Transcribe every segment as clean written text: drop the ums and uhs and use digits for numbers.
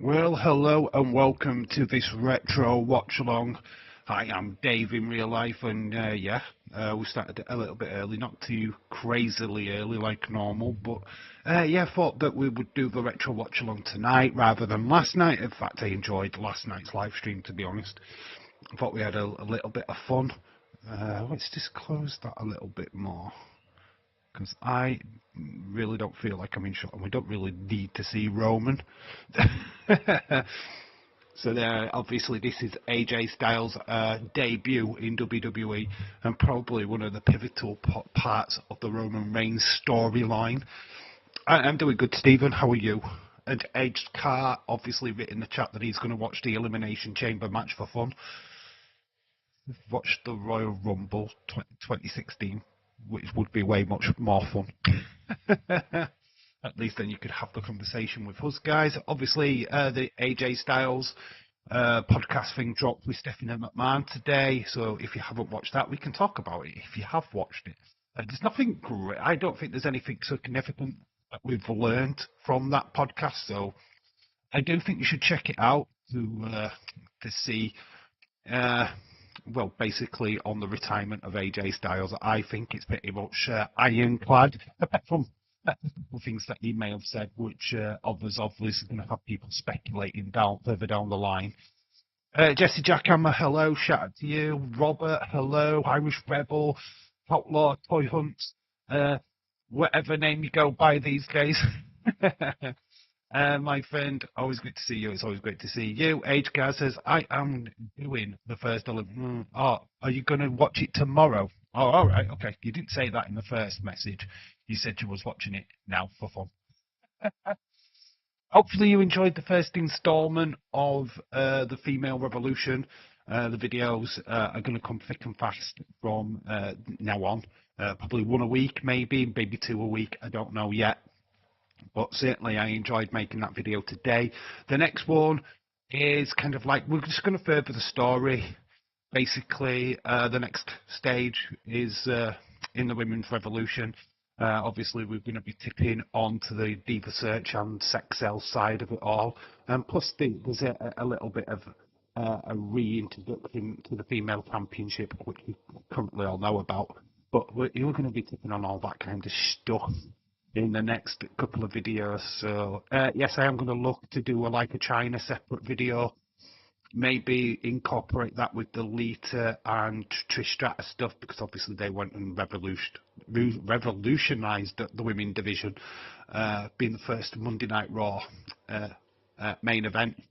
Well, hello and welcome to this retro watch along. Hi, I'm Dave in real life, and we started a little bit early, not too crazily early like normal, but thought that we would do the retro watch along tonight rather than last night. In fact, I enjoyed last night's live stream, to be honest. I thought we had a little bit of fun. Let's just close that a little bit more, because I really don't feel like I'm in shot, and we don't really need to see Roman. So obviously this is AJ Styles' debut in WWE, and probably one of the pivotal parts of the Roman Reigns storyline. I'm doing good, Stephen. How are you? And Aged Carr obviously written in the chat that he's going to watch the Elimination Chamber match for fun. Watch the Royal Rumble 2016, which would be way much more fun. At least then you could have the conversation with us guys. Obviously, the AJ Styles podcast thing dropped with Stephanie McMahon today, so if you haven't watched that, we can talk about it. If you have watched it, there's nothing great. I don't think there's anything significant that we've learned from that podcast, so I do think you should check it out to see. Well, basically on the retirement of AJ Styles, I think it's pretty much ironclad, apart from things that he may have said, which obviously is going to have people speculating further down the line. Jesse Jackhammer, hello, shout out to you. Robert, hello. Irish Rebel, Outlaw, Toy Hunt, whatever name you go by these days. My friend, always good to see you. It's always great to see you. Age Guy says, I am doing the first Olympic. Oh, are you going to watch it tomorrow? Oh, all right. Okay. You didn't say that in the first message. You said you was watching it now for fun. Hopefully you enjoyed the first installment of the Female Revolution. The videos are going to come thick and fast from now on. Probably one a week, maybe two a week. I don't know yet. But certainly I enjoyed making that video today. The next one is kind of like, we're just going to further the story. Basically, the next stage is in the Women's Revolution. Obviously, we're going to be tipping onto the Diva Search and Sex Cell side of it all. And plus, there's a little bit of a reintroduction to the Female Championship, which we currently all know about. But we're going to be tipping on all that kind of stuff in the next couple of videos. So yes, I am going to look to do a China separate video, maybe incorporate that with the Lita and Trish Stratus stuff, because obviously they went and revolutionized the women division, being the first Monday Night Raw main event.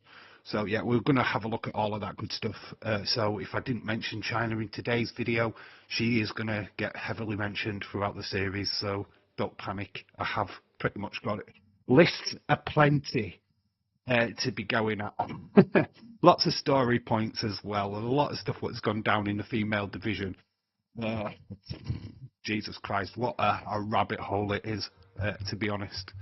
So yeah, we're going to have a look at all of that good stuff. So if I didn't mention China in today's video, she is going to get heavily mentioned throughout the series, so don't panic. I have pretty much got it. Lists aplenty to be going at. Lots of story points as well, and a lot of stuff that's gone down in the female division. Jesus Christ, what a rabbit hole it is, to be honest.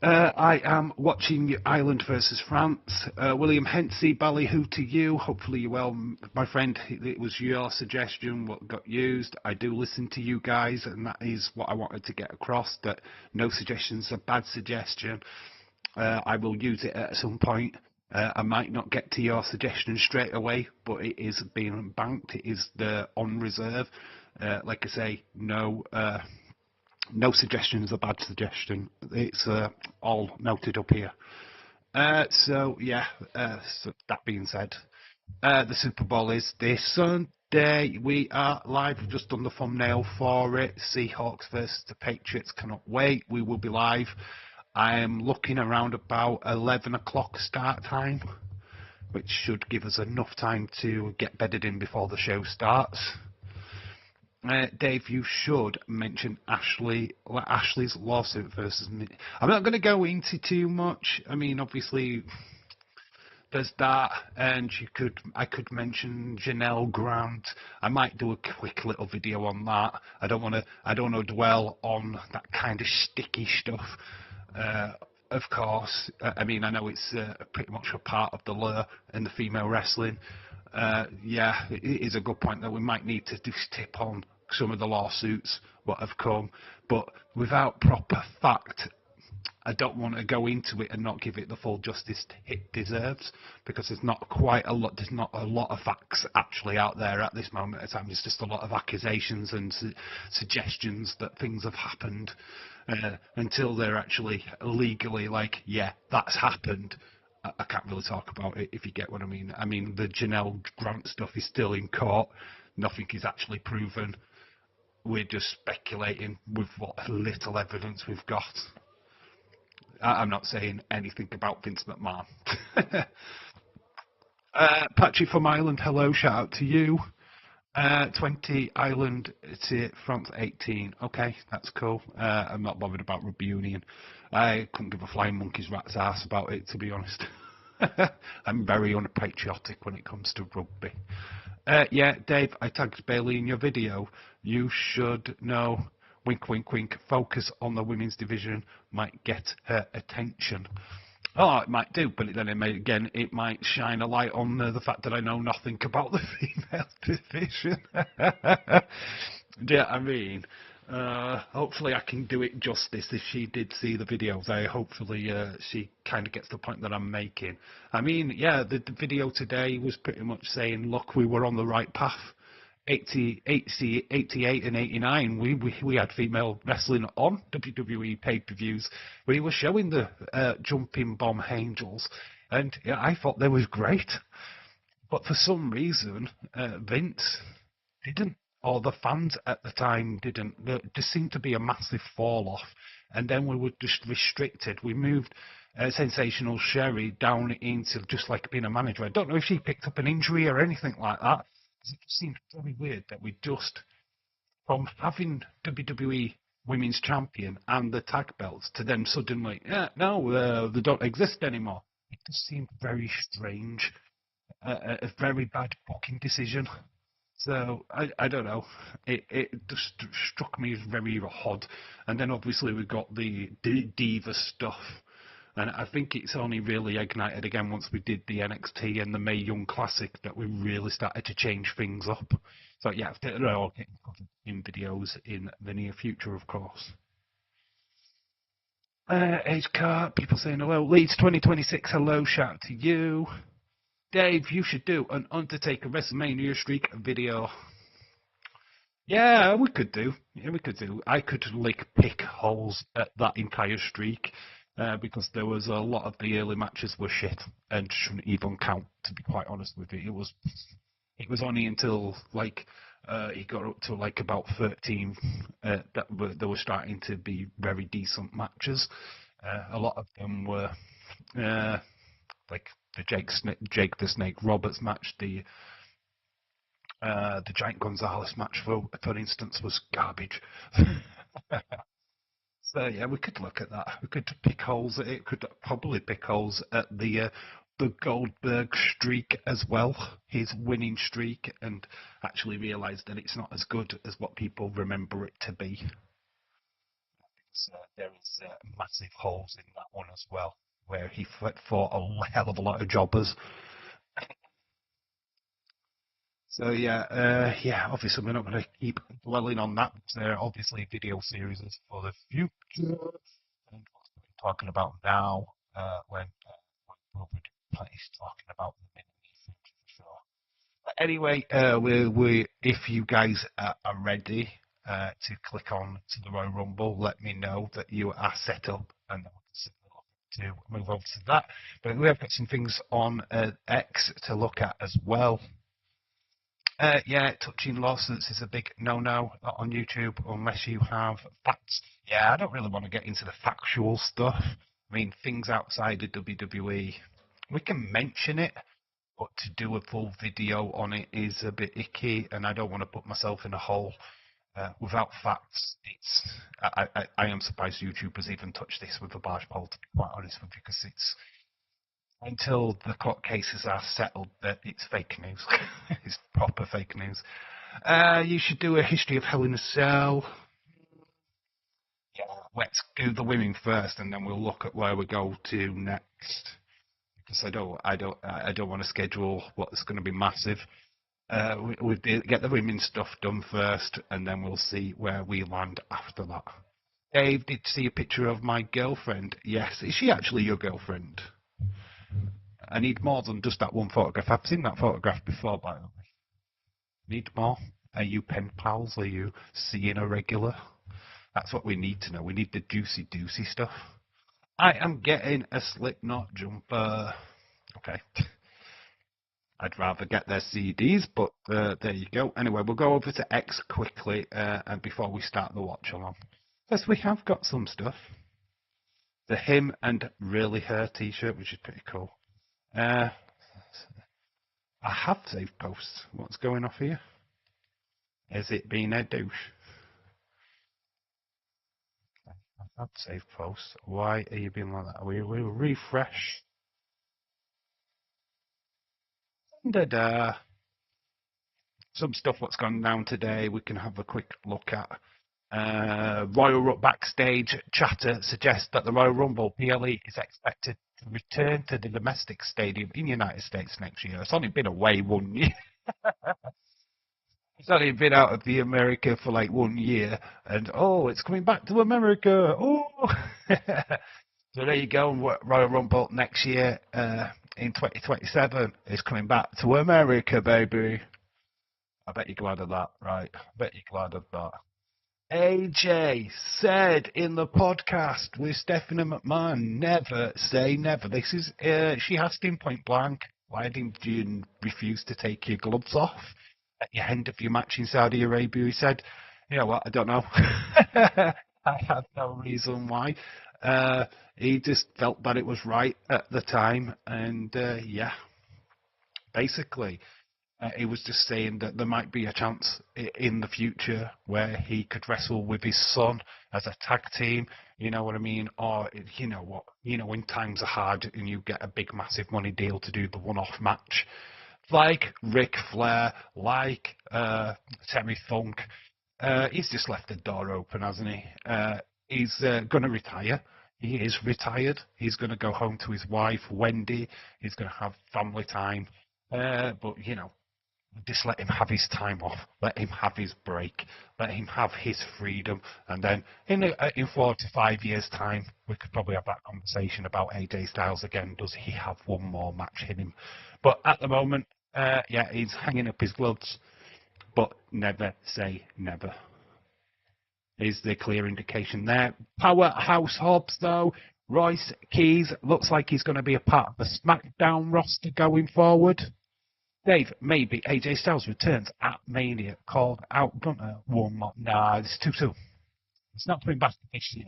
I am watching Ireland versus France. William Hensey, ballyhoo to you. Hopefully you're well, my friend. It was your suggestion what got used. I do listen to you guys, and that is what I wanted to get across, that no suggestion's a bad suggestion. I will use it at some point. I might not get to your suggestion straight away, but it is being banked. It is on reserve. Like I say, no suggestion is a bad suggestion. It's all noted up here. So that being said, the Super Bowl is this Sunday. We are live. We've just done the thumbnail for it. Seahawks versus the Patriots. Cannot wait. We will be live. I am looking around about 11 o'clock start time, which should give us enough time to get bedded in before the show starts. Dave, you should mention Ashley's lawsuit versus me. I'm not going to go into too much. I mean, obviously, there's that, and I could mention Janelle Grant. I might do a quick little video on that. I don't want to dwell on that kind of sticky stuff. Of course, I mean, I know it's pretty much a part of the lure in the female wrestling. It is a good point that we might need to just tip on some of the lawsuits what have come, but without proper fact, I don't want to go into it and not give it the full justice it deserves, because there's not quite a lot. There's not a lot of facts actually out there at this moment in time. There's just a lot of accusations and suggestions that things have happened, until they're actually legally like, yeah, that's happened. I can't really talk about it, if you get what I mean. I mean, the Janelle Grant stuff is still in court. Nothing is actually proven. We're just speculating with what little evidence we've got. I'm not saying anything about Vince McMahon. Patrick from Ireland, hello, shout out to you. 20 Ireland to France 18. Okay, that's cool. I'm not bothered about rugby union. I couldn't give a flying monkey's rat's ass about it, to be honest. I'm very unpatriotic when it comes to rugby. Yeah, Dave, I tagged Bailey in your video. You should know. Wink, wink, wink. Focus on the women's division might get her attention. Oh, it might do, but then it might shine a light on the fact that I know nothing about the female division. Yeah, I mean, hopefully I can do it justice. If she did see the videos, hopefully she kind of gets the point that I'm making. I mean, yeah, the video today was pretty much saying, look, we were on the right path. 88 and 89, we had female wrestling on WWE pay-per-views. We were showing the jumping bomb angels, and yeah, I thought they was great. But for some reason, Vince didn't, or the fans at the time didn't. There just seemed to be a massive fall off, and then we were just restricted. We moved Sensational Sherry down into just like being a manager. I don't know if she picked up an injury or anything like that. It just seemed very weird that we just, from having WWE Women's Champion and the tag belts, to then suddenly, no, they don't exist anymore. It just seemed very strange, a very bad booking decision. So I don't know. It just struck me as very odd. And then obviously we got the diva stuff. And I think it's only really ignited again once we did the NXT and the Mae Young Classic that we really started to change things up. So yeah, they're all getting covered in videos in the near future, of course. Age car, people saying hello. Leeds 2026, hello, shout out to you. Dave, you should do an Undertaker WrestleMania streak video. Yeah, we could do. Yeah, we could do. I could like pick holes at that entire streak. Because there was a lot of the early matches were shit and shouldn't even count. To be quite honest with you, it was only until like he got up to like about 13 that they were starting to be very decent matches. A lot of them were like the Jake the Snake Roberts match, the Giant Gonzalez match, for instance, was garbage. So yeah, we could look at that. We could pick holes at it. Could probably pick holes at the Goldberg streak as well, his winning streak, and actually realise that it's not as good as what people remember it to be. There is massive holes in that one as well, where he fought a hell of a lot of jobbers. So yeah, obviously we're not going to keep dwelling on that. There are obviously video series for the future, and what we're talking about now, when we'll be talking about them in the future for sure. But anyway, we if you guys are ready to click on to the Royal Rumble, let me know that you are set up, and to move over to that. But we have got some things on X to look at as well. Yeah, touching lawsuits is a big no-no on YouTube unless you have facts. Yeah, I don't really want to get into the factual stuff. I mean, things outside of WWE, we can mention it, but to do a full video on it is a bit icky, and I don't want to put myself in a hole without facts. I am surprised YouTubers even touch this with a barge pole, to be quite honest with you, because it's until the court cases are settled that it's fake news. It's proper fake news. You should do a history of Hell in a Cell. Yeah, let's do the women first, and then we'll look at where we go to next. Because I don't want to schedule what's going to be massive. We get the women's stuff done first, and then we'll see where we land after that. Dave, did you see a picture of my girlfriend? Yes. Is she actually your girlfriend? I need more than just that one photograph. I've seen that photograph before, by the way. Need more? Are you pen pals? Are you seeing a regular? That's what we need to know. We need the juicy, juicy stuff. I am getting a Slipknot jumper. Okay. I'd rather get their CDs, but there you go. Anyway, we'll go over to X quickly and before we start the watch along. Yes, we have got some stuff. The Him and Really Her t-shirt, which is pretty cool. I have saved posts. What's going off here? Is it being a douche? I have saved posts. Why are you being like that? We refresh. Da-da. Some stuff what's gone down today we can have a quick look at. Royal backstage chatter suggests that the Royal Rumble PLE is expected to return to the domestic stadium in the United States next year. It's only been away 1 year. It's only been out of the America for like 1 year, and oh, it's coming back to America. Oh, so there you go. Royal Rumble next year in 2027 is coming back to America, baby. I bet you're glad of that, right? I bet you're glad of that. AJ said in the podcast with Stephanie McMahon, never say never. This is she asked him point blank, why did you refuse to take your gloves off at the end of your match in Saudi Arabia? He said, you know what, I don't know. I have no reason why. He just felt that it was right at the time, and yeah, basically. He was just saying that there might be a chance in the future where he could wrestle with his son as a tag team, you know what I mean? Or, you know what, when times are hard and you get a big, massive money deal to do the one-off match. Like Ric Flair, like Terry Funk. He's just left the door open, hasn't he? He's going to retire. He is retired. He's going to go home to his wife, Wendy. He's going to have family time. But, just let him have his time off. Let him have his break. Let him have his freedom. And then in 4 to 5 years' time, we could probably have that conversation about AJ Styles again. Does he have one more match in him? But at the moment, yeah, he's hanging up his gloves. But never say never. Is the clear indication there. Powerhouse Hobbs, though. Royce Keys looks like he's going to be a part of the SmackDown roster going forward. Dave, maybe AJ Styles returns at Mania, called out Gunter one more. Nah, it's too soon. It's not coming back this year.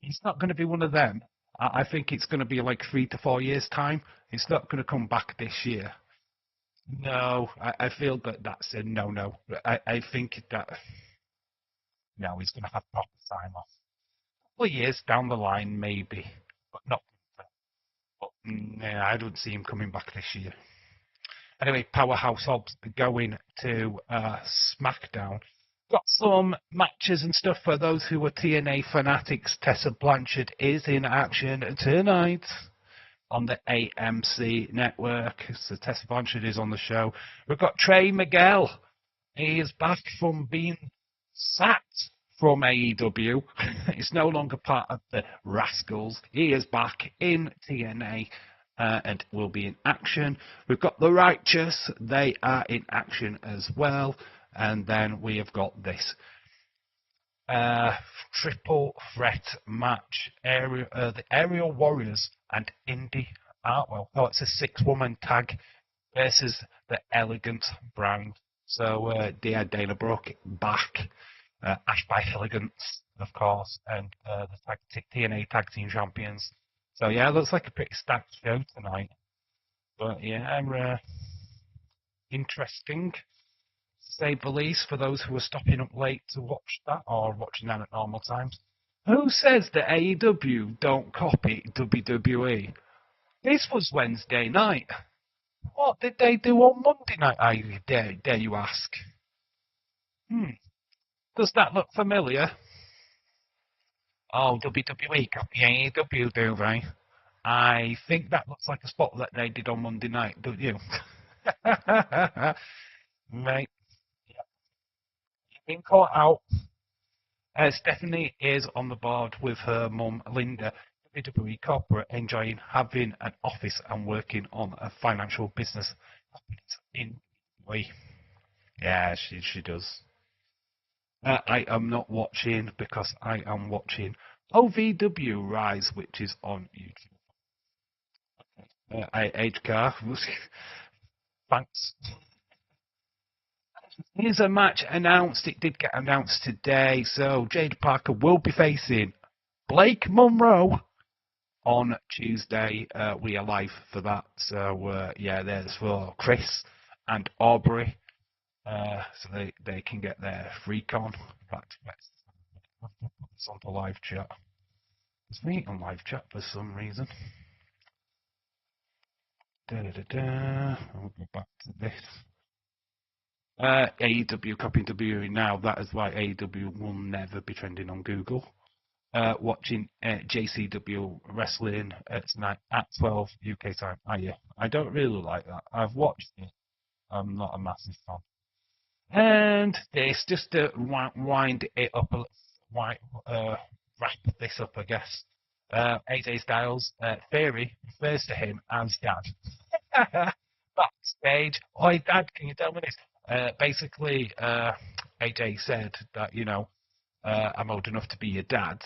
It's not going to be one of them. I think it's going to be like 3 to 4 years' time. It's not going to come back this year. No, I feel that that's a no-no. I think that, no, he's going to have proper time off. A couple of years down the line, maybe, but not. But nah, I don't see him coming back this year. Anyway, Powerhouse Hobbs going to SmackDown. Got some matches and stuff for those who are TNA fanatics. Tessa Blanchard is in action tonight on the AMC network. So Tessa Blanchard is on the show. We've got Trey Miguel. He is back from being sacked from AEW. He's no longer part of the Rascals. He is back in TNA. And will be in action. We've got the Righteous. They are in action as well. And then we have got this triple threat match. The Aerial Warriors and Indy Hartwell. Oh, it's a 6-woman tag versus the Elegant brand. So Dana Brooke back. Ash by Elegance, of course. And the TNA Tag Team Champions. So, yeah, it looks like a pretty stacked show tonight. But, yeah, interesting, to say the least, for those who are stopping up late to watch that or watching that at normal times. Who says that AEW don't copy WWE? This was Wednesday night. What did they do on Monday night, I dare you ask? Does that look familiar? Oh, WWE copy AEW, do they? I think that looks like a spot that they did on Monday night, don't you? Mate, yeah. You've been caught out. Stephanie is on the board with her mum, Linda, WWE corporate, enjoying having an office and working on a financial business in way. Yeah, she does. I am not watching because I am watching OVW Rise, which is on YouTube. Age car. Thanks. Here's a match announced. It did get announced today. So Jade Parker will be facing Blake Monroe on Tuesday. We are live for that. So yeah, there's for Chris and Aubrey. So they can get their freak on. It's on the live chat. It's me on live chat for some reason. I'll go back to this. AEW copying WWE now. That is why AEW will never be trending on Google. Watching JCW wrestling tonight at 12 UK time. Yeah, I don't really like that. I've watched it. I'm not a massive fan. And this, just to wind it up, wrap this up, I guess. AJ Styles, Theory refers to him as Dad. Backstage, oi Dad, can you tell me this? Basically, AJ said that, I'm old enough to be your dad.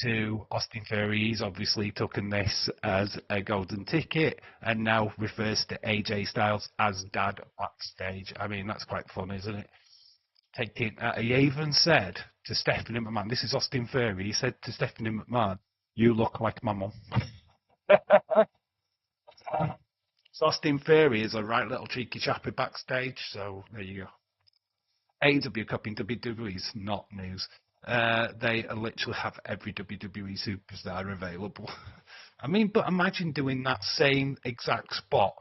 To Austin Theory, he's obviously taken this as a golden ticket and now refers to AJ Styles as Dad backstage. I mean, that's quite fun, isn't it? He even said to Stephanie McMahon, this is Austin Theory, he said to Stephanie McMahon, you look like my mum. So Austin Theory is a right little cheeky chappy backstage, so there you go. AEW Cup in WWE is not news. They literally have every WWE superstar available. I mean, but imagine doing that same exact spot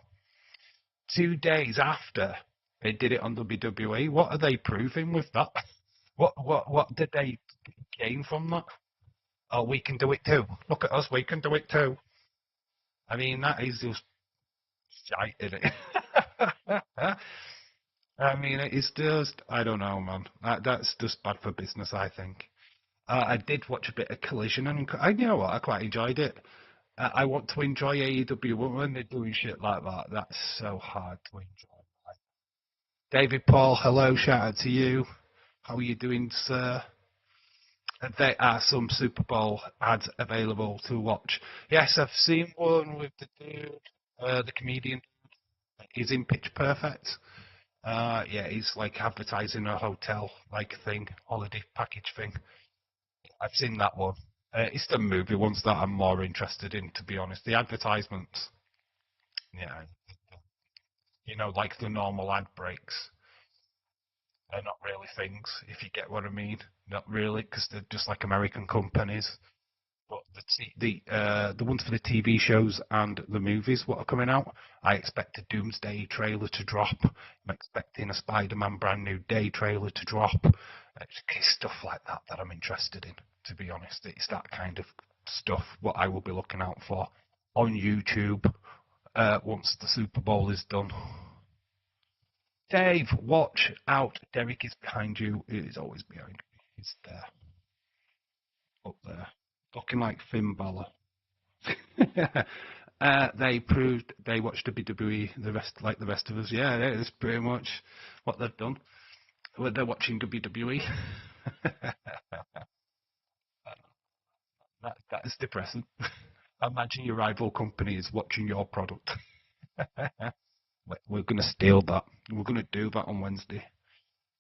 2 days after they did it on WWE. What are they proving with that? What did they gain from that? Oh, we can do it too. Look at us, we can do it too. I mean, that is just shite, isn't it? I mean, it's just, I don't know, man. That's just bad for business, I think. I did watch a bit of Collision, and you know what, I quite enjoyed it. I want to enjoy AEW, but when they're doing shit like that, that's so hard to enjoy. David Paul, hello, shout out to you. How are you doing, sir? There are some Super Bowl ads available to watch. Yes, I've seen one with the dude, the comedian. He's in Pitch Perfect. Yeah, he's like advertising a hotel like thing, holiday package thing. I've seen that one. It's the movie ones that I'm more interested in, to be honest. The advertisements, yeah, like the normal ad breaks, they're not really things, if you get what I mean. Not really, because they're just like American companies. But the ones for the TV shows and the movies what are coming out, I expect a Doomsday trailer to drop. I'm expecting a Spider-Man Brand New Day trailer to drop. It's stuff like that that I'm interested in, to be honest. It's that kind of stuff what I will be looking out for on YouTube once the Super Bowl is done. Dave, watch out. Derek is behind you. He is always behind me. He's there. Up there. Looking like Finn Balor. They proved they watched WWE the rest of us. Yeah, that's pretty much what they've done. They're watching WWE. That is depressing. Imagine your rival company is watching your product. We're going to steal that. We're going to do that on Wednesday.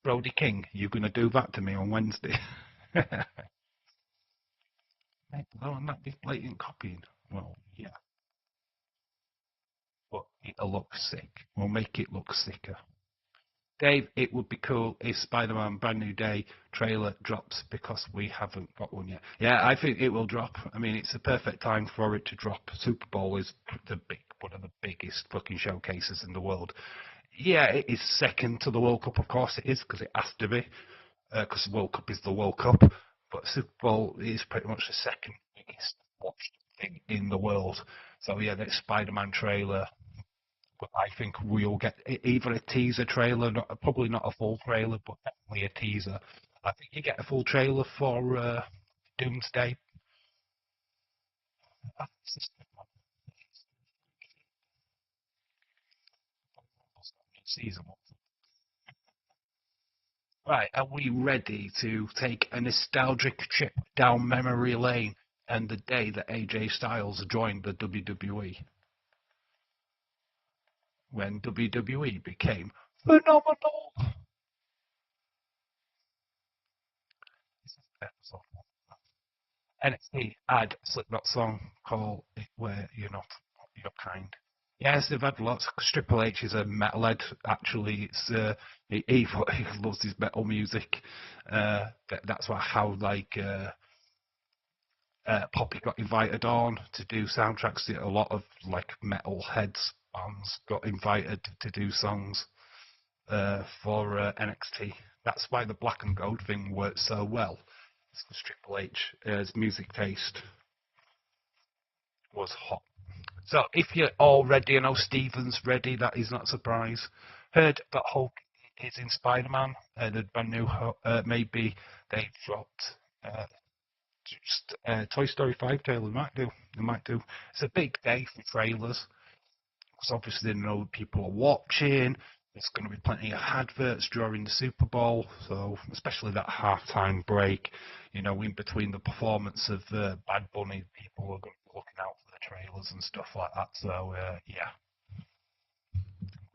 Brody King, you're going to do that to me on Wednesday. Won't that be blatant copying? Well, yeah. But it'll look sick. We'll make it look sicker. Dave, it would be cool if Spider-Man Brand New Day trailer drops because we haven't got one yet. Yeah, I think it will drop. I mean, it's the perfect time for it to drop. Super Bowl is one of the biggest fucking showcases in the world. Yeah, it is second to the World Cup, of course it is, because it has to be, because the World Cup is the World Cup. But Super Bowl is pretty much the second biggest watched thing in the world. So yeah, that Spider-Man trailer. But I think we'll get either a teaser trailer, probably not a full trailer, but definitely a teaser. I think you get a full trailer for Doomsday. Season one. Right, are we ready to take a nostalgic trip down memory lane and the day that AJ Styles joined the WWE when WWE became phenomenal? Episode NXT had a Slipknot song called "Where You're Not Your Kind." Yes, they've had lots. 'Cause Triple H is a metalhead. Actually, it's he loves his metal music. That's why how like Poppy got invited on to do soundtracks. A lot of like metal heads bands got invited to do songs for NXT. That's why the black and gold thing worked so well. Because Triple H's music taste was hot. So if you're all ready, I know Steven's ready. That is not a surprise. Heard that Hulk is in Spider-Man. The brand new, maybe they dropped just Toy Story 5 trailer. They might do. They might do. It's a big day for trailers. Because obviously they know people are watching. There's going to be plenty of adverts during the Super Bowl, so especially that halftime break, in between the performance of Bad Bunny, people are going to be looking out for the trailers and stuff like that. So yeah,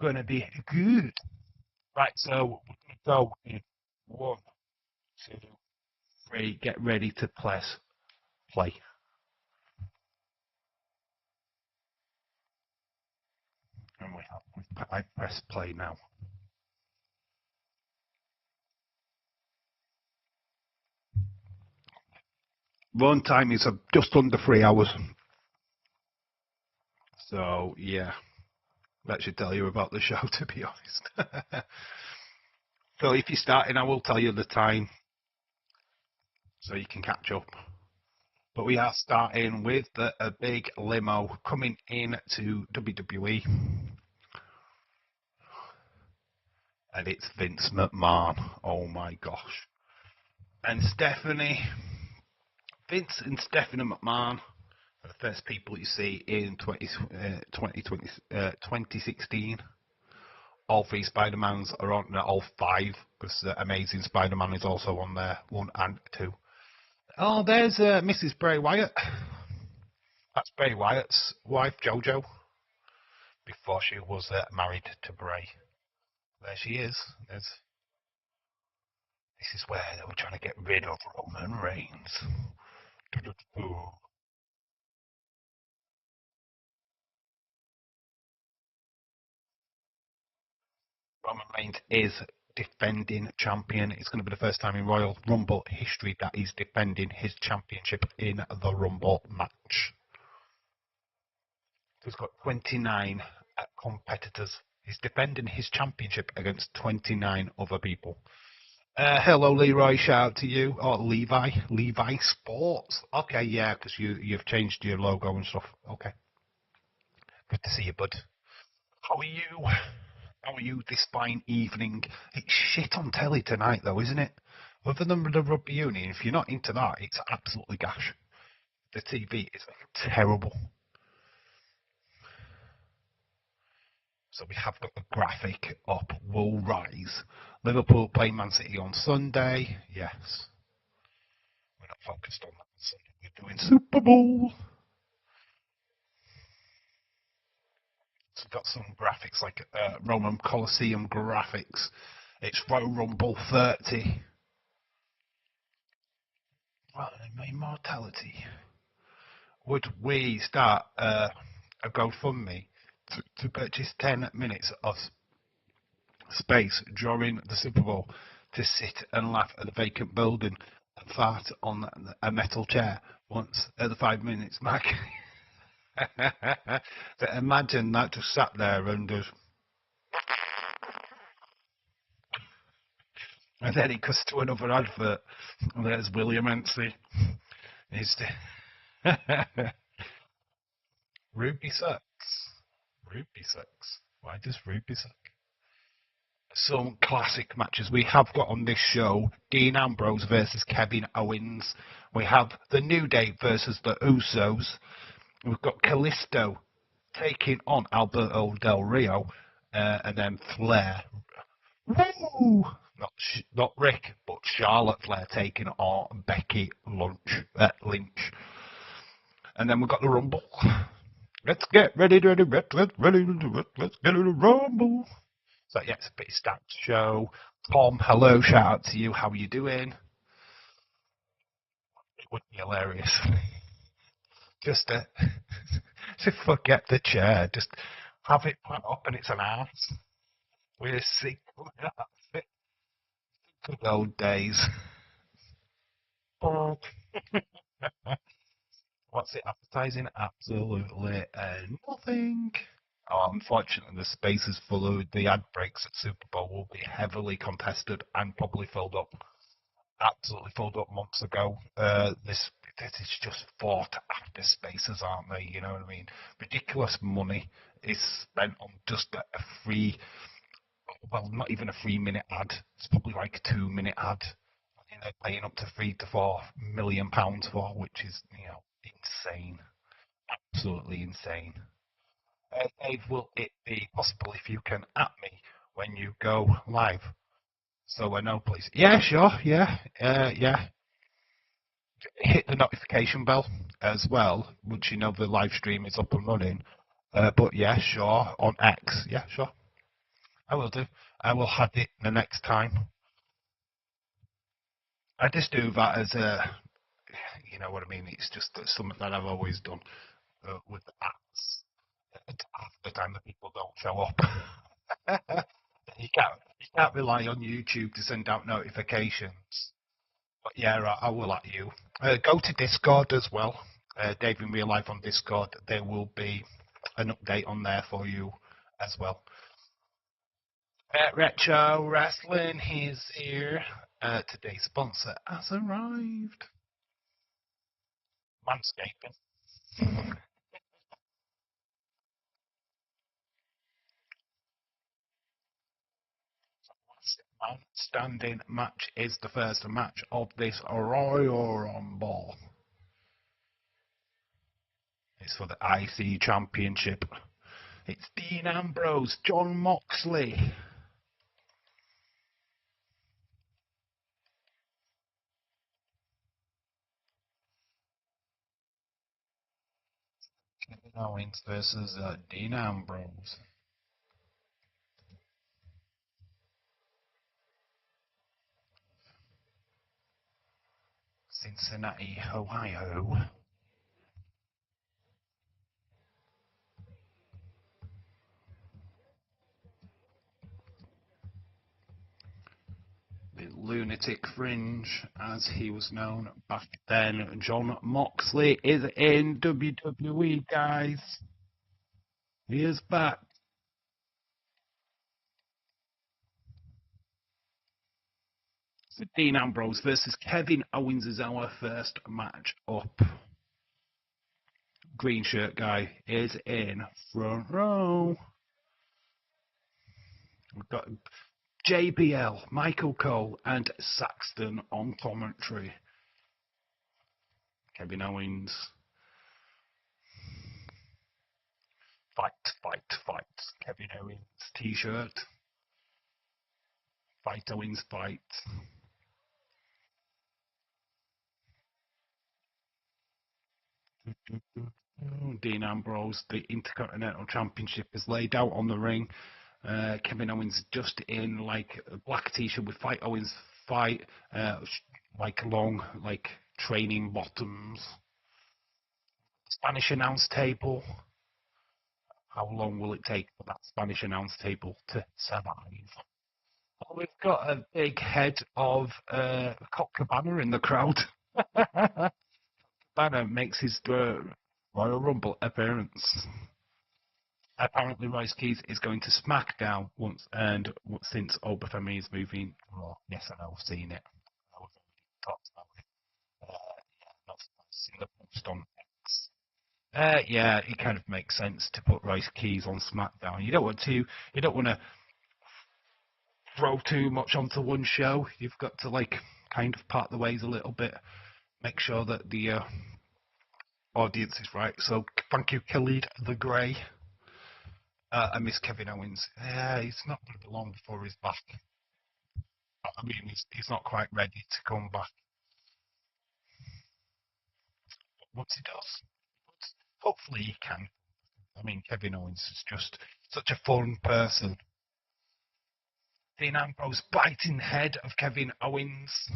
going to be good. Right, so we go in 1, 2, 3. Get ready to play. And I press play now. Run time is just under 3 hours. So yeah, that should tell you about the show, to be honest. So if you're starting, I will tell you the time so you can catch up. But we are starting with a big limo coming in to WWE, and it's Vince McMahon. Oh my gosh! And Vince and Stephanie McMahon are the first people you see in 2016. All 3 Spider-Mans are on, all 5, because Amazing Spider-Man is also on there, 1 and 2. Oh, there's Mrs. Bray Wyatt. That's Bray Wyatt's wife, JoJo, before she was married to Bray. There she is. This is where they were trying to get rid of Roman Reigns. Roman Reigns is defending champion. It's going to be the first time in Royal Rumble history that he's defending his championship in the Rumble match. He's got 29 competitors. He's defending his championship against 29 other people. Hello, Leroy. Shout out to you. Oh, Levi Sports. Okay, yeah, because you've changed your logo and stuff. Okay, good to see you, bud. How are you? How are you this fine evening? It's shit on telly tonight, though, isn't it? Other than the rugby union, if you're not into that, it's absolutely gash. The TV is terrible. So we have got the graphic up. Will rise. Liverpool play Man City on Sunday. Yes. We're not focused on that on Sunday. We're doing Super Bowl. So we've got some graphics like Roman Coliseum graphics. It's Royal Rumble 30. Well, immortality. Would we start a GoFundMe to purchase 10 minutes of space during the Super Bowl to sit and laugh at the vacant building and fart on a metal chair once at the 5 minutes mark? Imagine that, just sat there and just. And then it goes to another advert, and there's William Anstey. He's Ruby sucks. Ruby sucks. Why does Ruby suck? some classic matches. We have got on this show Dean Ambrose versus Kevin Owens. We have the New Day versus the Usos. We've got Kalisto taking on Alberto Del Rio, and then Flair. Woo! Not Rick, but Charlotte Flair taking on Becky Lynch. And then we've got the Rumble. Let's get ready, let's get in the Rumble. So yeah, it's a pretty stacked show. Tom, hello, shout out to you. How are you doing? It would be hilarious. Just to forget the chair, just have it put up and it's an ass. We're sick. Good old days. What's it advertising? Absolutely nothing. Oh, unfortunately, the space is full of the ad breaks at Super Bowl will be heavily contested and probably filled up. Absolutely filled up months ago. This is just fought after spaces, aren't they? You know what I mean? Ridiculous money is spent on just a free, well, not even a 3 minute ad. It's probably like a 2 minute ad. And they're paying up to £3 to £4 million for, which is insane, absolutely insane. Dave, will it be possible if you can at me when you go live? So I know, please. Yeah, sure. Yeah, yeah. Hit the notification bell as well once you know the live stream is up and running. But yeah, sure. On X. Yeah, sure. I will do. I will have it the next time. I just do that as a, you know what I mean. It's just something that I've always done with the apps. Half the time the people don't show up. You can't rely on YouTube to send out notifications. But yeah, right, I will at you. Go to Discord as well. Dave in Real Life on Discord. There will be an update on there for you as well. Retro Wrestling is here. Today's sponsor has arrived. Manscaping. Man standing match is the first match of this Royal Rumble. It's for the IC Championship. It's Dean Ambrose, John Moxley. Kevin Owens versus Dean Ambrose. Cincinnati, Ohio. The Lunatic Fringe, as he was known back then. John Moxley is in WWE, guys. He is back. So Dean Ambrose versus Kevin Owens is our first match up. Green shirt guy is in front row. We've got JBL, Michael Cole, and Saxton on commentary. Kevin Owens. Fight, fight, fight. Kevin Owens t-shirt. Fight Owens, fight. Dean Ambrose, the Intercontinental Championship is laid out on the ring. Kevin Owens just in like a black t-shirt with Fight Owens fight, like long like training bottoms. Spanish announce table. How long will it take for that Spanish announce table to survive? Oh, we've got a big head of Colt Cabana in the crowd. Cabana makes his Royal Rumble appearance. Apparently, Rice Keys is going to SmackDown once and since Obafemi is moving. Raw. Yes, I know, I've seen it. I've talked about it. Yeah, not seen the post on X. Yeah, it kind of makes sense to put Rice Keys on SmackDown. You don't want to throw too much onto one show. You've got to like kind of part the ways a little bit, make sure that the audience is right. So thank you, Khalid the Grey. I miss Kevin Owens. Yeah, he's not going to be long before he's back. I mean, he's not quite ready to come back. But once he does, hopefully he can. I mean, Kevin Owens is just such a fun person. Dean Ambrose biting the head of Kevin Owens.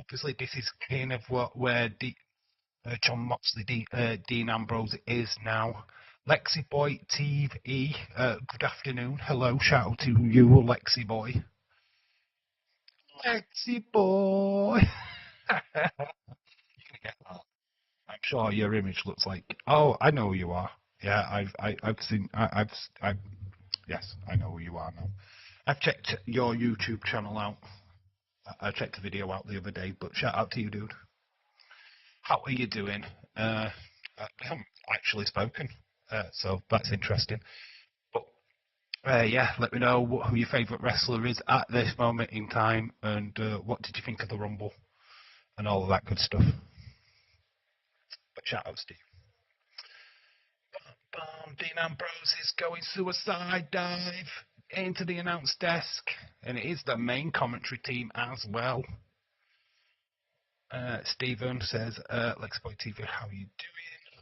Obviously, this is kind of where John Moxley, Dean Ambrose is now. Lexi Boy TV, good afternoon. Hello, shout out to you, Lexi Boy. Lexi Boy. I'm sure your image looks like. Oh, I know who you are. Yeah, I've seen. Yes, I know who you are now. I've checked your YouTube channel out. I checked the video out the other day, but shout out to you, dude. How are you doing? We haven't actually spoken, so that's interesting. But yeah, let me know who your favourite wrestler is at this moment in time, and what did you think of the Rumble, and all of that good stuff. But shout out, Steve. Dean Ambrose is going suicide dive into the announce desk, and it is the main commentary team as well. Stephen says, Lexboy TV, how are you doing?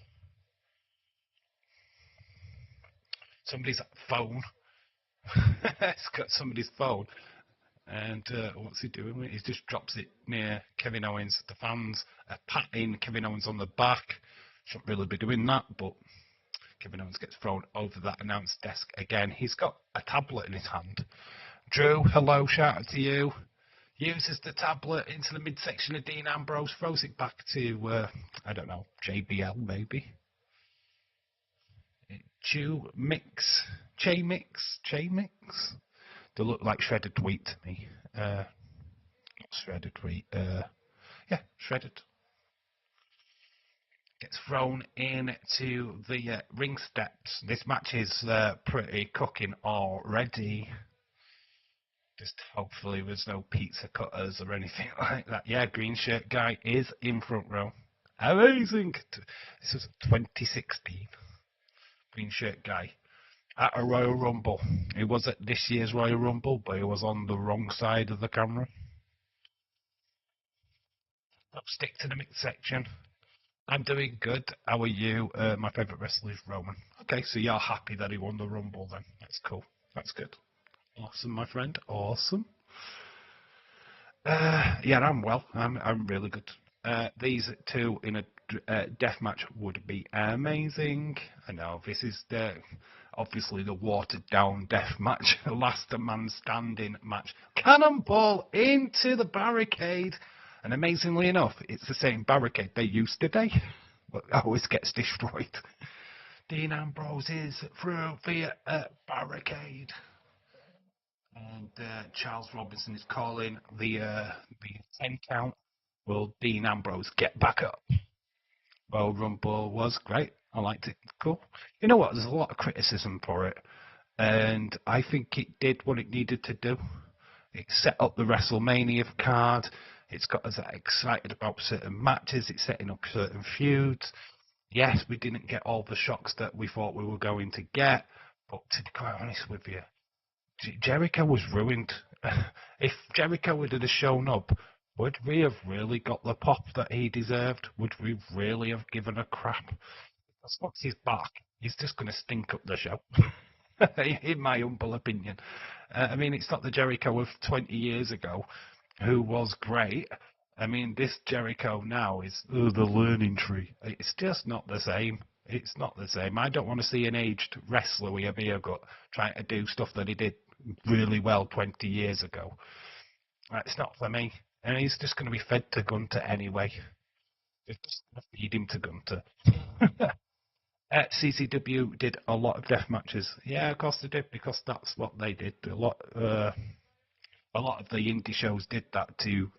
Somebody's phone. It's got somebody's phone. And what's he doing with it? He just drops it near Kevin Owens. The fans are patting Kevin Owens on the back. Shouldn't really be doing that, but Kevin Owens gets thrown over that announce desk again. He's got a tablet in his hand. Drew, hello, shout out to you. Uses the tablet into the midsection of Dean Ambrose, throws it back to, I don't know, JBL maybe. Che Mix. They look like shredded wheat to me. Not shredded wheat. Yeah, shredded. Gets thrown into the ring steps. This match is pretty cooking already. Just hopefully there's no pizza cutters or anything like that. Yeah, green shirt guy is in front row. Amazing. This was 2016. Green shirt guy at a Royal Rumble. He was at this year's Royal Rumble, but he was on the wrong side of the camera. I'll stick to the mixed section. I'm doing good. How are you? My favourite wrestler is Roman. Okay, so you're happy that he won the Rumble then. That's cool. That's good. Awesome, my friend. Awesome. Yeah, I'm well. I'm really good. These two in a death match would be amazing. I know this is obviously the watered down death match, last man standing match. Cannonball into the barricade, and amazingly enough, it's the same barricade they used today, but it always gets destroyed. Dean Ambrose is through the barricade. And Charles Robinson is calling the 10 count. Will Dean Ambrose get back up? Well, Rumble was great. I liked it. Cool. You know what? There's a lot of criticism for it. And I think it did what it needed to do. It set up the WrestleMania card. It's got us excited about certain matches. It's setting up certain feuds. Yes, we didn't get all the shocks that we thought we were going to get. But to be quite honest with you, Jericho was ruined. If Jericho had shown up, would we have really got the pop that he deserved? Would we really have given a crap? Because once he's back, he's just going to stink up the show, in my humble opinion. I mean, it's not the Jericho of 20 years ago, who was great. I mean, this Jericho now is the learning tree. It's just not the same. It's not the same. I don't want to see an aged wrestler with a beer gut trying to do stuff that he did really well 20 years ago. It's not for me. And he's just going to be fed to Gunter anyway. They're just going to feed him to Gunter. CCW did a lot of death matches. Yeah, of course they did, because that's what they did. A lot of the indie shows did that to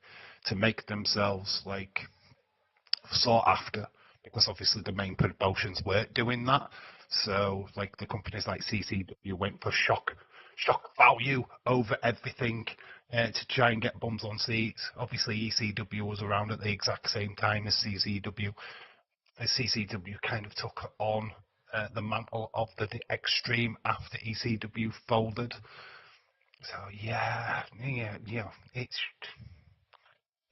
make themselves like sought after, because obviously the main promotions weren't doing that. So like the companies like CCW went for shock shock value over everything to try and get bums on seats. Obviously, ECW was around at the exact same time as CCW. CCW kind of took on the mantle of the Extreme after ECW folded. So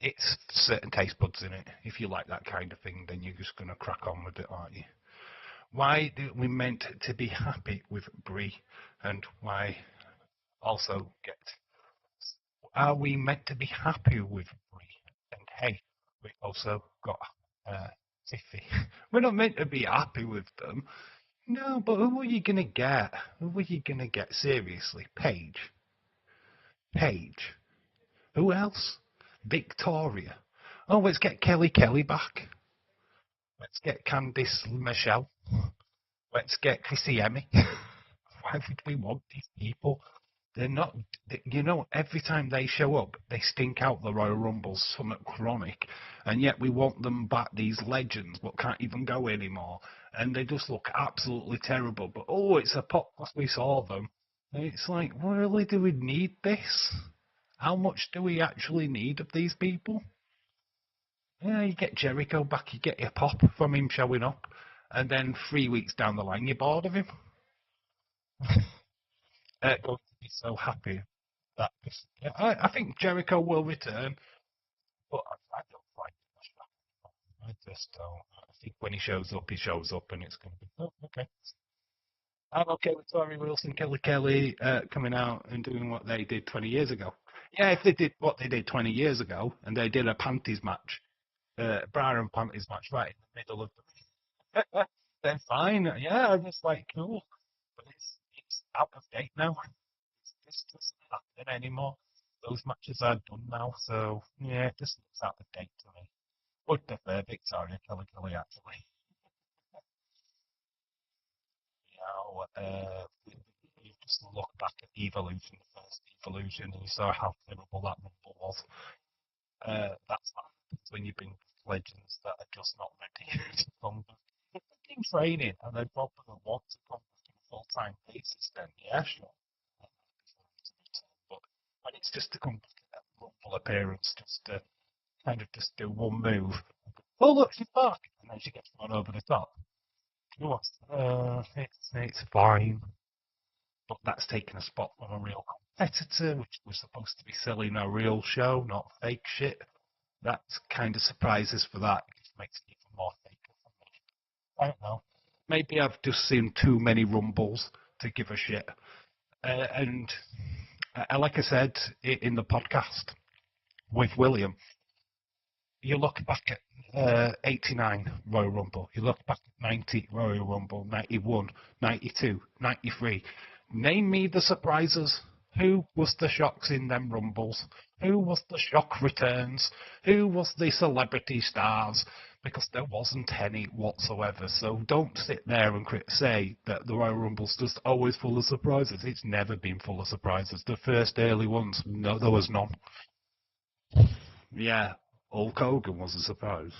it's certain taste buds in it. If you like that kind of thing, then you're just gonna crack on with it, aren't you? Why do we meant to be happy with Brie, and why also get? Are we meant to be happy with Brie? And hey, we also got Tiffy. We're not meant to be happy with them. No, but who are you gonna get? Who are you gonna get? Seriously, Paige. Paige. Who else? Victoria. Oh, let's get Kelly back. Let's get Candice Michelle. Let's get Chrissy Emmy. Why would we want these people? They're not, every time they show up, they stink out the Royal Rumbles, somewhat chronic, and yet we want them back, these legends, but can't even go anymore, and they just look absolutely terrible. But oh, it's a pop because we saw them. And it's like, really, do we need this? How much do we actually need of these people? Yeah, you get Jericho back, you get your pop from him showing up, and then 3 weeks down the line, you're bored of him. Going to be so happy that I think Jericho will return, but I don't like him. I just don't. I think when he shows up, and it's going to be okay. I'm okay with Tori Wilson, Kelly coming out and doing what they did 20 years ago. Yeah, if they did what they did 20 years ago and they did a panties match, bra and panties match right in the middle of the then fine. Yeah, I'm just like cool, but it's out of date now. This doesn't happen anymore. Those matches are done now, so yeah, it just looks out of date to me. Would prefer Victoria Kelly actually. You just look back at Evolution, the first Evolution, and you saw how terrible that Rumble was. That's what happens when you bring legends that are just not ready to come back. If they've been training and they probably want to come back on a full-time basis, then yeah, sure. But when it's just to come back at a Rumble appearance, just to kind of just do one move, oh look, she's back, and then she gets thrown over the top. It's fine, but that's taken a spot from a real competitor, which was supposed to be selling a real show, not fake shit. That kind of surprises for that. It makes it even more fake for me. I don't know. Maybe I've just seen too many Rumbles to give a shit. And like I said in the podcast with William, you look back at 89 Royal Rumble, you look back at 90 Royal Rumble, 91, 92, 93. Name me the surprises. Who was the shocks in them Rumbles? Who was the shock returns? Who was the celebrity stars? Because there wasn't any whatsoever. So don't sit there and say that the Royal Rumble's just always full of surprises. It's never been full of surprises. The first early ones, no, there was none. Yeah, Hulk Hogan was a surprise.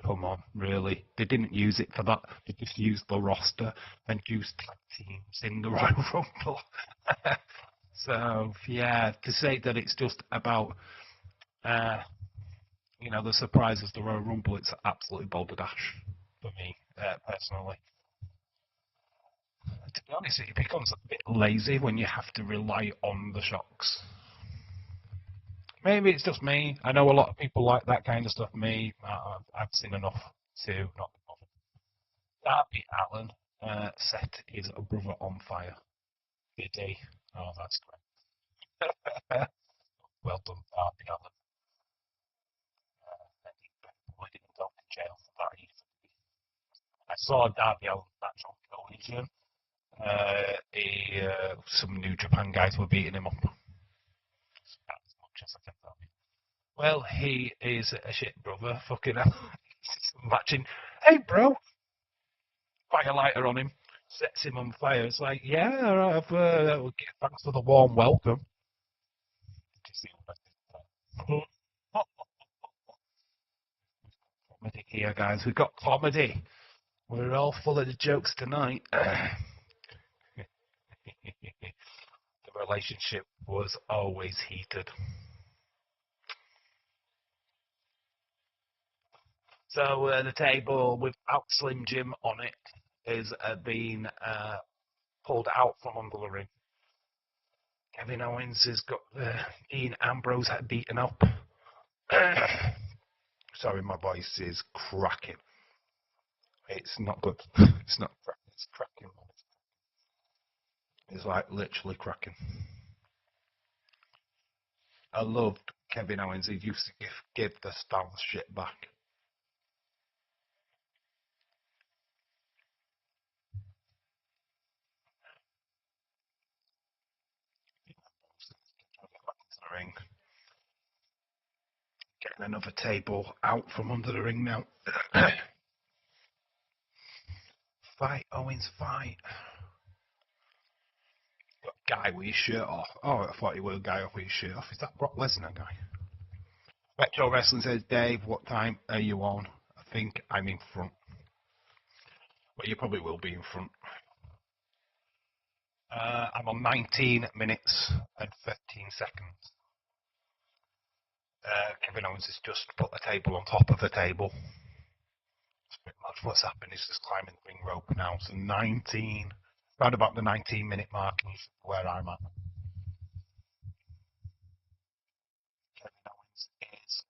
Come on, really? They didn't use it for that. They just used the roster and used tag teams in the Royal Rumble. So yeah, to say that it's just about the surprises the Royal Rumble, it's absolutely balderdash for me personally. To be honest, it becomes a bit lazy when you have to rely on the shocks. Maybe it's just me. I know a lot of people like that kind of stuff. Me, I've seen enough to not be bothered. Darby Allin set his brother on fire. Did he? Oh, that's great. Well done, Darby Allin. He probably didn't go to jail for that either. I saw Darby Allin match on Collision. Some New Japan guys were beating him up. As much as I can tell you. Well, he is a shit brother. Fucking hell. Matching. Hey, bro. Fire lighter on him. Sets him on fire. It's like, yeah, all right, thanks for the warm welcome. Comedy here, guys. We've got comedy. We're all full of the jokes tonight. relationship was always heated. So the table without Slim Jim on it is being pulled out from under the ring. Kevin Owens has got Dean Ambrose beaten up. Sorry, my voice is cracking. It's not good. It's not cracking. It's cracking. It's like literally cracking. I loved Kevin Owens. He used to give the stance shit back. The ring. Getting another table out from under the ring now. Fight, Owens, fight. Guy with his shirt off. Oh, I thought he was a guy off with his shirt off. Is that Brock Lesnar guy? Retro Wrestling says, Dave, what time are you on? I think I'm in front. Well, you probably will be in front. I'm on 19 minutes and 13 seconds. Kevin Owens has just put a table on top of the table. That's pretty much what's happened. He's just climbing the ring rope now. So 19, around about the 19-minute mark is where I'm at. Kevin Owens is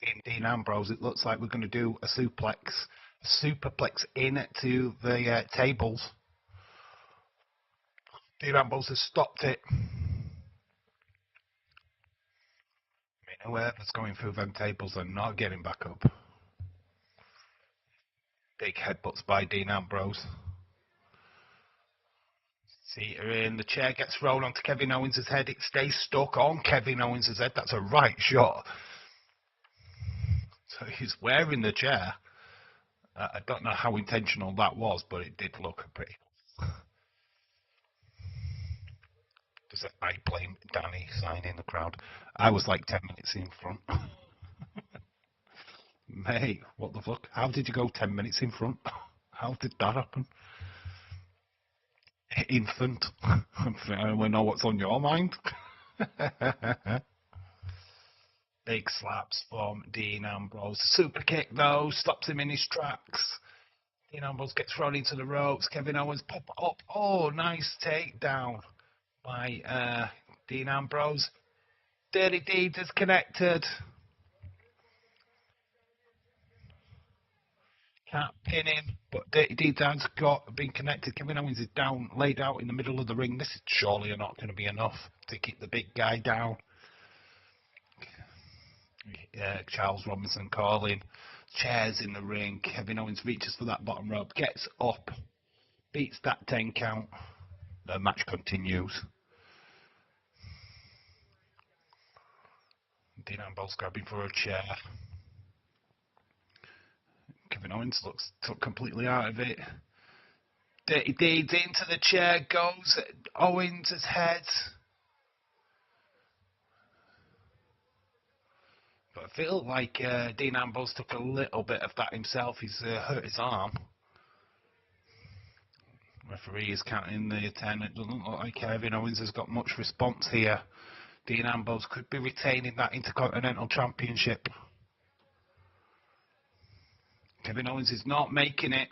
being Dean Ambrose. It looks like we're going to do a superplex into the tables. Dean Ambrose has stopped it. I mean, whoever's going through them tables are not getting back up. Big headbutts by Dean Ambrose. See her in. The chair gets thrown onto Kevin Owens' head. It stays stuck on Kevin Owens' head. That's a right shot. So he's wearing the chair. I don't know how intentional that was, but it did look pretty. I blame Danny sign in the crowd. I was like 10 minutes in front. Mate, what the fuck? How did you go 10 minutes in front? How did that happen? Infant. I don't know what's on your mind. Big slaps from Dean Ambrose. Super kick though, stops him in his tracks. Dean Ambrose gets thrown into the ropes. Kevin Owens pop up. Oh, nice takedown by Dean Ambrose. Dirty Deeds is connected. Can't pin him, but Dirty Deeds has been connected. Kevin Owens is down, laid out in the middle of the ring. This is surely not going to be enough to keep the big guy down. Charles Robinson calling. Chairs in the ring. Kevin Owens reaches for that bottom rope, gets up, beats that 10 count. The match continues. Dean Ambrose grabbing for a chair. Kevin Owens looks completely out of it. Dirty Deeds into the chair, goes Owens' head. But I feel like Dean Ambrose took a little bit of that himself. He's hurt his arm. Referee is counting the 10. It doesn't look like Kevin Owens has got much response here. Dean Ambrose could be retaining that Intercontinental Championship. Kevin Owens is not making it.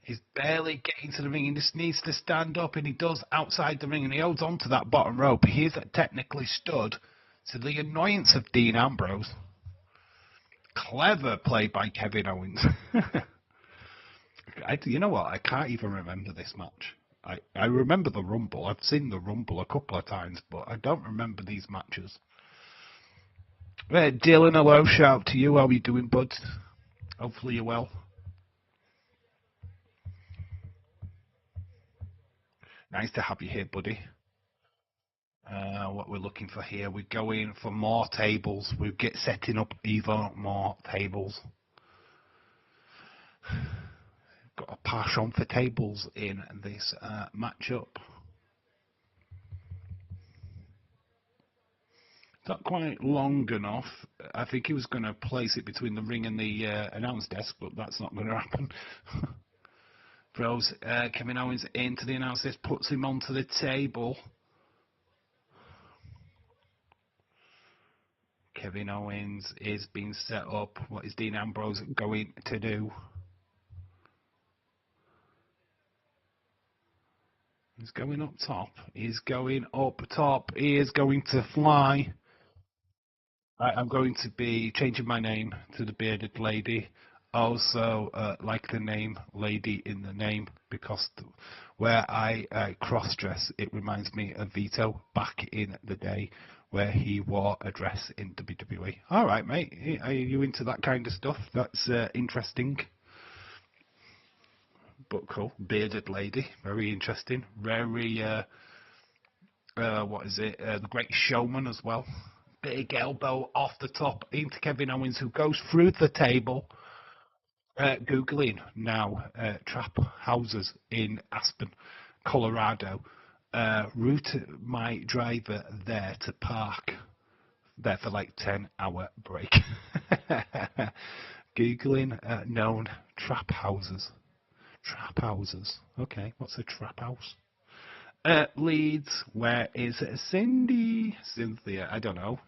He's barely getting to the ring. He just needs to stand up, and he does outside the ring, and he holds on to that bottom rope. He is technically stood, to the annoyance of Dean Ambrose. Clever play by Kevin Owens. You know what? I can't even remember this match. I remember the Rumble. I've seen the Rumble a couple of times, but I don't remember these matches. Dylan, hello. Shout out to you. How are you doing, bud? Hopefully you're well. Nice to have you here, buddy. What we're looking for here, we're going for more tables. We're setting up even more tables. Got a pass on for tables in this matchup. Not quite long enough. I think he was going to place it between the ring and the announce desk, but that's not going to happen. Throws Kevin Owens into the announce desk, puts him onto the table. Kevin Owens is being set up. What is Dean Ambrose going to do? He's going up top. He's going up top. He is going to fly. I'm going to be changing my name to the Bearded Lady. Also, like the name Lady in the name, because where I cross-dress, it reminds me of Vito back in the day where he wore a dress in WWE. All right, mate. Are you into that kind of stuff? That's interesting. But cool. Bearded Lady. Very interesting. Very, what is it? The Great Showman as well. Big elbow off the top into Kevin Owens, who goes through the table. Googling now trap houses in Aspen, Colorado. Route my driver there to park there for like 10-hour break. Googling known trap houses. Trap houses. Okay, what's a trap house? Leeds, where is Cindy? Cynthia, I don't know.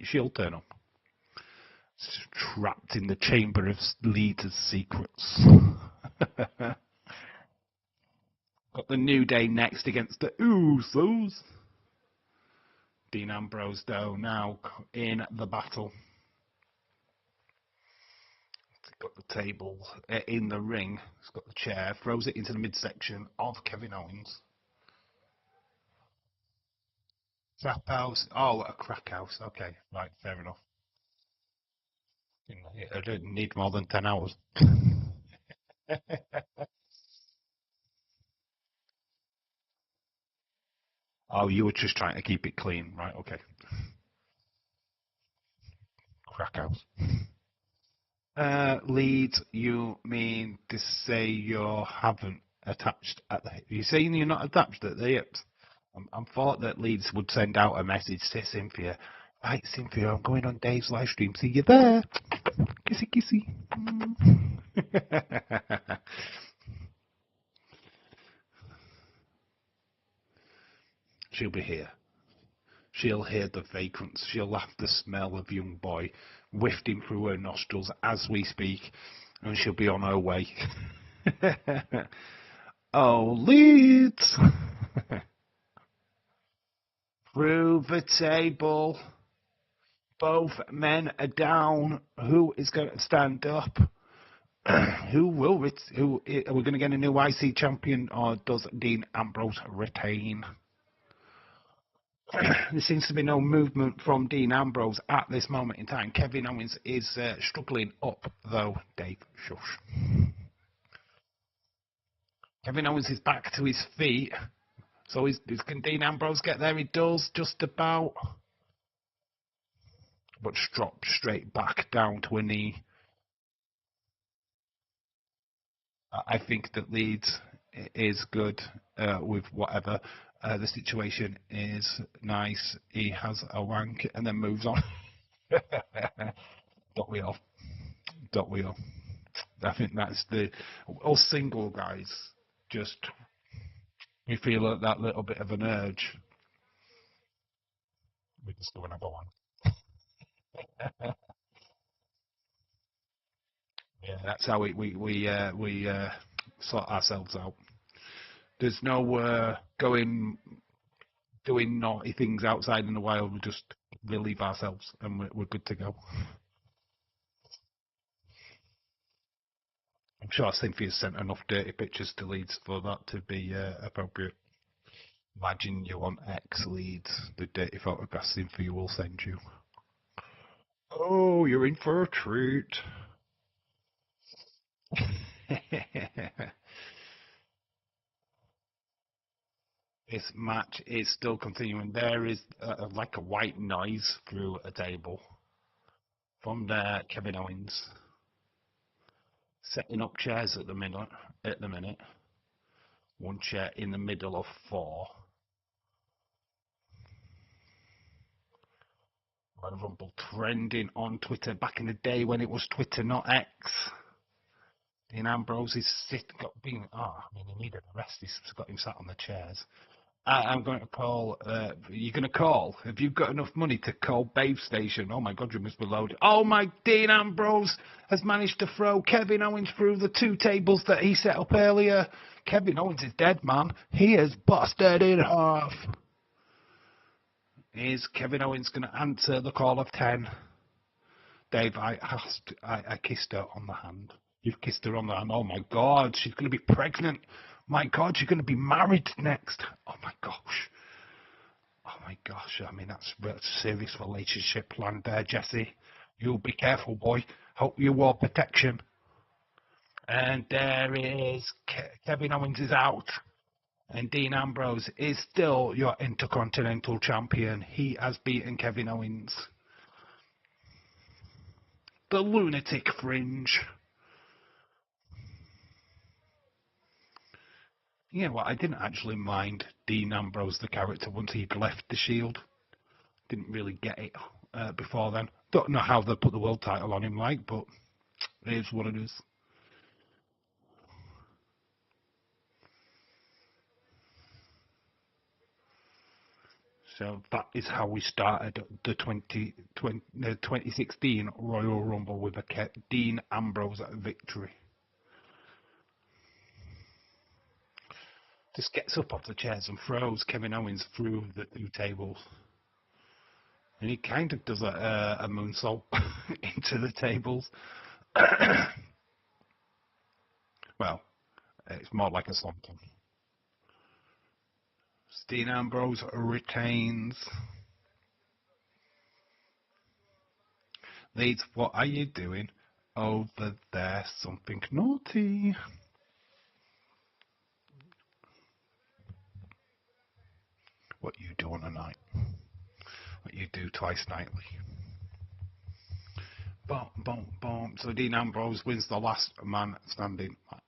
She'll turn up. Trapped in the chamber of Leeds' secrets. Got the New Day next against the Usos. Dean Ambrose, though, now in the battle. He's got the table in the ring. He's got the chair. Throws it into the midsection of Kevin Owens. Trap house. Oh, a crack house. Okay, right, fair enough. I didn't need more than 10 hours. Oh, you were just trying to keep it clean, right? Okay. Crack house. Leads, you mean to say you haven't attached at the hip? You're saying you're not attached at the hips? I thought that Leeds would send out a message to Cynthia. Right, Cynthia, I'm going on Dave's live stream. See you there. Kissy, kissy. She'll be here. She'll hear the vagrants. She'll have the smell of young boy wafting through her nostrils as we speak, and she'll be on her way. Oh, Leeds! Through the table. Both men are down. Who is going to stand up? Who will? Who are we going to get a new IC champion, or does Dean Ambrose retain? There seems to be no movement from Dean Ambrose at this moment in time. Kevin Owens is struggling up, though. Dave, shush. Kevin Owens is back to his feet. So can Dean Ambrose get there? He does, just about. But dropped straight back down to a knee. I think that Leeds is good with whatever. The situation is nice. He has a wank and then moves on. Don't we all? Don't we all? I think that's us single guys. Just we feel that little bit of an urge. We just do another one. Yeah, that's how we sort ourselves out. There's no doing naughty things outside in the wild. We just relieve ourselves and we're good to go. I'm sure Cynthia's sent enough dirty pictures to Leeds for that to be appropriate. Imagine you on X Leeds, the dirty photographs Cynthia will send you. Oh, you're in for a treat. This match is still continuing. There is like a white noise through a table from there. Kevin Owens setting up chairs at the minute. One chair in the middle of four. Royal Rumble trending on Twitter back in the day when it was Twitter, not X. Dean Ambrose is he needed a rest. He's got him sat on the chairs. I'm going to call. You're going to call. Have you got enough money to call Babe Station? Oh my God, you must be loaded. Oh my, Dean Ambrose has managed to throw Kevin Owens through the 2 tables that he set up earlier. Kevin Owens is dead, man. He is busted in half. Is Kevin Owens going to answer the call of 10? Dave, I kissed her on the hand. You've kissed her on the hand. Oh my God, she's going to be pregnant. My God, she's going to be married next. Oh my gosh. Oh my gosh. I mean, that's a serious relationship plan there, Jesse. You'll be careful, boy. Hope you wore protection. And there is Kevin Owens is out. And Dean Ambrose is still your Intercontinental Champion. He has beaten Kevin Owens. The Lunatic Fringe. You know what, I didn't actually mind Dean Ambrose, the character, once he'd left the Shield. Didn't really get it before then. Don't know how they put the world title on him, like, but it is what it is. So that is how we started the 2016 Royal Rumble with a Dean Ambrose victory. Just gets up off the chairs and throws Kevin Owens through the 2 tables. And he kind of does a moonsault into the tables. Well, it's more like a swanton. Dean Ambrose retains. Leads, what are you doing over there? Something naughty. What you do on a night? What you do twice nightly? Boom, boom, boom. So Dean Ambrose wins the last man standing match.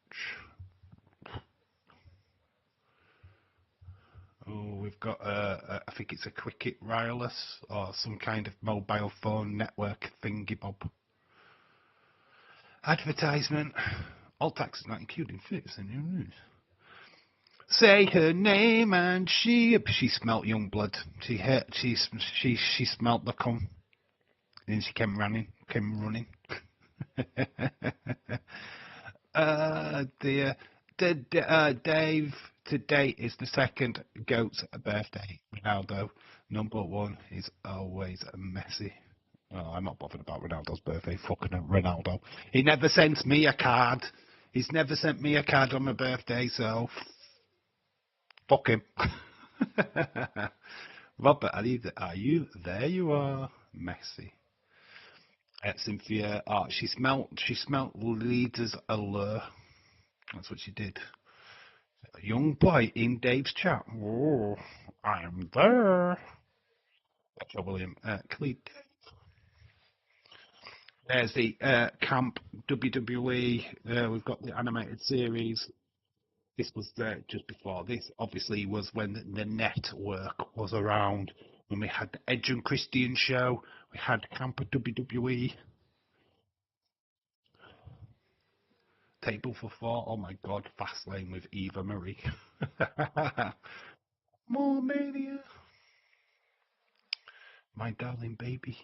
Oh, we've got I think it's a cricket wireless or some kind of mobile phone network thingy bob. Advertisement. All taxes not including fits in your news. Say her name and she smelt young blood. She smelt the cum. And she came running. Dear. Dave, today is the second GOAT's birthday. Ronaldo, number 1, is always messy. Oh, I'm not bothered about Ronaldo's birthday. Fucking Ronaldo. He never sends me a card. He's never sent me a card on my birthday, so fuck him. Robert, are you there? You are messy. Cynthia, she smelt leaders allure. That's what she did. A young boy in Dave's chat. Oh, I'm there. That's William. Cleed. There's the Camp WWE. We've got the animated series. This was just before this. Obviously, was when the network was around. When we had the Edge and Christian show, we had Camp WWE. Table for 4. Oh my God, Fastlane with Eva Marie. More mania. My darling baby.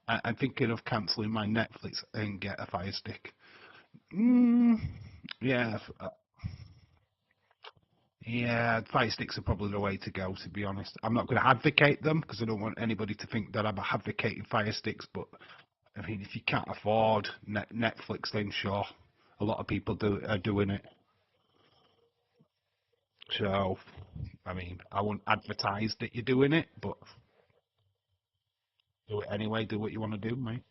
I'm thinking of cancelling my Netflix and get a Fire Stick. Yeah. Yeah, Fire Sticks are probably the way to go, to be honest. I'm not going to advocate them because I don't want anybody to think that I'm advocating Fire Sticks, but I mean, if you can't afford Netflix, then sure. A lot of people are doing it. So, I mean, I won't advertise that you're doing it, but do it anyway. Do what you want to do, mate.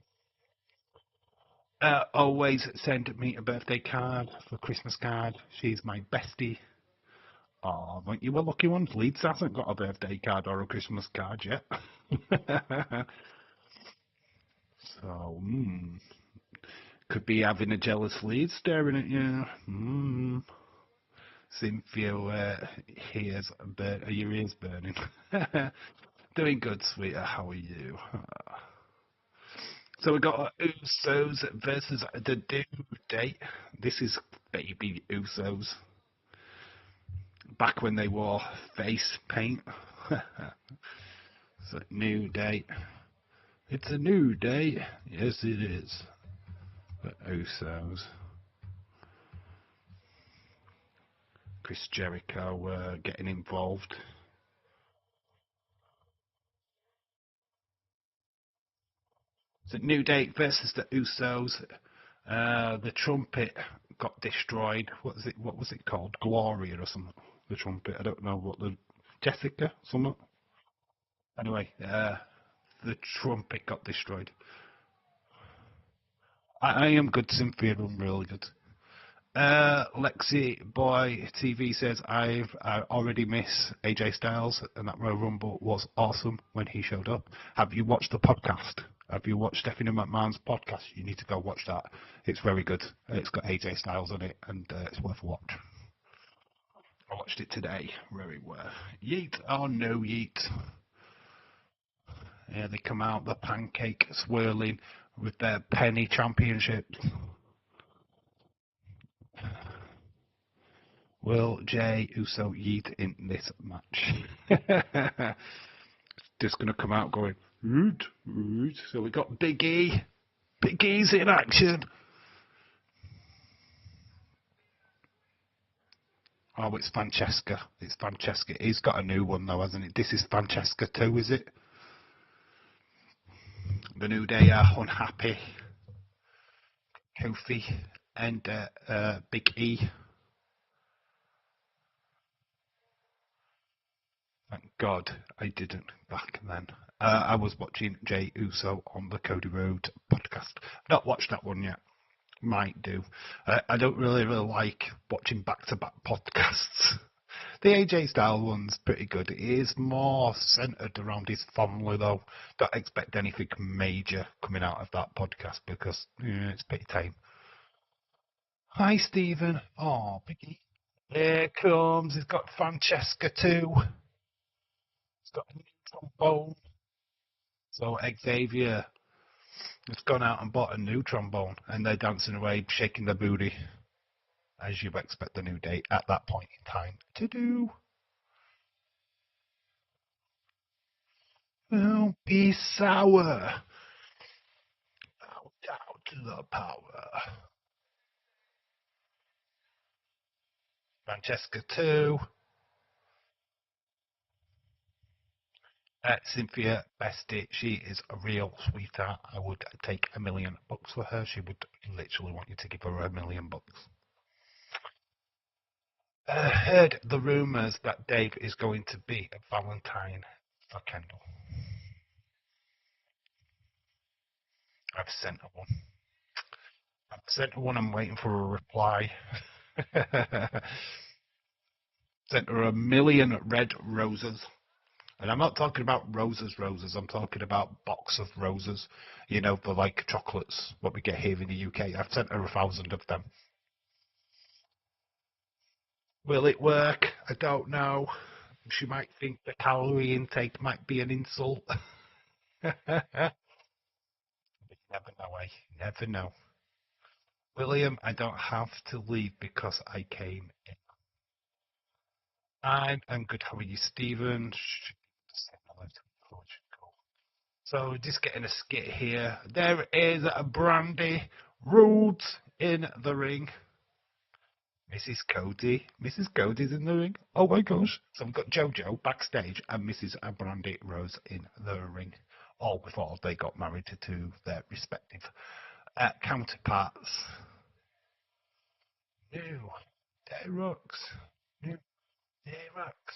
Always send me a birthday card for Christmas card. She's my bestie. Oh, aren't you a lucky one? Leeds hasn't got a birthday card or a Christmas card yet. So, could be having a jealous Leeds staring at you. Cynthia, are your ears burning? Doing good, sweetheart. How are you? So we got Usos versus the New Day. This is baby Usos. Back when they wore face paint. It's a new day. It's a new day. Yes, it is. The Usos. Chris Jericho getting involved. It's a New Day versus the Usos. The trumpet got destroyed. What was it called? Gloria or something. The trumpet. I don't know what the Jessica something. Anyway, the trumpet got destroyed. I am good, Cynthia. I'm really good. Lexi Boy TV says I already miss AJ Styles, and that Royal Rumble was awesome when he showed up. Have you watched the podcast? Have you watched Stephanie McMahon's podcast? You need to go watch that. It's very good. It's got AJ Styles on it, and it's worth a watch. I watched it today. Very well. Yeet or no yeet? Yeah, they come out the pancake swirling with their penny championships. Will Jey Uso yeet in this match? Just going to come out going, root, root. So we got Big E. Big E's in action. Oh, it's Francesca. It's Francesca. He's got a new one though, hasn't it? This is Francesca 2, is it? The New Day are unhappy. Kofi and Big E. Thank God I didn't back then. I was watching Jey Uso on the Cody Rhodes podcast. Not watched that one yet. Might do. I don't really like watching back-to-back podcasts. The AJ Styles one's pretty good. It is more centred around his family, though. Don't expect anything major coming out of that podcast because it's pretty tame. Hi, Stephen. Oh, Biggie. Here comes. He's got Francesca too. He's got a new trombone. So Xavier has gone out and bought a new trombone, and they're dancing away, shaking their booty, as you expect the New Day at that point in time to do. Don't be sour. Down to the power. Francesca too. Cynthia Bestie, she is a real sweetheart. I would take $1 million for her. She would literally want you to give her $1 million. Heard the rumours that Dave is going to be a Valentine for Kendall. I've sent her one. I'm waiting for a reply. Sent her 1 million red roses. And I'm not talking about roses. I'm talking about box of roses. You know, the like chocolates, what we get here in the UK. I've sent her 1,000 of them. Will it work? I don't know. She might think the calorie intake might be an insult. But you never know, eh? You never know. William, I don't have to leave because I came in. I'm good. How are you, Stephen? So just getting a skit here. There is Brandy Rhodes in the ring. Mrs. Cody. Mrs. Cody's in the ring. Oh my gosh. So we've got JoJo backstage and Mrs. Brandy Rose in the ring. All before they got married to their respective counterparts. New Day Rocks. New Day Rocks.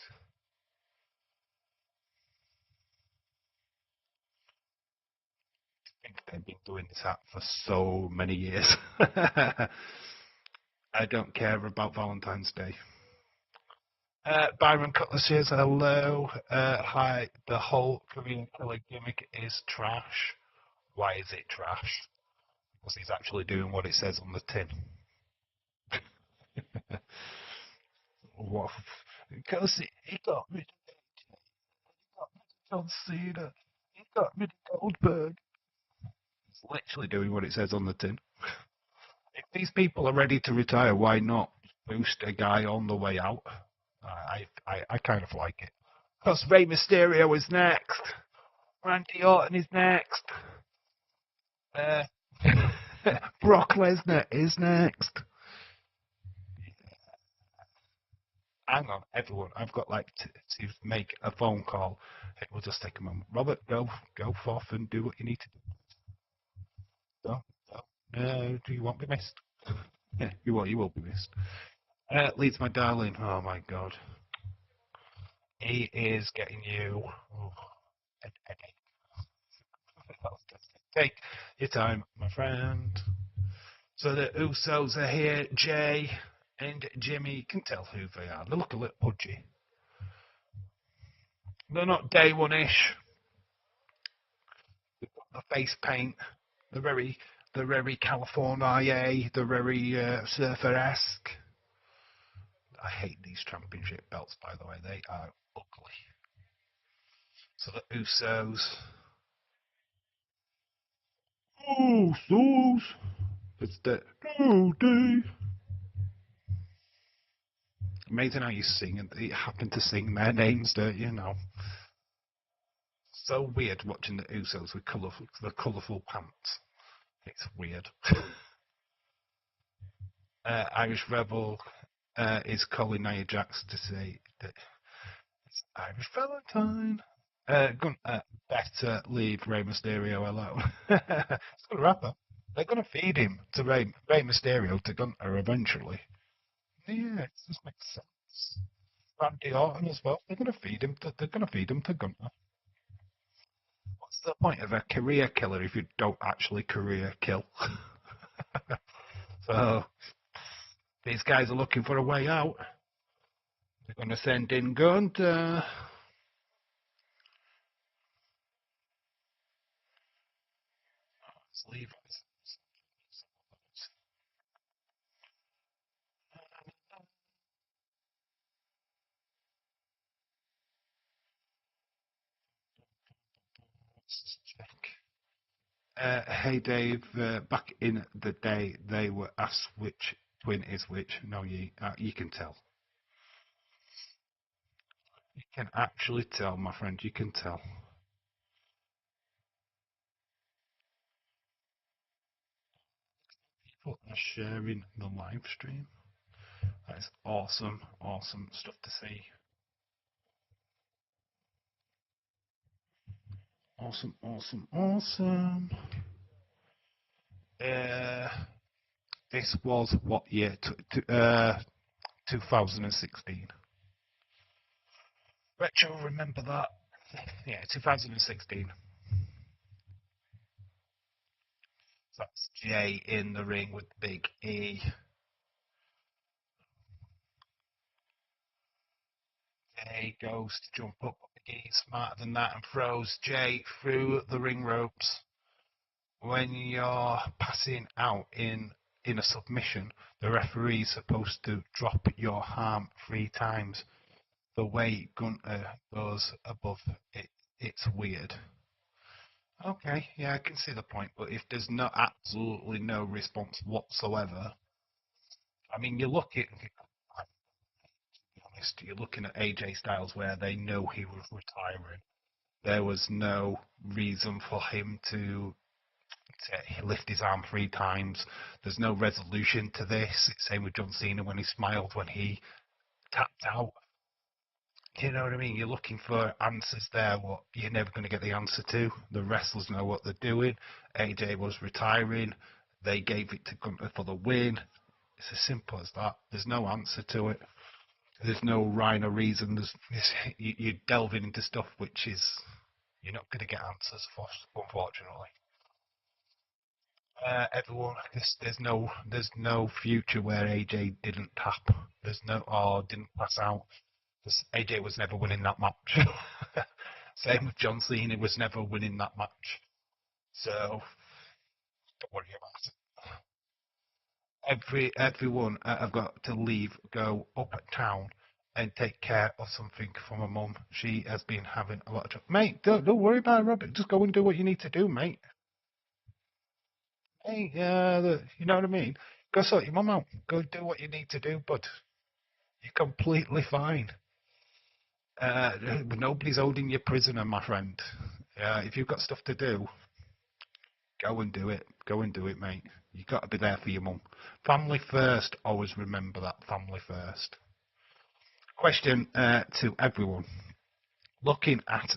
I think they've been doing this app for so many years. I don't care about Valentine's Day. Byron Cutler says hello. Hi. The whole Korean killer gimmick is trash. Why is it trash? Because he's actually doing what it says on the tin. What? Because he got rid of AJ. He got rid of John Cena. He got rid of Goldberg. He's literally doing what it says on the tin. If these people are ready to retire, why not boost a guy on the way out I kind of like it. Because Rey Mysterio is next. Randy Orton is next. Uh, Brock Lesnar is next. Hang on, everyone. I've got like to make a phone call. It will just take a moment. Robert, go forth and do what you need to do. Go, go. Do you won't be missed? Yeah, you will. You will be missed. Leeds, my darling. Oh my God, he is getting you. Oh, take your time, my friend. So the Usos are here. Jay and Jimmy, you can tell who they are. They look a little pudgy. They're not day one-ish. They've got the face paint. They're very California. They're very surfer-esque. I hate these championship belts, by the way. They are ugly. So the Usos. Usos. It's the no day. Amazing how you sing and you happen to sing their names, don't you? Know. So weird watching the Usos with colourful pants. It's weird. Irish Rebel is calling Nia Jax to say that it's Irish Valentine. Better leave Rey Mysterio alone. It's going to wrap up. They're going to feed him to Rey Mysterio to Gunter eventually. Yeah, it just makes sense. Randy Orton as well. They're going to feed him. They're going to feed him to Gunter. What's the point of a career killer if you don't actually career kill? So these guys are looking for a way out. They're going to send in Gunter. Let's leave. Let's check. Hey Dave, back in the day, they were asked which twin is which. No, you can tell. You can actually tell, my friend. You can tell. People are sharing the live stream. That is awesome, awesome stuff to see. Awesome, awesome, awesome. Uh, this was what year? 2016. Retro, remember that? Yeah, 2016. So that's Jay in the ring with Big E. Jay goes to jump up. Big E smarter than that and throws Jay through the ring ropes. When you're passing out in a submission, the referee is supposed to drop your arm 3 times. The way Gunter goes above it, it's weird. Okay, yeah, I can see the point, but if there's absolutely no response whatsoever, I mean, you look at, to be honest, you're looking at AJ Styles where they know he was retiring. There was no reason for him to lift his arm 3 times. There's no resolution to this. Same with John Cena when he smiled when he tapped out. You know what I mean? You're looking for answers there, what you're never going to get the answer to. The wrestlers know what they're doing. AJ was retiring. They gave it to Gunter for the win. It's as simple as that. There's no answer to it. There's no rhyme or reason. You're delving into stuff which is you're not going to get answers for, unfortunately. Everyone, there's no future where AJ didn't tap. There's no or didn't pass out. AJ was never winning that match. Same with John Cena, was never winning that match. So don't worry about it. Everyone have got to leave, go up at town, and take care of something for my mum. She has been having a lot of trouble. Mate, don't worry about it, Robert. Just go and do what you need to do, mate. Hey, you know what I mean? Go sort your mum out. Go do what you need to do, bud. You're completely fine. Nobody's holding you prisoner, my friend. If you've got stuff to do, go and do it. Go and do it, mate. You've got to be there for your mum. Family first. Always remember that. Family first. Question to everyone. Looking at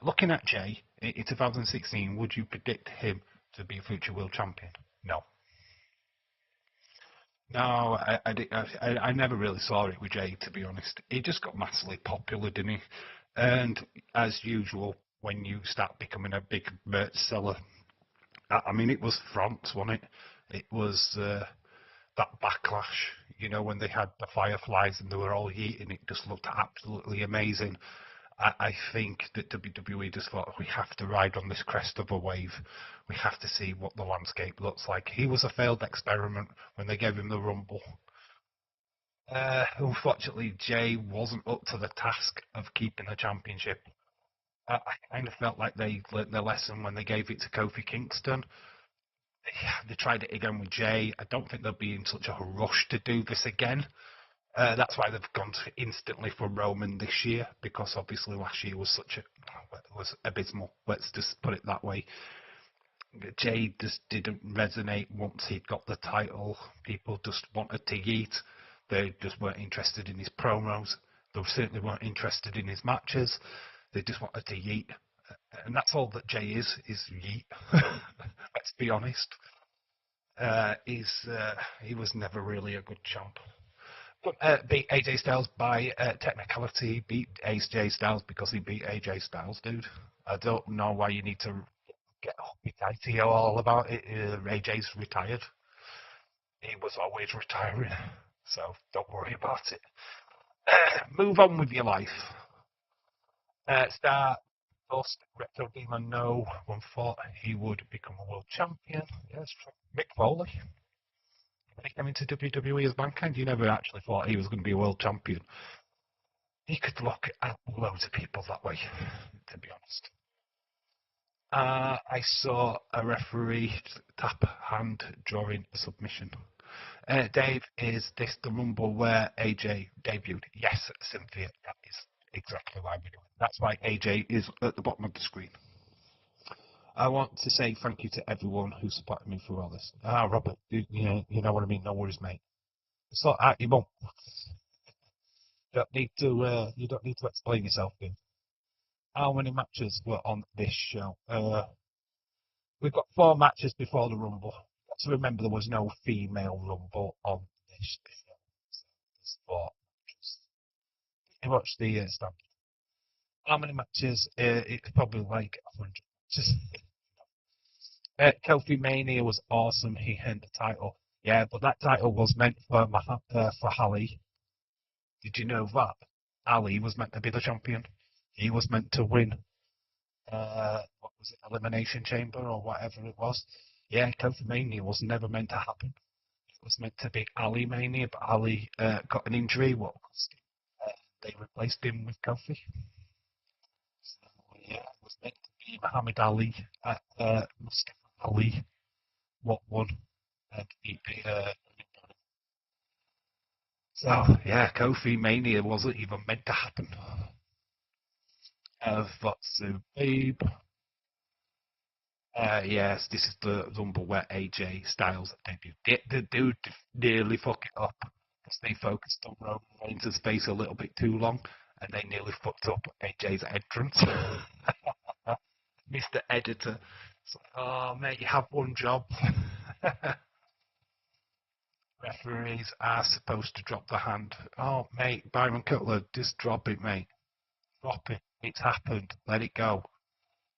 looking at Jay in 2016, would you predict him to be a future world champion? No. No, I never really saw it with Jay, to be honest. He just got massively popular, didn't he? And as usual, when you start becoming a big merch seller, I mean, it was France, wasn't it? It was that backlash, when they had the fireflies and they were all eating, it just looked absolutely amazing. I think that WWE just thought we have to ride on this crest of a wave. We have to see what the landscape looks like. He was a failed experiment when they gave him the Rumble. Unfortunately, Jay wasn't up to the task of keeping the championship. I kind of felt like they learnt their lesson when they gave it to Kofi Kingston. They tried it again with Jay. I don't think they'll be in such a rush to do this again. That's why they've gone instantly for Roman this year, because obviously last year was was abysmal. Let's just put it that way. Jay just didn't resonate once he'd got the title. People just wanted to yeet. They just weren't interested in his promos. They certainly weren't interested in his matches. They just wanted to yeet. And that's all that Jay is yeet. Let's be honest. He was never really a good champ. But beat AJ Styles by technicality. Beat AJ Styles because he beat AJ Styles, dude. I don't know why you need to get uppity all about it. AJ's retired. He was always retiring, so don't worry about it. Move on with your life. Start Dust, Recto Demon, no one thought he would become a world champion. Yes, Mick Foley. When he came into WWE as Mankind, you never actually thought he was going to be a world champion. He could look at loads of people that way, to be honest. I saw a referee tap hand during a submission. Dave, is this the Rumble where AJ debuted? Yes, Cynthia, that is exactly why we're doing it. That's why AJ is at the bottom of the screen. I want to say thank you to everyone who supported me through all this. Robert, you know what I mean? No worries, mate. Sort out your mum. You don't need to explain yourself, dude. How many matches were on this show? We've got 4 matches before the Rumble. Let's remember there was no female Rumble on this show. There's 4 matches. You watch the standard. How many matches? It's probably like 100 matches. Kofi Mania was awesome. He earned the title. Yeah, but that title was meant for Ali. Did you know that? Ali was meant to be the champion. He was meant to win. What was it? Elimination Chamber or whatever it was. Yeah, Kofi Mania was never meant to happen. It was meant to be Ali Mania, but Ali got an injury. They replaced him with Kofi. So, yeah, it was meant to be Muhammad Ali, Mustafa Ali, what won, and he beat So yeah, Kofi Mania wasn't even meant to happen. Vatsu Babe. Yes, this is the Rumble where AJ Styles debuted. The dude nearly fucked it up because they focused on Roman Reigns' face a little bit too long, and they nearly fucked up AJ's entrance. Mr. Editor. It's like, oh, mate, you have one job. Referees are supposed to drop the hand. Oh, mate, Byron Cutler, just drop it, mate. Drop it. It's happened. Let it go.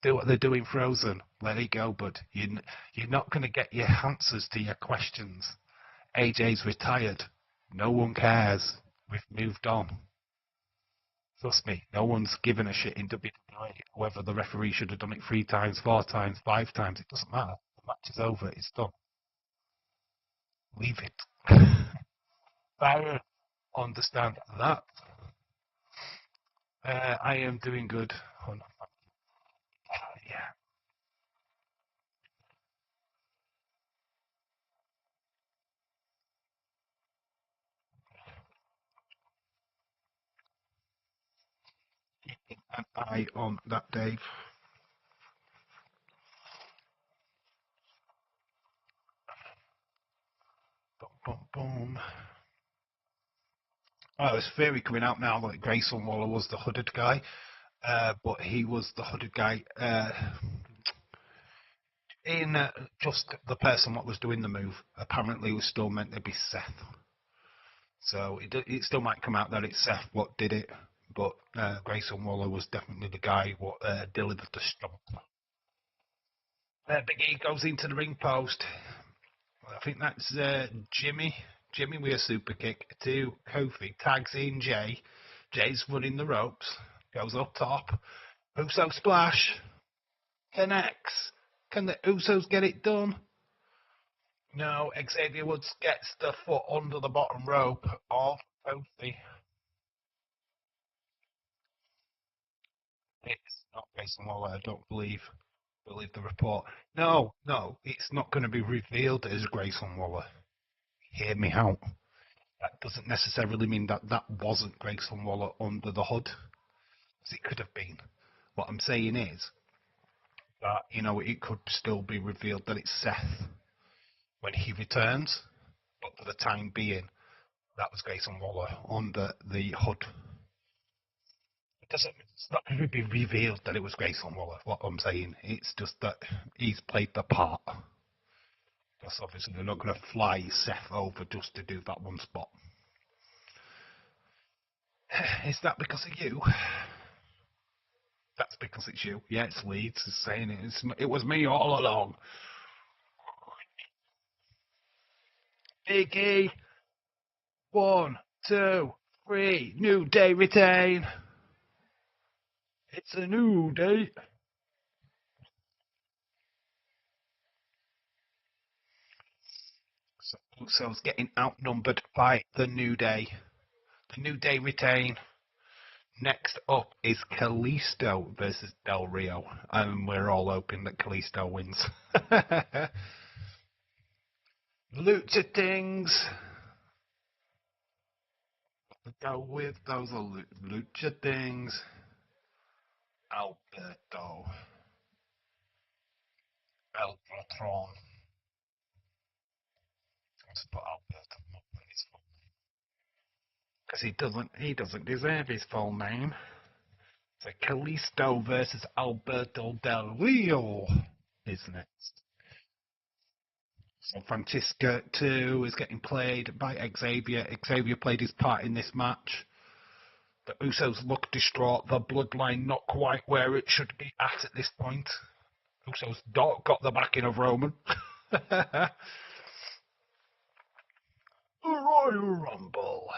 Do what they're doing Frozen. Let it go, bud. You're not going to get your answers to your questions. AJ's retired. No one cares. We've moved on. Trust me, no one's given a shit in WWE whether the referee should have done it 3 times, 4 times, 5 times. It doesn't matter. The match is over. It's done. Leave it. I understand that. I am doing good. Oh, no. Yeah. an eye on that, Dave. Boom, boom, boom. Oh, there's theory coming out now that Grayson Waller was the hooded guy, but he was the hooded guy in just the person what was doing the move. Apparently, it was still meant to be Seth. So it still might come out that it's Seth what did it, but Grayson Waller was definitely the guy what delivered the stomp. Big E goes into the ring post. I think that's Jimmy. Jimmy with a super kick to Kofi. Tags in Jay. Jay's running the ropes. Goes up top. Uso splash. Connects. Can the Usos get it done? No. Xavier Woods gets the foot under the bottom rope of Kofi. It's not Grayson Waller, I don't believe the report. No, it's not going to be revealed as Grayson Waller. Hear me out. That doesn't necessarily mean that that wasn't Grayson Waller under the hood, as it could have been. What I'm saying is that, it could still be revealed that it's Seth when he returns, but for the time being, that was Grayson Waller under the hood. It's not going to be revealed that it was Grayson Waller, what I'm saying. It's just that he's played the part. Because obviously they're not going to fly Seth over just to do that one spot. Is that because of you? That's because it's you. Yeah, it's Leeds. It's saying it was me all along. Big E. 1, 2, 3. New Day retain. It's a new day. So Uso's getting outnumbered by the New Day. The New Day retain. Next up is Kalisto versus Del Rio. And we're all hoping that Kalisto wins. Lucha things. Go with those Lucha things. Alberto. El Patron. Let's put Alberto up in his full name. Because he doesn't deserve his full name. So Kalisto versus Alberto Del Rio is next. So Francisca 2 is getting played by Xavier. Xavier played his part in this match. The Usos look distraught. The bloodline not quite where it should be at this point. Usos got the backing of Roman. The Royal Rumble.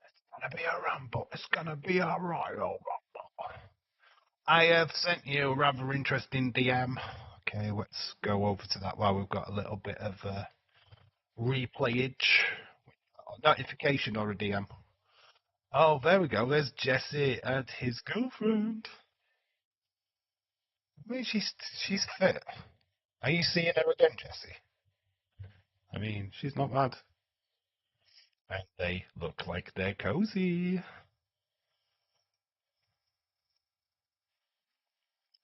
It's gonna be a rumble. It's gonna be a Royal Rumble. I have sent you a rather interesting DM. Okay, let's go over to that while we've got a little bit of replayage. Notification or a DM. Oh, there we go. There's Jesse and his girlfriend. I mean, she's fit. Are you seeing her again, Jesse? I mean, she's not bad. And they look like they're cozy.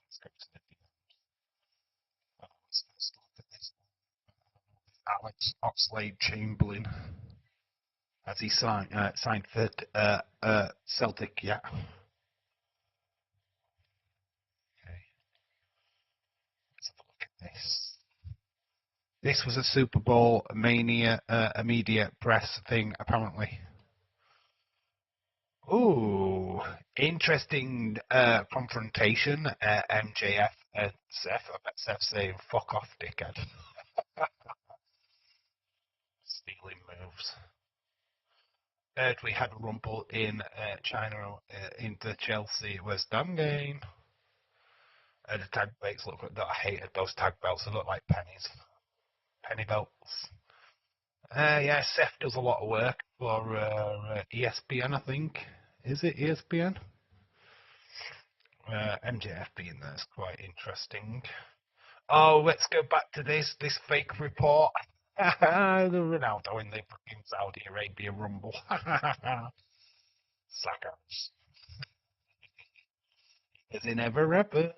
Let's go to the let's look at this. Alex Oxlade-Chamberlain. Has he signed for Celtic yet? Okay. Let's have a look at this. This was a Super Bowl Mania immediate press thing, apparently. Ooh, interesting confrontation. MJF and Seth. I bet Seth's saying, "Fuck off, dickhead." Stealing moves. Heard we had a rumble in China in the Chelsea West Ham game. The tag belts look like that. I hated those tag belts. They look like pennies. Penny belts. Yeah, Seth does a lot of work for ESPN, I think. Is it ESPN? MJF being there is quite interesting. Oh, let's go back to this fake report. The Ronaldo in the fucking Saudi Arabia Rumble. Suckers. As in ever ever.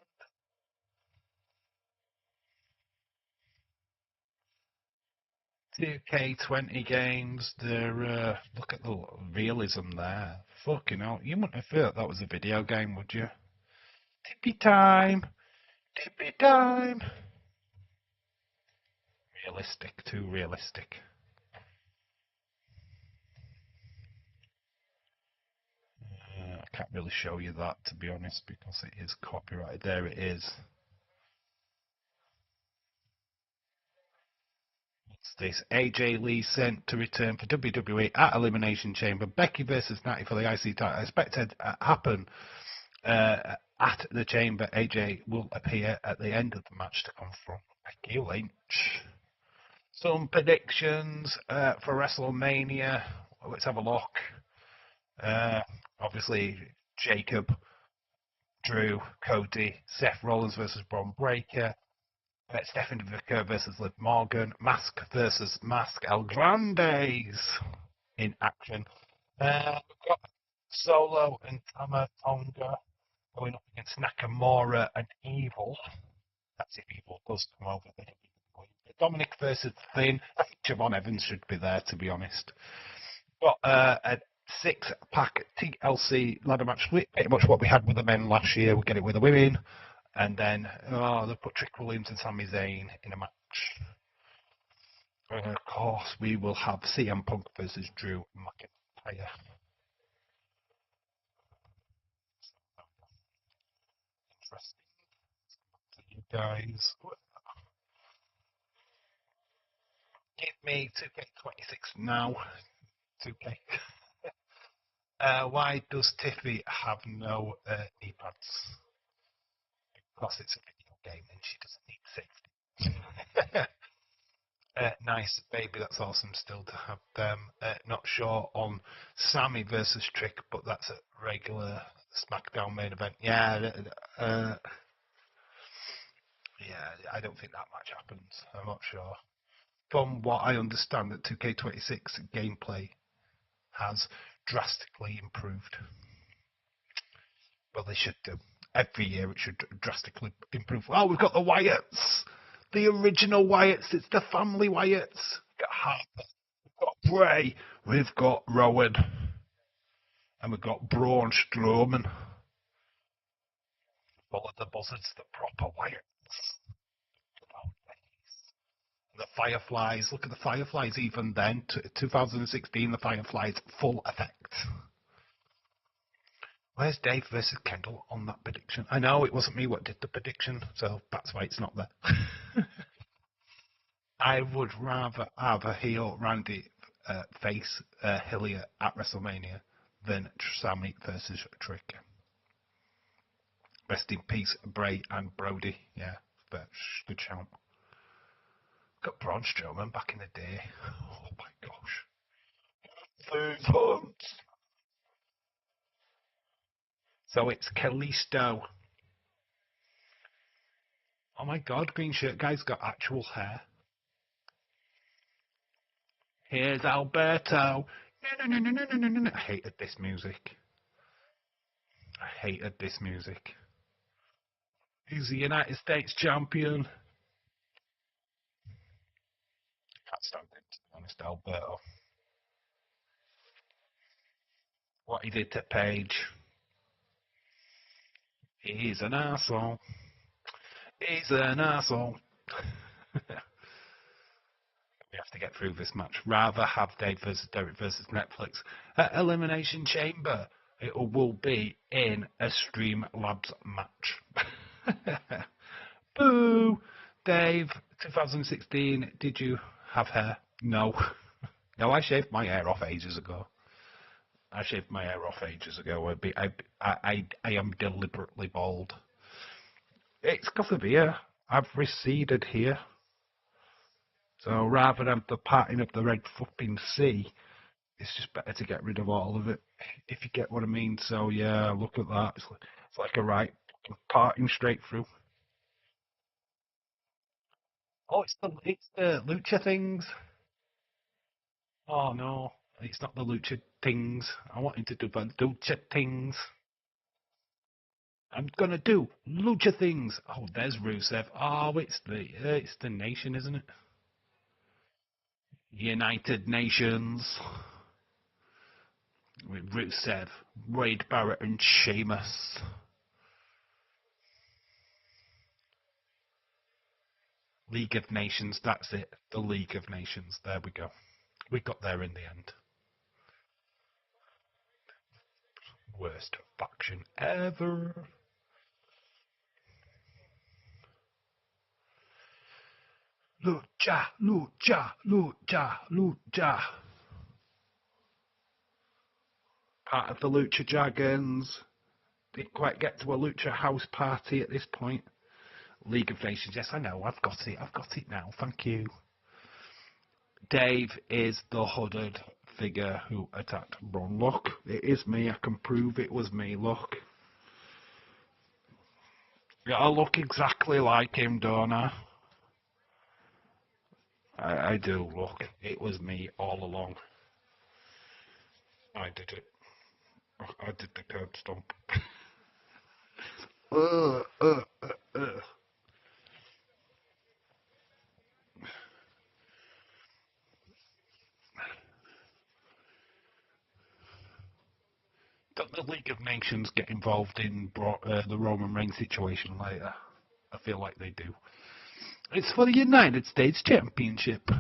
2K20 games, they're, look at the realism there. Fucking hell, you wouldn't have thought that was a video game, would you? Tippy time! Tippy time! Realistic, too realistic. I can't really show you that, to be honest, because it is copyrighted. There it is. What's this? AJ Lee sent to return for WWE at Elimination Chamber. Becky versus Natty for the IC title. Expected to happen at the Chamber. AJ will appear at the end of the match to confront Becky Lynch. Some predictions for WrestleMania. Let's have a look. Obviously, Jacob, Drew, Cody, Seth Rollins versus Braun Breaker, Stephanie Vicker versus Liv Morgan, Mask versus Mask, El Grandes in action. We've got Solo and Tama Tonga going up against Nakamura and Evil. That's if Evil does come over. Dominic versus Finn. I think Javon Evans should be there, to be honest. Got a 6-pack TLC ladder match, pretty much what we had with the men last year. We get it with the women, and then they put Trick Williams and Sami Zayn in a match. And of course, we will have CM Punk versus Drew McIntyre. Interesting. To you guys, give me 2K26 now. 2K. Why does Tiffy have no knee pads? Because it's a video game and she doesn't need safety. Nice, baby, that's awesome still to have them. Not sure on Sammy versus Trick, but that's a regular SmackDown main event. Yeah, I don't think that match happens. I'm not sure. From what I understand, that 2K26 gameplay has drastically improved. Well, they should do. Every year it should drastically improve. Oh, we've got the Wyatts. The original Wyatts. It's the family Wyatts. We've got Harper. We've got Bray. We've got Rowan. And we've got Braun Strowman. Follow the buzzards, the proper Wyatts. The Fireflies. Look at the Fireflies even then. 2016, the Fireflies full effect. Where's Dave versus Kendall on that prediction? I know it wasn't me what did the prediction, so that's why it's not there. I would rather have a heel Randy face Hillier at WrestleMania than Sammy versus Trick. Rest in peace, Bray and Brody. Yeah, good shout. Got Braun Strowman back in the day. Oh my gosh. These hunts. So it's Kalisto. Oh my god, green shirt guy's got actual hair. Here's Alberto. No. I hated this music. He's the United States champion. Can't stand him, to be honest, Alberto. What he did to Paige. He's an asshole. He's an asshole. We have to get through this match. Rather have Dave versus Derek versus Netflix. At Elimination Chamber, it will be in a Streamlabs match. Boo! Dave, 2016, did you have hair? No. No, I shaved my hair off ages ago. I am deliberately bald. It's because of here. I've receded here. So rather than the parting of the red fucking sea, it's just better to get rid of all of it, if you get what I mean. So yeah, look at that. It's like a right parting straight through. Oh, it's the lucha things. Oh no, it's not the lucha things. I wanted to do the lucha things. I'm gonna do lucha things. Oh, there's Rusev. Oh, it's the nation, isn't it? United Nations with Rusev, Wade Barrett, and Sheamus. League of Nations. That's it. The League of Nations. There we go. We got there in the end. Worst faction ever. Lucha, lucha, lucha, lucha. Part of the Lucha Dragons. Didn't quite get to a Lucha house party at this point. League of Nations. Yes, I know. I've got it. I've got it now. Thank you. Dave is the hooded figure who attacked Ron. Look, it is me. I can prove it was me. Look. Yeah, I look exactly like him, don't I? I do. Look, it was me all along. I did it. I did the curb stomp. uh, uh, uh, uh. Don't the League of Nations get involved in the Roman Reigns situation later? I feel like they do. It's for the United States Championship.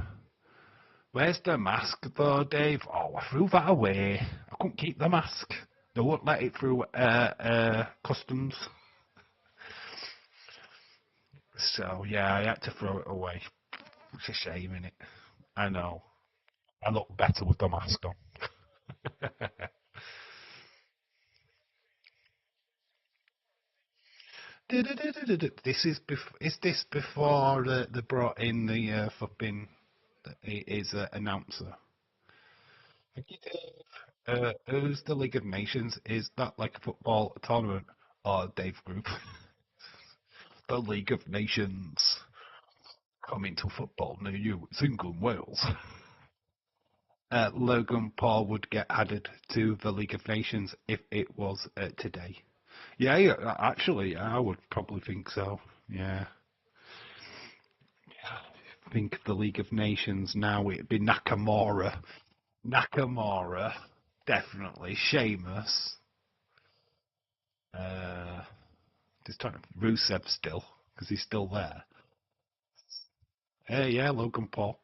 Where's the mask though, Dave? Oh, I threw that away. I couldn't keep the mask. They won't let it through customs. So yeah, I had to throw it away. It's a shame, innit? I know. I look better with the mask on. Is this before they brought in the fucking his announcer? Thank you, Dave. Who's the League of Nations? Is that like a football tournament or Dave Group? The League of Nations coming to football near you. It's England, Wales. Logan Paul would get added to the League of Nations if it was today. Yeah, yeah, actually, I would probably think so. Yeah. I think the League of Nations now it'd be Nakamura. Nakamura, definitely. Sheamus. Uh, just trying to Rusev still, because he's still there. Yeah, Logan Paul.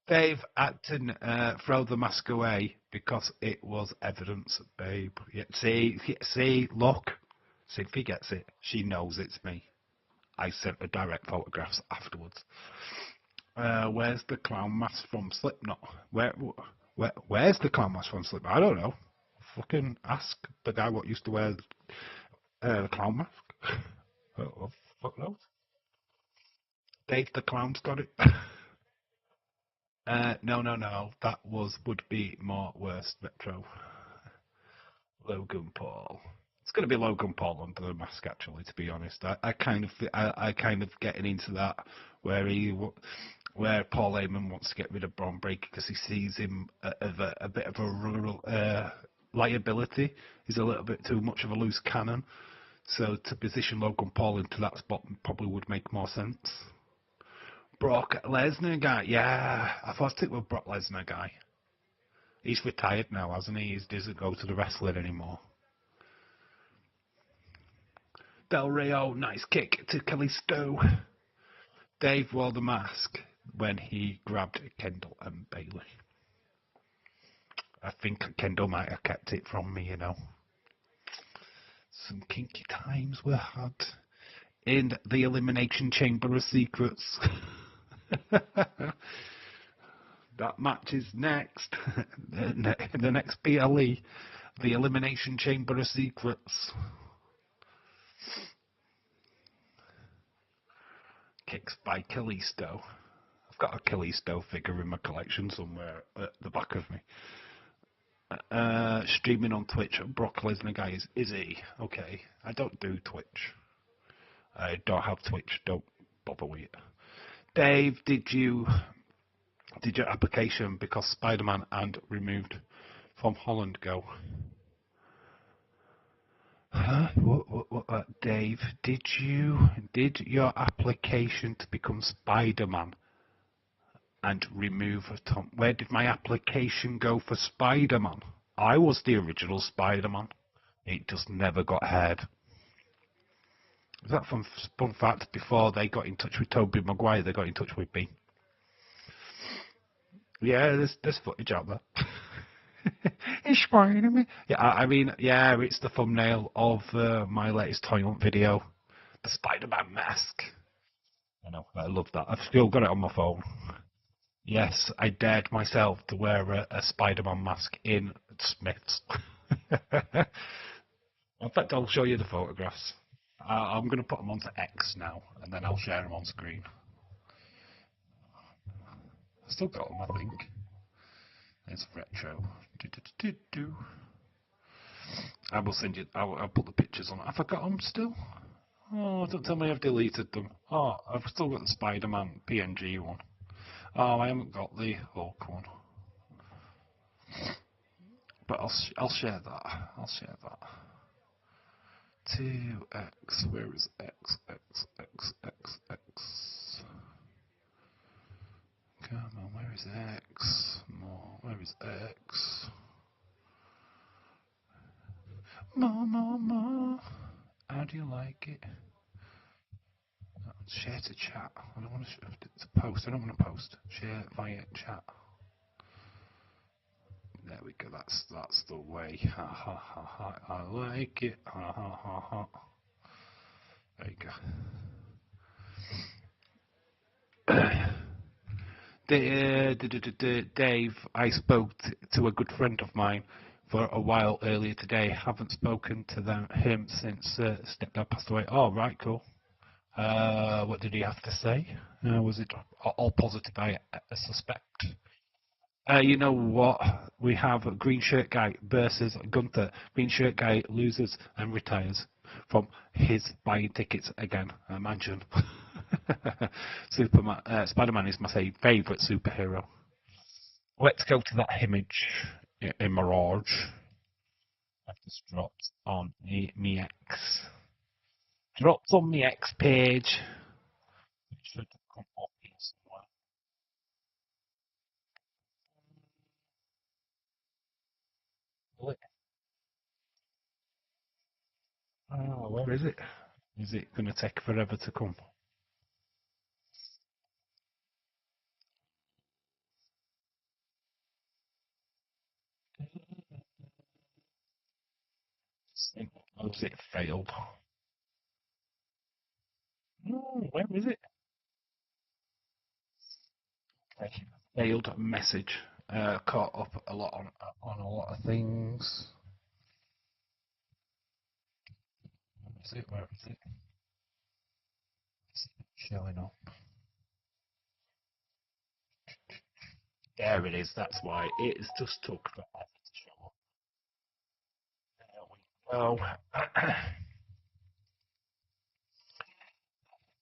Dave had to throw the mask away because it was evidence, babe. Yeah, see, look. See if he gets it. She knows it's me. I sent her direct photographs afterwards. Where's the clown mask from Slipknot? Where's the clown mask from Slipknot? I don't know. Fucking ask the guy what used to wear the clown mask. Oh, fuck knows. Dave the clown's got it. No. That would be more worse retro. Logan Paul. It's going to be Logan Paul under the mask, actually. To be honest, I kind of getting into that where where Paul Heyman wants to get rid of Braun Breaker because he sees him as a bit of a rural liability. He's a little bit too much of a loose cannon. So to position Logan Paul into that spot probably would make more sense. Brock Lesnar guy, yeah, I thought it was Brock Lesnar guy. He's retired now, hasn't he? He doesn't go to the wrestling anymore. Del Rio, nice kick to Kalisto. Dave wore the mask when he grabbed Kendall and Bailey. I think Kendall might have kept it from me, you know. Some kinky times were had in the Elimination Chamber of Secrets. That match is next. The next BLE, the Elimination Chamber of Secrets. Kicks by Kalisto. I've got a Kalisto figure in my collection somewhere at the back of me. Streaming on Twitch, Brock Lesnar guy is he? Okay, I don't do Twitch. I don't have Twitch. Don't bother with it. Dave, did your application because Spider-Man and removed from Holland go? Huh? Dave, did your application to become Spider-Man and remove Tom? Where did my application go for Spider-Man? I was the original Spider-Man. It just never got heard. Is that fun fact? Before they got in touch with Tobey Maguire, they got in touch with me. Yeah, there's footage out there. It's Spider-Man. Yeah, I mean, yeah, it's the thumbnail of my latest Toy Hunt video, the Spider-Man mask. I know, I love that. I've still got it on my phone. Yes, I dared myself to wear a Spider-Man mask in Smith's. In fact, I'll show you the photographs. I'm going to put them onto X now, and then I'll share them on screen. I still got them, I think. There's retro. I will send you. I'll put the pictures on. Have I got them still? Oh, don't tell me I've deleted them. Oh, I've still got the Spider-Man PNG one. Oh, I haven't got the Hulk one. But I'll share that. I'll share that. 2x. Where is X? X. X. X. X. Come on, where is X? More. Where is X? More. How do you like it? Share to chat. I don't want to post. I don't want to post. Share via chat. There we go. That's the way. Ha ha ha ha. I like it. Ha ha ha ha. There you go. Dave, I spoke to a good friend of mine for a while earlier today. Haven't spoken to him since stepdad passed away. Oh, right, cool. What did he have to say? Was it all positive, I suspect? You know what? We have a green shirt guy versus Gunther. Green shirt guy loses and retires from his buying tickets again. Imagine. Superman, Spider-Man is my favourite superhero. Let's go to that image in Mirage. I've just dropped on me X. Dropped on the X page. It should come up here somewhere. Oh, where is it? Is it going to take forever to come? Or has it failed? No, where is it? Okay. Failed message. Caught up a lot on a lot of things. Where is it? Where is it? It's showing up. There it is. That's why it's just took forever to show up. There we go.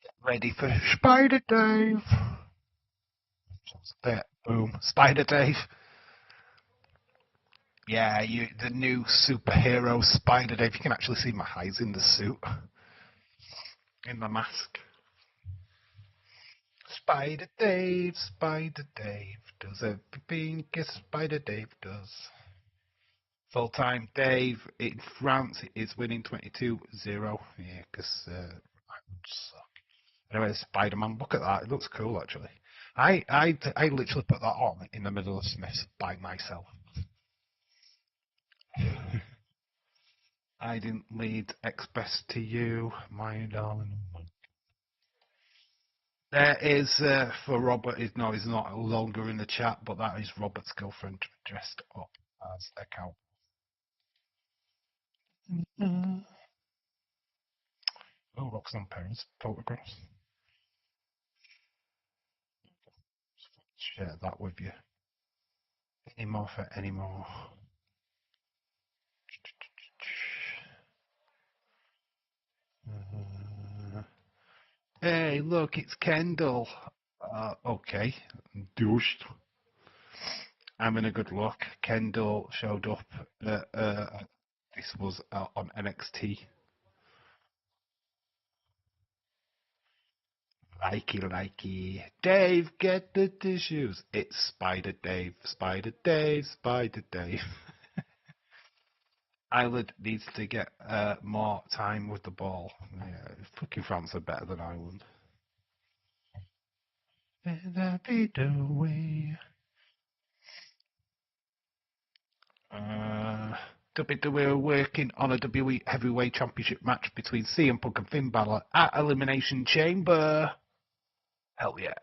Get ready for Spider Dave. There, boom, Spider Dave. Yeah, the new superhero Spider Dave. You can actually see my eyes in the suit, in the mask. Spider Dave does everything a Spider Dave does. Full time Dave in France is winning 22-0. Yeah, because anyway, Spider Man. Look at that. It looks cool actually. I literally put that on in the middle of Smiths by myself. I didn't lead express to you, my darling. There is for Robert. No, he's not longer in the chat, but that is Robert's girlfriend dressed up as a cow. Oh, Roxanne Perry's photographs. Share that with you. Any more for any more? Hey, look, it's Kendall. Okay, douched. I'm in a good look. Kendall showed up at This was on NXT. Likey. Dave, get the tissues. It's Spider Dave. Spider Dave. Spider Dave. Ireland needs to get more time with the ball. Yeah, fucking France are better than Ireland. That'd be the way. WWE are working on a WWE Heavyweight Championship match between CM Punk and Finn Balor at Elimination Chamber. Hell yeah.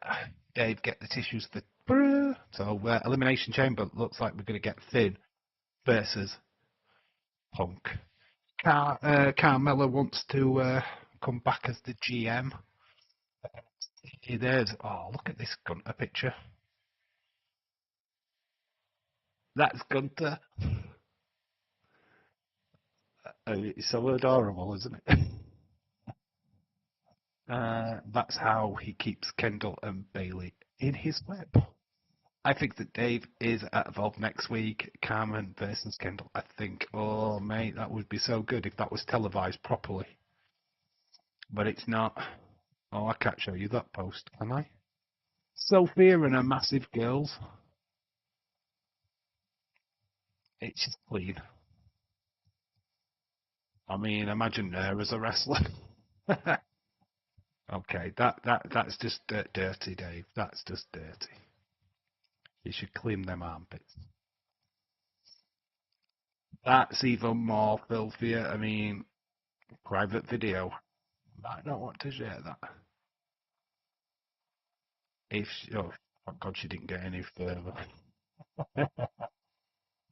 Dave, get the tissues for... So, Elimination Chamber looks like we're going to get Finn versus Punk. Carmella wants to come back as the GM. There's... Oh, look at this Gunter picture. That's Gunter. It's so adorable, isn't it? That's how he keeps Kendall and Bailey in his web. I think that Dave is at Evolve next week. Carmen versus Kendall. I think, oh mate, that would be so good if that was televised properly. But it's not. Oh, I can't show you that post, can I? Sophia and her massive girls. It's just clean. I mean, imagine her as a wrestler. Okay, that's just dirty, Dave. That's just dirty. You should clean them armpits. That's even more filthier. I mean, private video. I don't want to share that. If oh, thank God she didn't get any further.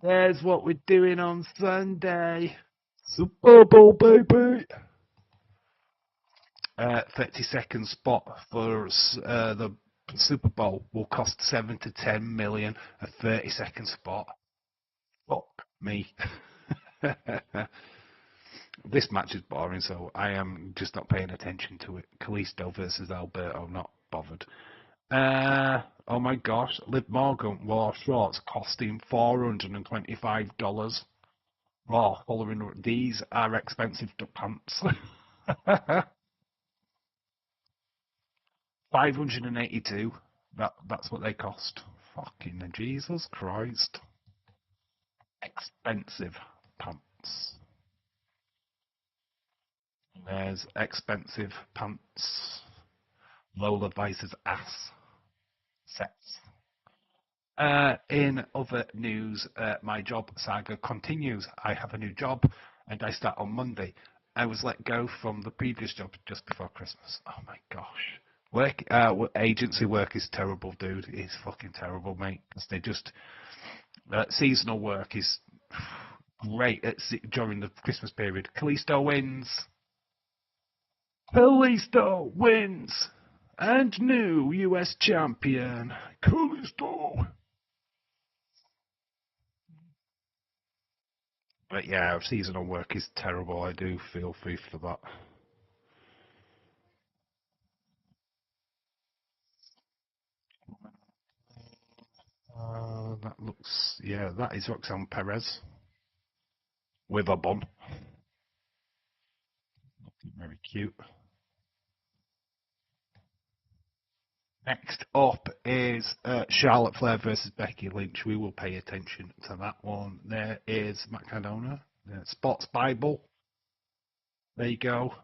There's what we're doing on Sunday. Super Bowl, baby. 30-second spot for the Super Bowl will cost 7 to 10 million. A 30-second spot. Fuck me. This match is boring, so I am just not paying attention to it. Kalisto versus Alberto, not bothered. Oh my gosh, Liv Morgan wore shorts costing $425. Oh, following these are expensive pants. 582. That's what they cost. Fucking Jesus Christ. Expensive pants. There's expensive pants. Lola Vice's ass. Sets. In other news, my job saga continues. I have a new job and I start on Monday. I was let go from the previous job just before Christmas. Oh my gosh. Agency work is terrible, dude. It's fucking terrible, mate. Because they just... seasonal work is great during the Christmas period. Kalisto wins. Kalisto wins. And new US champion. Kalisto. But yeah, seasonal work is terrible. I do feel free for that. That looks, yeah, that is Roxanne Perez with a bun. Looking very cute. Next up is Charlotte Flair versus Becky Lynch. We will pay attention to that one. There is Matt Cardona, Sports Bible. There you go.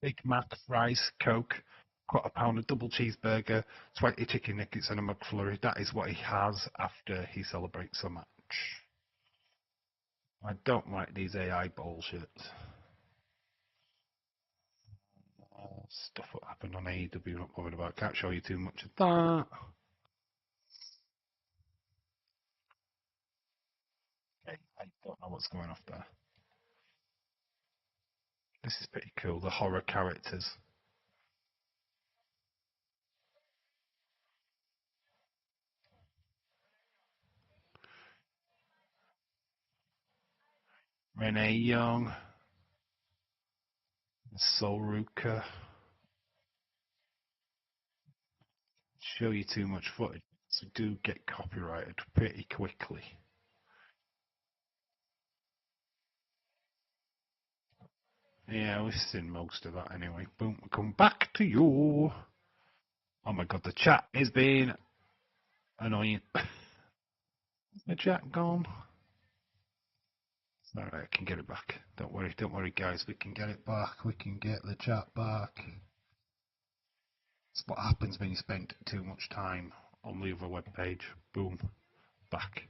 Big Mac, fries, Coke, £1/4 double cheeseburger, 20 chicken nuggets, and a McFlurry. That is what he has after he celebrates a match. I don't like these AI bullshit. Stuff that happened on AEW, not bothered about. Can't show you too much of that. Okay, I don't know what's going off there. This is pretty cool, the horror characters. Renee Young, Solruka. Show you too much footage, so do get copyrighted pretty quickly. Yeah, we've seen most of that anyway. Boom, we come back to you. Oh my god, the chat is being annoying. The chat gone. Alright, I can get it back. Don't worry guys, we can get it back. We can get the chat back. It's what happens when you spend too much time on the other web page. Boom, back.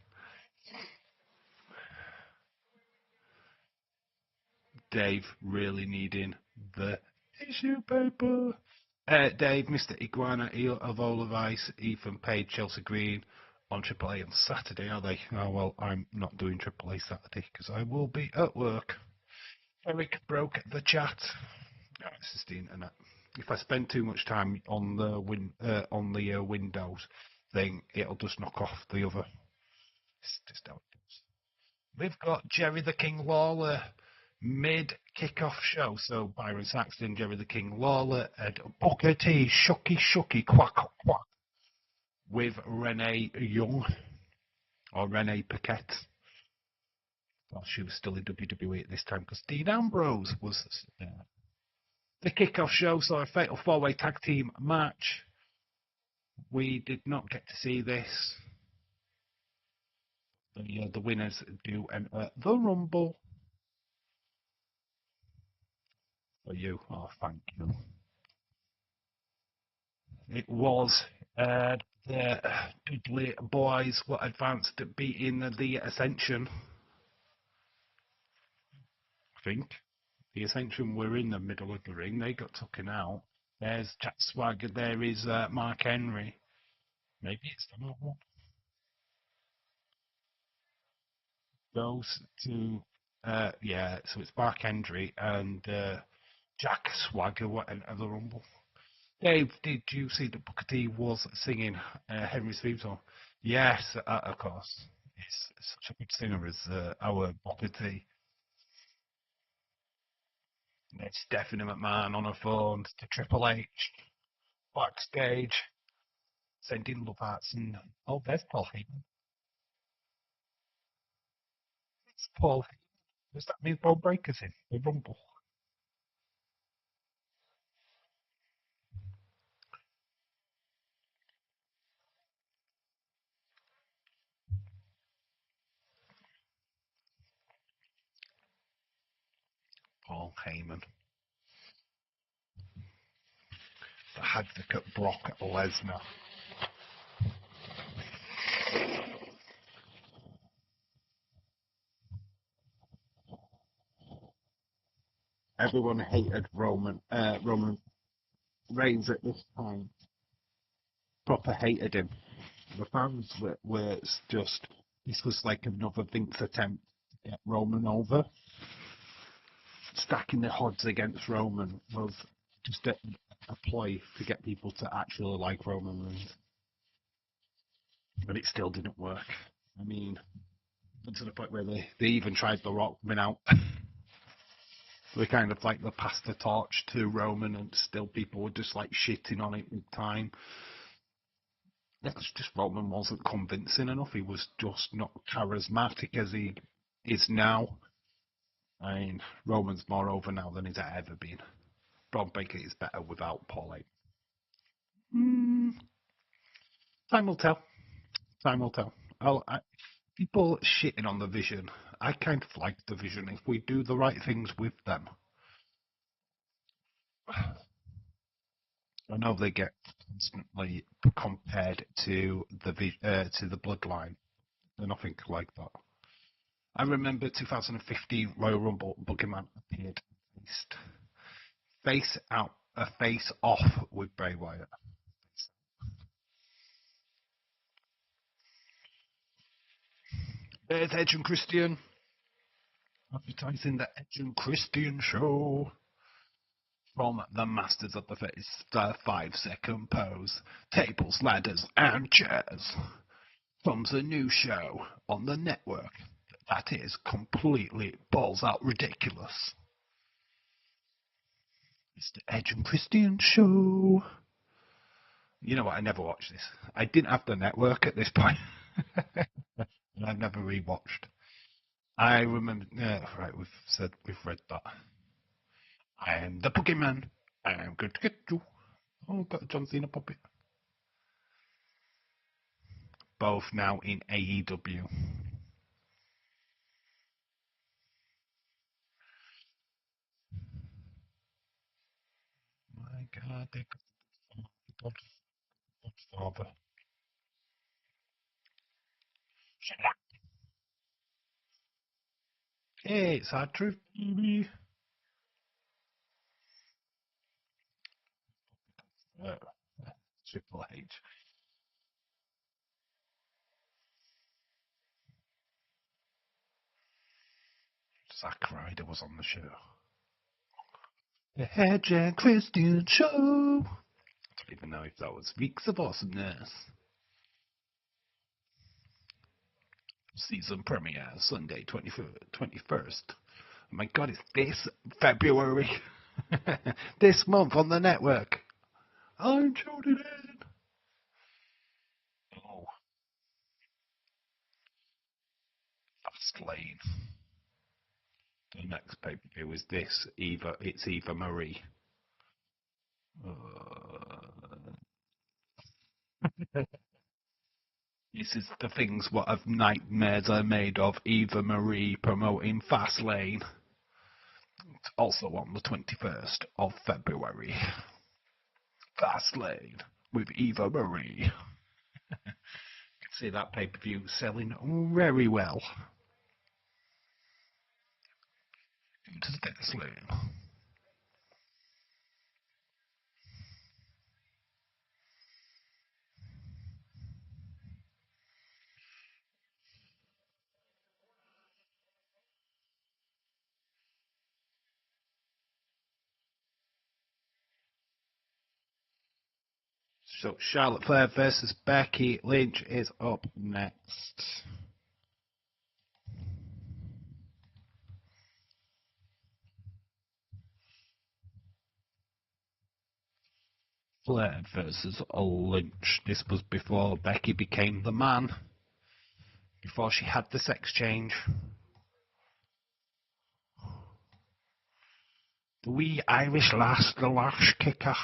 Dave really needing the tissue paper. Dave, Mr. Iguana, Eel of All of Ice, Ethan Page, Chelsea Green on Triple A on Saturday, are they? Oh, well, I'm not doing Triple A Saturday because I will be at work. Eric broke the chat. Oh, it's just the internet. If I spend too much time on the Windows thing, it'll just knock off the other. It's just how it goes. We've got Jerry the King Lawler mid kick-off show. So Byron Saxton, Jerry the King Lawler, and Booker T, Shucky, quack, quack, with Renee Young, or Renee Paquette. Well, she was still in WWE at this time because Dean Ambrose was there. The kick-off show saw a fatal four-way tag team match. We did not get to see this. The winners do enter the Rumble. For you, oh, thank you. It was the Dudley boys were advanced to beating the Ascension. I think the Ascension were in the middle of the ring. They got taken out. There's Jack Swagger. There is Mark Henry. Maybe it's the one. Goes to yeah. So it's Mark Henry and Jack Swagger were enter the Rumble. Dave, did you see that Booker T was singing Henry's theme song? Yes, of course. He's such a good singer as our Booker T. It's Stephanie McMahon on her phone to Triple H backstage, sending love hearts and oh, there's Paul Heyman. It's Paul Heyman. Does that mean Paul Breaker's in the Rumble? Paul Heyman. The advocate Brock Lesnar. Everyone hated Roman Reigns at this time. Proper hated him. The fans were just. This was like another Vince attempt to get Roman over. Stacking the odds against Roman was just a ploy to get people to actually like Roman Reigns. But it still didn't work. I mean, to the point where they even tried The Rock coming out. They kind of like they passed the torch to Roman, and still people were just like shitting on it big time. That's just Roman wasn't convincing enough. He was just not charismatic as he is now. I mean, Roman's more over now than he's ever been. Braun Baker is better without Paul Heyman. Time will tell. Time will tell. People shitting on the Vision. I kind of like the Vision if we do the right things with them. I know they get constantly compared to the Bloodline. They're nothing like that. I remember 2015 Royal Rumble. Boogeyman appeared face off with Bray Wyatt. There's Edge and Christian advertising the Edge and Christian show from the Masters of the Face. The 5-second pose, tables, ladders, and chairs. From the new show on the network that is completely balls out ridiculous. It's the Edge and Christian show. You know what? I never watched this. I didn't have the network at this point. And I've never rewatched. I remember. Yeah, right. We've read that. I am the Boogeyman. I am good to get you. Oh, got a John Cena puppet. Both now in AEW. My God, they got Godfather. Hey, it's our truth, baby. Uh, Triple H. Zack Ryder was on the show. The Edge and Christian Show. I don't even know if that was Weeks of Awesomeness. Season premiere, Sunday, 21st. Oh my God, it's this February. This month on the network. I'm tuning in. Oh, Fastlane. The next pay-per-view is this. It's Eva Marie. Uh, this is the things what of nightmares are made of. Eva Marie promoting Fastlane. It's also on the 21st of February. Fastlane with Eva Marie. You can see that pay-per-view selling very well. Into Fastlane. So Charlotte Flair versus Becky Lynch is up next. Flair versus Lynch. This was before Becky became the man. Before she had the sex change. The wee Irish lass, the lash kicker.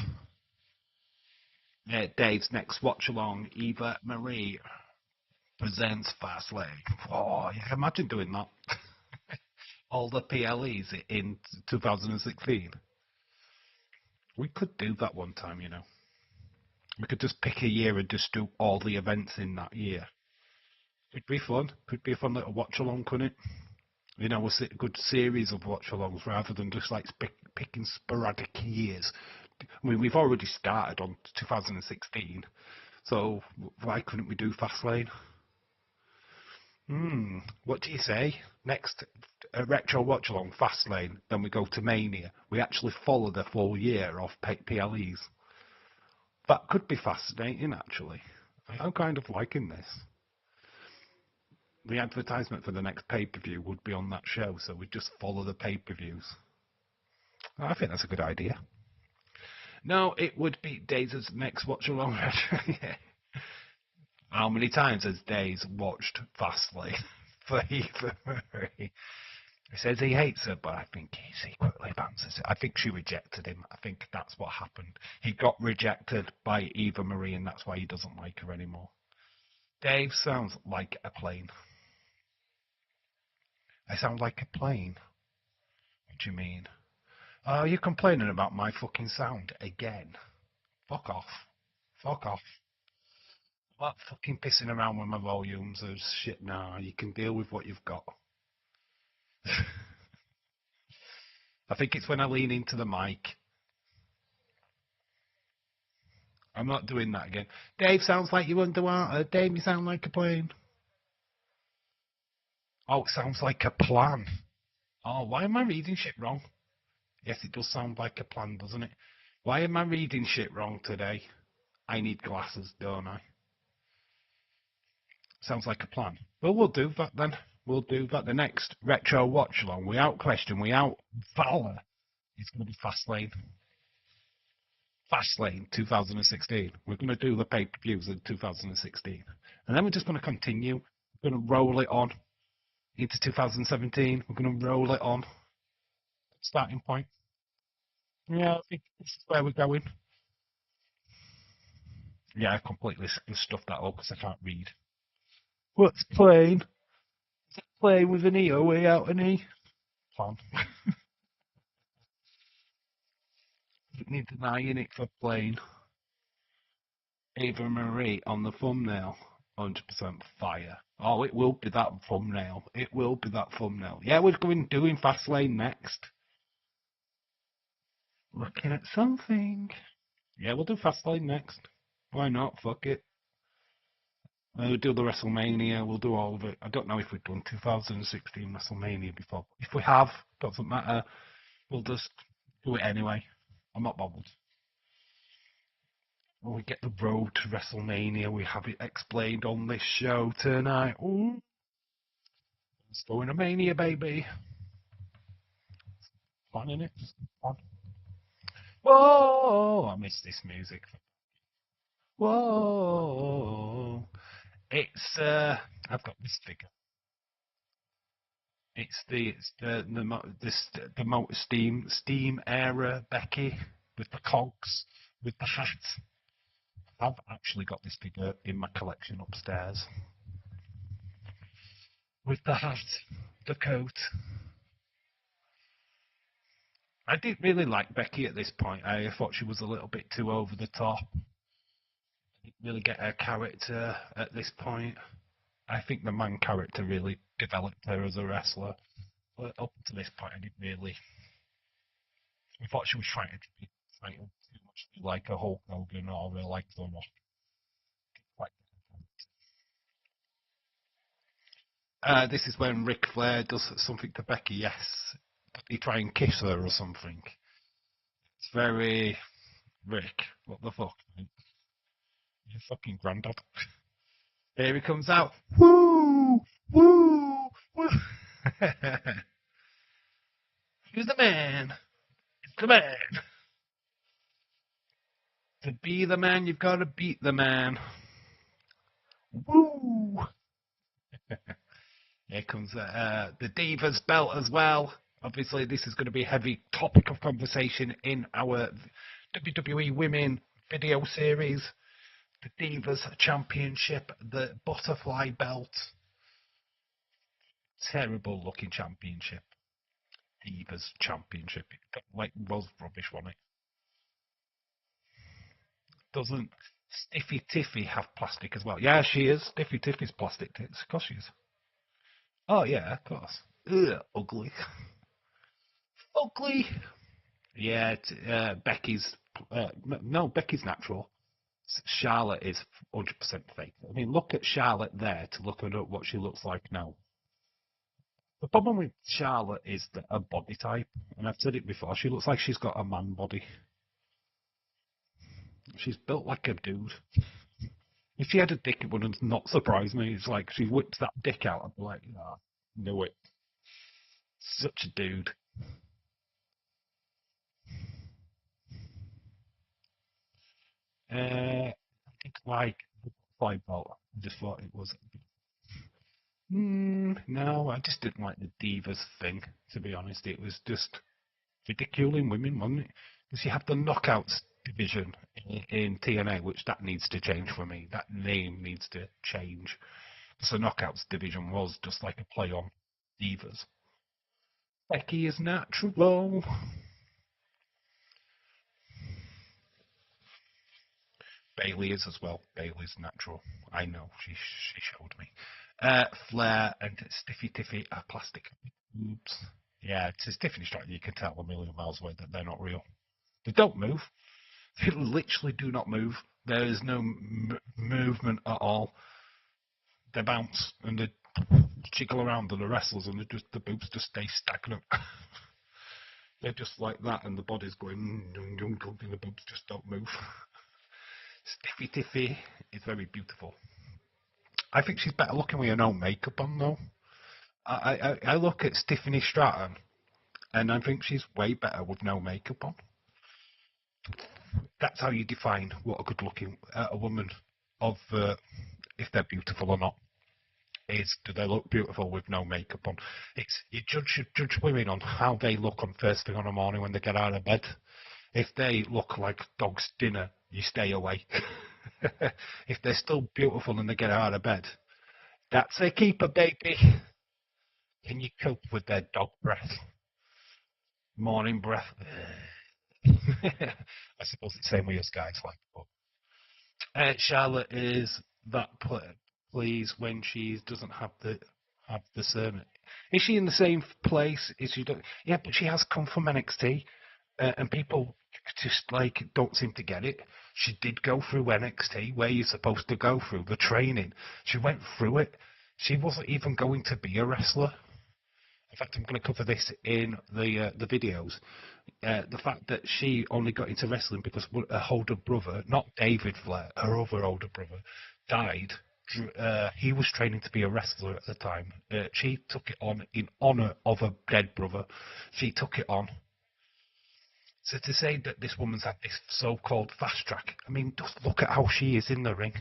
Dave's next watch along, Eva Marie presents Fastlane. Oh, yeah, imagine doing that. All the PLEs in 2016. We could do that one time, you know. We could just pick a year and just do all the events in that year. It'd be fun. Could be a fun little watch along, couldn't it? You know, a good series of watch alongs rather than just like picking sporadic years. I mean, we've already started on 2016, so why couldn't we do Fastlane? What do you say? Next, a retro watch along, Fastlane, then we go to Mania. We actually follow the full year of PLEs. That could be fascinating, actually. I'm kind of liking this. The advertisement for the next pay-per-view would be on that show, so we'd just follow the pay-per-views. I think that's a good idea. No, it would be Days' next watch along. Yeah. How many times has Days watched Fastlane for Eva Marie? He says he hates her, but I think he secretly fancies it. I think she rejected him. I think that's what happened. He got rejected by Eva Marie, and that's why he doesn't like her anymore. Dave sounds like a plane. I sound like a plane. What do you mean? Oh, you're complaining about my fucking sound again. Fuck off. Fuck off. What fucking pissing around with my volumes is shit now. You can deal with what you've got. I think it's when I lean into the mic. I'm not doing that again. Dave sounds like you underwater. Dave, you sound like a plane. Oh, it sounds like a plan. Oh, why am I reading shit wrong? Yes, it does sound like a plan, doesn't it? Why am I reading shit wrong today? I need glasses, don't I? Sounds like a plan. Well, we'll do that then. We'll do that. The next retro watch along, without question, without Valor, it's going to be Fastlane. Fastlane 2016. We're going to do the pay per views in 2016. And then we're just going to continue. We're going to roll it on into 2017. We're going to roll it on. Starting point. Yeah, I think this is where we're going. Yeah, I completely stuffed that up because I can't read. What's plain? Is it plain with an E or without an E? Plan. Doesn't need denying it for plain. Ava Marie on the thumbnail. 100% fire. Oh, it will be that thumbnail. It will be that thumbnail. Yeah, we're going doing Fastlane next. Looking at something. Yeah, we'll do Fastlane next. Why not? Fuck it. We'll do the WrestleMania. We'll do all of it. I don't know if we've done 2016 WrestleMania before. If we have, doesn't matter. We'll just do it anyway. I'm not bothered. When we get the road to WrestleMania, we have it explained on this show tonight. Ooh, it's going to Mania, baby. Fun, innit? Fun. Whoa! I miss this music. Whoa! It's I've got this figure. It's the motor steam era Becky with the cogs with the hat. I've actually got this figure in my collection upstairs with the hat, the coat. I didn't really like Becky at this point. I thought she was a little bit too over the top. I didn't really get her character at this point. I think the man character really developed her as a wrestler. But up to this point, I didn't really. I thought she was trying to be too much like a Hulk Hogan or like The Rock. Like, this is when Ric Flair does something to Becky. Yes, he try and kiss her or something. It's very Rick. What the fuck? Your fucking granddad. Here he comes out. Woo! Woo! Woo! Who's the man? It's the man. To be the man, you've got to beat the man. Woo! Here comes the Divas belt as well. Obviously, this is going to be a heavy topic of conversation in our WWE Women video series. The Divas Championship, the Butterfly Belt. Terrible looking championship. Divas Championship. Like, was rubbish, wasn't it? Doesn't Stiffy Tiffy have plastic as well? Yeah, she is. Stiffy Tiffy's plastic tits. Of course she is. Oh, yeah, of course. Ugh, ugly. Ugly. Yeah, Becky's. No, Becky's natural. Charlotte is 100% fake. I mean, look at Charlotte there to look at what she looks like now. The problem with Charlotte is her body type, and I've said it before. She looks like she's got a man body. She's built like a dude. If she had a dick, it wouldn't not surprise me. It's like she whips that dick out. I'd be like, nah, knew it. Such a dude. I think like the five belt. I just thought it was. No, I just didn't like the divas thing. To be honest, it was just ridiculing women, wasn't it? Because you have the knockouts division in TNA, which that needs to change for me. That name needs to change. Because the knockouts division was just like a play on divas. Becky is natural. Bailey is as well. Bailey's natural. I know. She showed me. Flair and Stiffy Tiffy are plastic. Oops. Yeah, it's a Tiffany strike. You can tell a million miles away that they're not real. They don't move. They literally do not move. There is no movement at all. They bounce and they jiggle around and the wrestlers and the boobs just stay stagnant. They're just like that and the body's going and the boobs just don't move. Stiffy Tiffy is very beautiful. I think she's better looking with her no makeup on though. I look at Tiffany Stratton and I think she's way better with no makeup on. That's how you define what a good looking a woman of if they're beautiful or not is do they look beautiful with no makeup on. It's you judge women on how they look on first thing on the morning when they get out of bed. If they look like dog's dinner, you stay away. If they're still beautiful and they get out of bed, that's a keeper, baby. Can you cope with their dog breath, morning breath? I suppose it's the same with us guys, like. But Charlotte is that pleased when she doesn't have the sermon. Is she in the same place? Is she? Yeah, but she has come from NXT, and people just like don't seem to get it. She did go through NXT, where you're supposed to go through the training. She went through it. She wasn't even going to be a wrestler. In fact, I'm going to cover this in the videos. The fact that she only got into wrestling because her older brother, not David Flair, her other older brother, died. He was training to be a wrestler at the time. She took it on in honour of a dead brother. She took it on. So to say that this woman's had this so-called fast track, I mean, just look at how she is in the ring.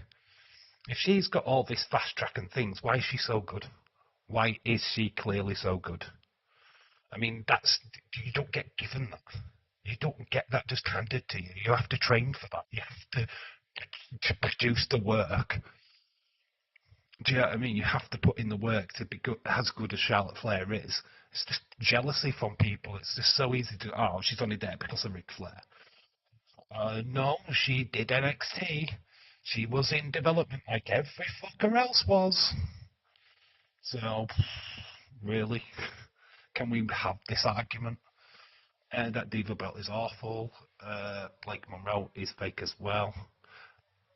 If she's got all this fast track and things, why is she so good? Why is she clearly so good? I mean, you don't get given that. You don't get that just handed to you. You have to train for that. You have to produce the work. Do you know what I mean? You have to put in the work to be good, as good as Charlotte Flair is. It's just jealousy from people. It's just so easy to, oh, she's only there because of Ric Flair. No, she did NXT. She was in development like every fucker else was. So, really? Can we have this argument? That Diva belt is awful. Blake Monroe is fake as well.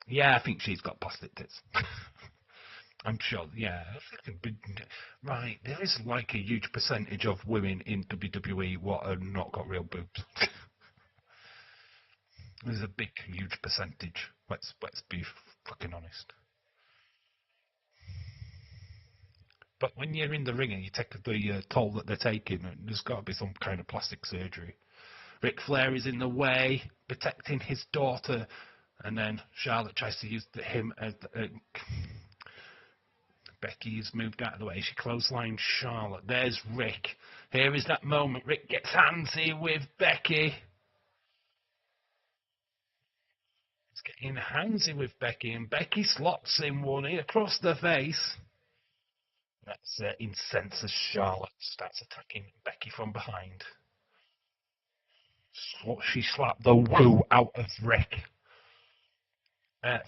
Yeah, I think she's got plastic tits. I'm sure, yeah. Right, there is like a huge percentage of women in WWE what have not got real boobs. There's a big, huge percentage. Let's be fucking honest. But when you're in the ring and you take the toll that they're taking, there's got to be some kind of plastic surgery. Ric Flair is in the way, protecting his daughter, and then Charlotte tries to use him as Becky's moved out of the way. She clotheslines Charlotte. There's Rick. Here is that moment. Rick gets handsy with Becky. He's getting handsy with Becky, and Becky slots him one across the face. That's incensed as Charlotte starts attacking Becky from behind. She slapped the woo out of Rick.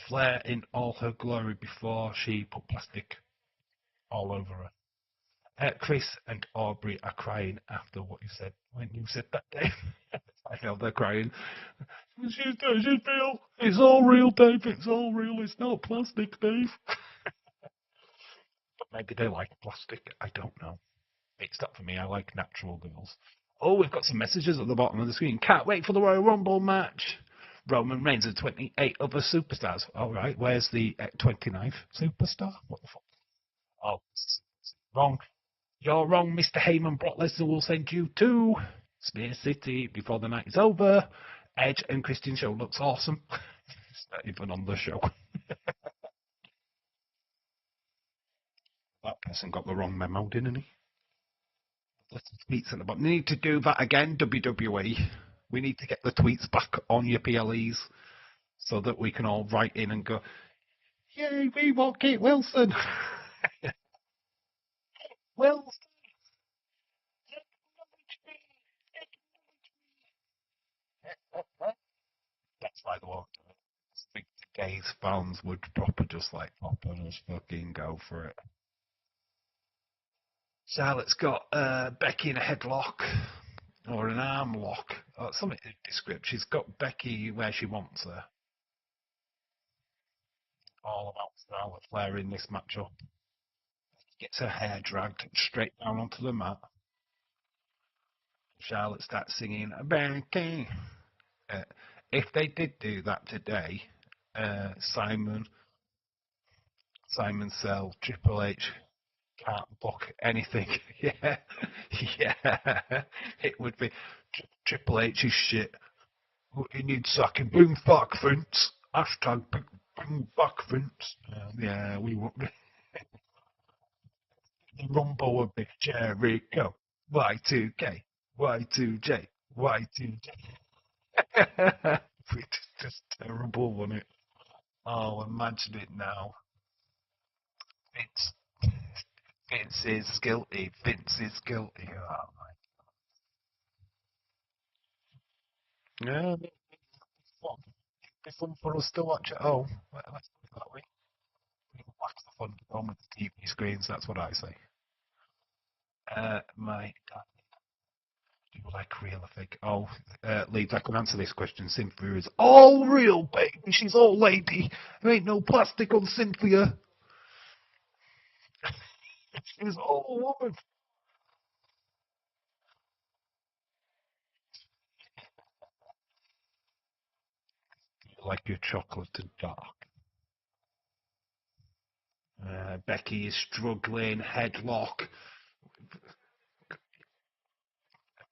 Flair in all her glory before she put plastic all over her. Chris and Aubrey are crying after what you said when you said that, Dave. I know they're crying. She's real. It's all real, Dave. It's all real. It's not plastic, Dave. But maybe they like plastic. I don't know. It's not for me. I like natural girls. Oh, we've got some messages at the bottom of the screen. Can't wait for the Royal Rumble match. Roman Reigns and 28 other superstars. All right, where's the 29th superstar? What the fuck? Oh, wrong. You're wrong, Mr. Heyman. Brock Lesnar will send you to Spear City before the night is over. Edge and Christian show looks awesome. It's not even on the show. That person got the wrong memo, didn't he? Let's tweets at the bottom. We need to do that again, WWE. We need to get the tweets back on your PLEs so that we can all write in and go, yay, we want Kate Wilson. Wilson. That's why they won't do it. I think the gays fans would proper just like proper just fucking go for it. Charlotte's got Becky in a headlock or an arm lock or something descriptive. She's got Becky where she wants her. All about Charlotte Flair in this matchup. Gets her hair dragged straight down onto the mat. Charlotte starts singing Becky. Uh, if they did do that today, Simon Cell, Triple H can't book anything. Yeah, yeah, it would be Triple H's shit. He needs sacking. Bring back Vince. Hashtag bring back Vince. Yeah, we want the Rumble would be Jericho. Y2K. Y2J. Y2J. It's just terrible, wasn't it? Oh, imagine it now. Vince, Vince is guilty. Vince is guilty. Oh, yeah, what? It's fun for us to watch at home. Let's put it that way. Whack the fun on with the TV screens. That's what I say. My dad, do you like real? I think. Oh, Leeds, I can answer this question. Cynthia is all real, baby. She's all lady. There ain't no plastic on Cynthia. She's all woman. You like your chocolate and dark. Becky is struggling. Headlock.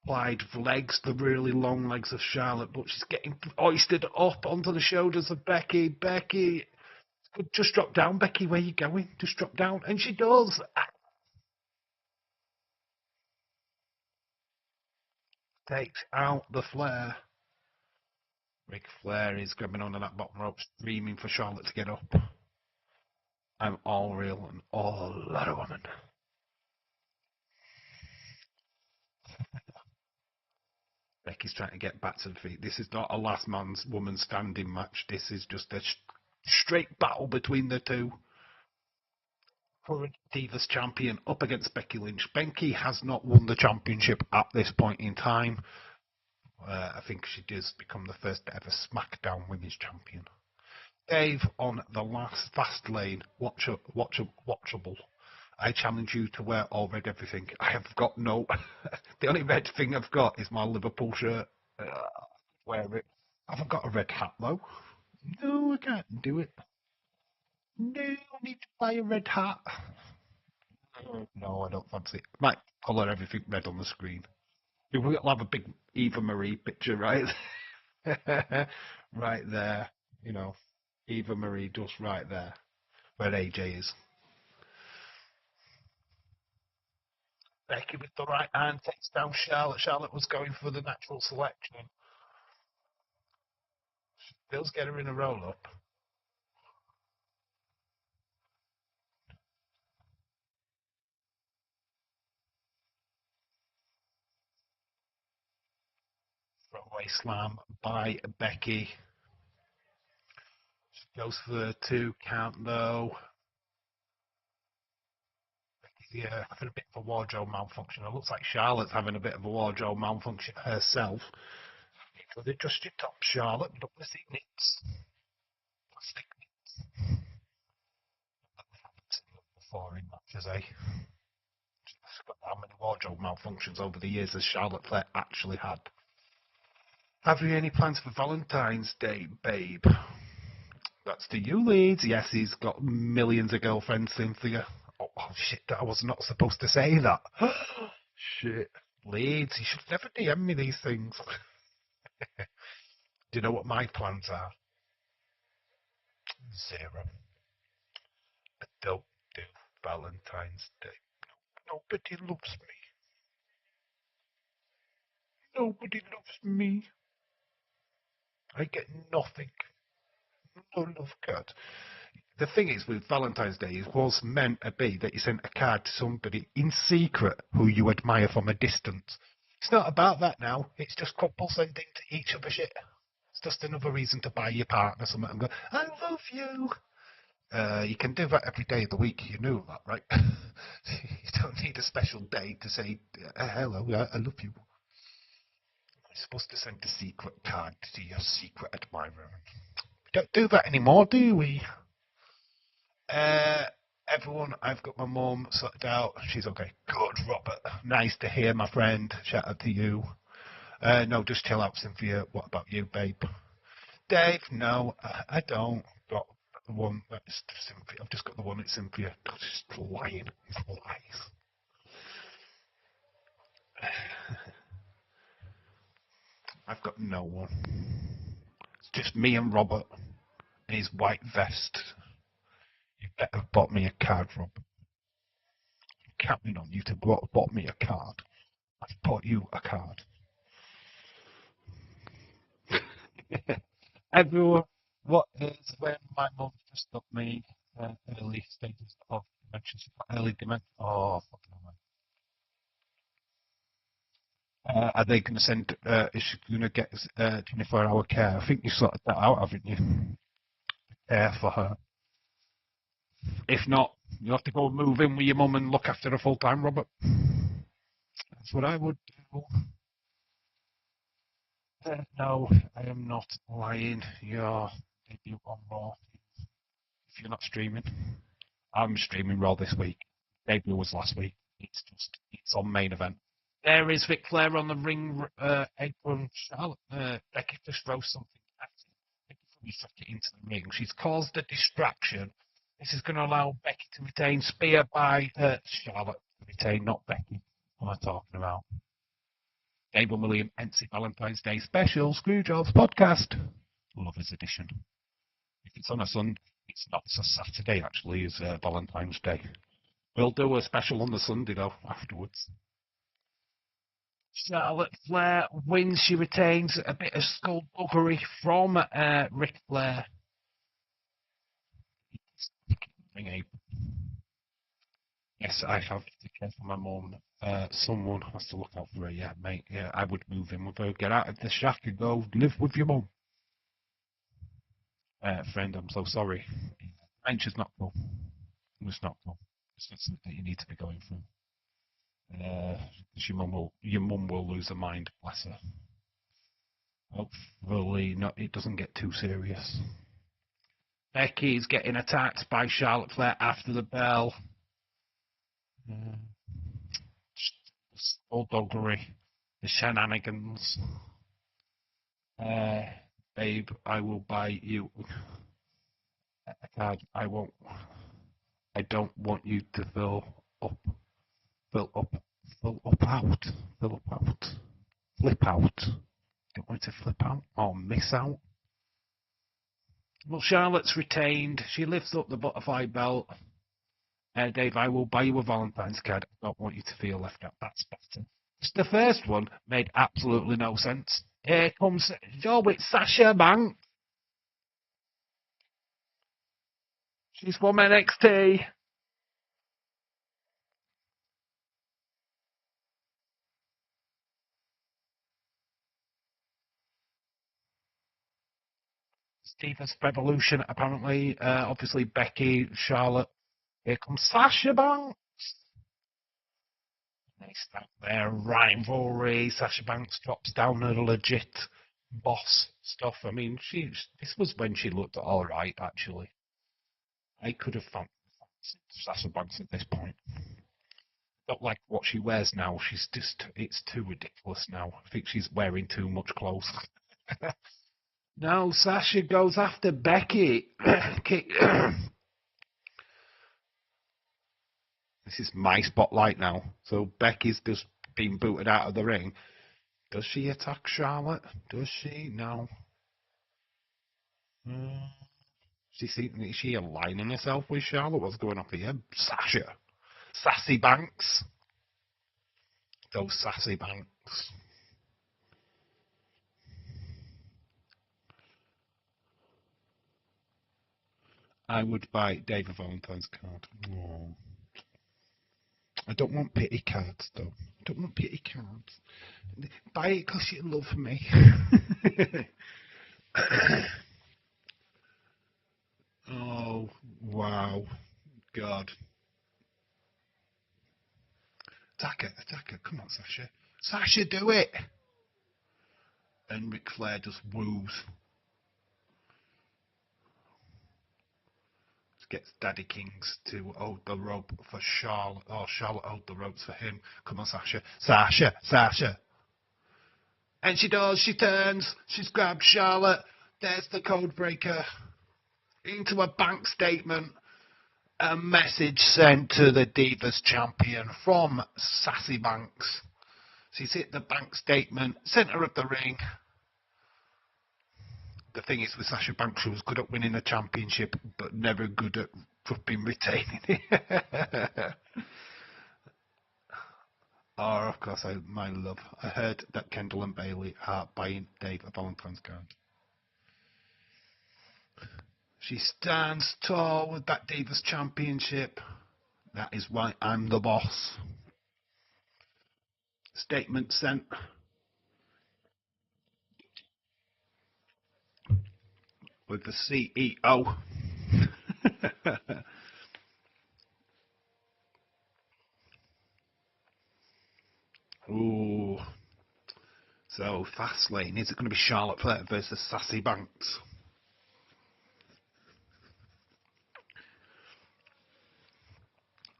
Wide legs, the really long legs of Charlotte, but she's getting hoisted up onto the shoulders of Becky. Becky, just drop down, Becky. Where you going? Just drop down, and she does. Takes out the flare. Ric Flair is grabbing onto that bottom rope, screaming for Charlotte to get up. I'm all real and all a lot of woman. Becky's trying to get back to the feet. This is not a last man's woman standing match. This is just a straight battle between the two. Current Divas champion up against Becky Lynch. Becky has not won the championship at this point in time. I think she does become the first ever SmackDown Women's Champion. Dave on the last fast lane, watchable. I challenge you to wear all red everything. I have got no. The only red thing I've got is my Liverpool shirt. Wear it. I haven't got a red hat though. No, I can't do it. No, I need to buy a red hat. No, I don't fancy it. Might colour everything red on the screen. We'll have a big Eva Marie picture, right? Right there. You know, Eva Marie just right there where AJ is. Becky with the right hand takes down Charlotte. Charlotte was going for the natural selection. Bill's get her in a roll up. Throwaway slam by Becky. She goes for the 2 count though. Becky's having a bit of a wardrobe malfunction. It looks like Charlotte's having a bit of a wardrobe malfunction herself. So they adjust your top, Charlotte. Don't miss it, knits. Plastic knits. Before in matches, eh? How many wardrobe malfunctions over the years has Charlotte Flair actually had? Have you any plans for Valentine's Day, babe? That's to you, Leeds. Yes, he's got millions of girlfriends, Cynthia. Oh shit, I was not supposed to say that. Shit. Leeds, you should never DM me these things. Do you know what my plans are? Zero. I don't do Valentine's Day. Nobody loves me. Nobody loves me. I get nothing. No love card. The thing is, with Valentine's Day, it was meant to be that you sent a card to somebody in secret who you admire from a distance. It's not about that now. It's just couples sending to each other shit. It's just another reason to buy your partner something and go, I love you. You can do that every day of the week. You knew that, right? You don't need a special day to say, hello, I love you. You're supposed to send a secret card to your secret admirer. We don't do that anymore, do we? Uh, Everyone, I've got my mum sorted out. She's okay. Good, Robert. Nice to hear, my friend. Shout out to you. No, just chill out, Cynthia. What about you, babe? Dave, no, I don't. Got the one that's Cynthia. I've just got the one that's Cynthia. She's lying. He's lies. I've got no one. It's just me and Robert in his white vest. You better have bought me a card, Robert. I'm counting on you to bought me a card. I've bought you a card. Everyone, what is when my mum just got me early stages of dementia? She's got early dementia. Oh, fucking hell. Are they going to send? Is she going to get 24-hour care? I think you sorted that out, haven't you? Care for her. If not, you'll have to go and move in with your mum and look after her full time, Robert. That's what I would do. No, I am not lying. Your debut on Raw. If you're not streaming, I'm streaming Raw this week. Debut was last week. It's on main event. There is Ric Flair on the ring apron. Charlotte, Becky just throws something at him. Becky probably stuck it into the ring. She's caused a distraction. This is going to allow Becky to retain. Spear by Charlotte to retain, not Becky. What am I talking about? David William, NC Valentine's Day special, Screwjobs podcast. Lovers edition. If it's on a Sunday, it's not. It's a Saturday, actually, is Valentine's Day. We'll do a special on the Sunday, though, afterwards. Charlotte Flair wins. She retains. A bit of skullduggery from Ric Flair. Yes, I have to care for my mum. Someone has to look out for her. Yeah, mate. Yeah, I would move in with her. Get out of the shack and go live with your mum. Friend, I'm so sorry. Dementia's not cool. It's not cool. It's not something that you need to be going through. Your mum will lose her mind, bless her. Hopefully, it doesn't get too serious. Becky's getting attacked by Charlotte Flair after the bell. Skullduggery, the shenanigans. Babe, I will buy you a card. I won't. I don't want you to fill up out, flip out. Don't want you to flip out or miss out. Well, Charlotte's retained. She lifts up the butterfly belt. Dave, I will buy you a Valentine's card. I don't want you to feel left out. That's better. The first one made absolutely no sense. Here comes Joe with Sasha Banks. She's from NXT. Divas Revolution, apparently. Obviously, Becky, Charlotte. Here comes Sasha Banks. They start their rivalry. Sasha Banks drops down her legit boss stuff. I mean, this was when she looked all right, actually. I could have found Sasha Banks at this point. Not like what she wears now. It's too ridiculous now. I think she's wearing too much clothes. No, Sasha goes after Becky. This is my spotlight now. So Becky's just been booted out of the ring. Does she attack Charlotte? Does she? No. Is she aligning herself with Charlotte? What's going on here? Sasha. Sassy Banks. Those Sassy Banks. I would buy Dave a Valentine's card. Oh. I don't want pity cards, though. I don't want pity cards. Buy it because you love me. Oh, wow. God. Attack her. Come on, Sasha. Sasha, do it. And Ric Flair just woos. Gets Daddy Kings to hold the rope for Charlotte. Oh, Charlotte hold the ropes for him. Come on, Sasha. Sasha. And she does. She turns. She's grabbed Charlotte. There's the code breaker. Into a bank statement. A message sent to the Divas champion from Sassy Banks. She's hit the bank statement. Centre of the ring. The thing is with Sasha Banks, she was good at winning a championship, but never good at flipping retaining it. Oh, of course, my love. I heard that Kendall and Bailey are buying Dave a Valentine's card. She stands tall with that Divas Championship. That is why I'm the boss. Statement sent. With the CEO. Ooh. So, Fastlane. Is it going to be Charlotte Flair versus Sassy Banks?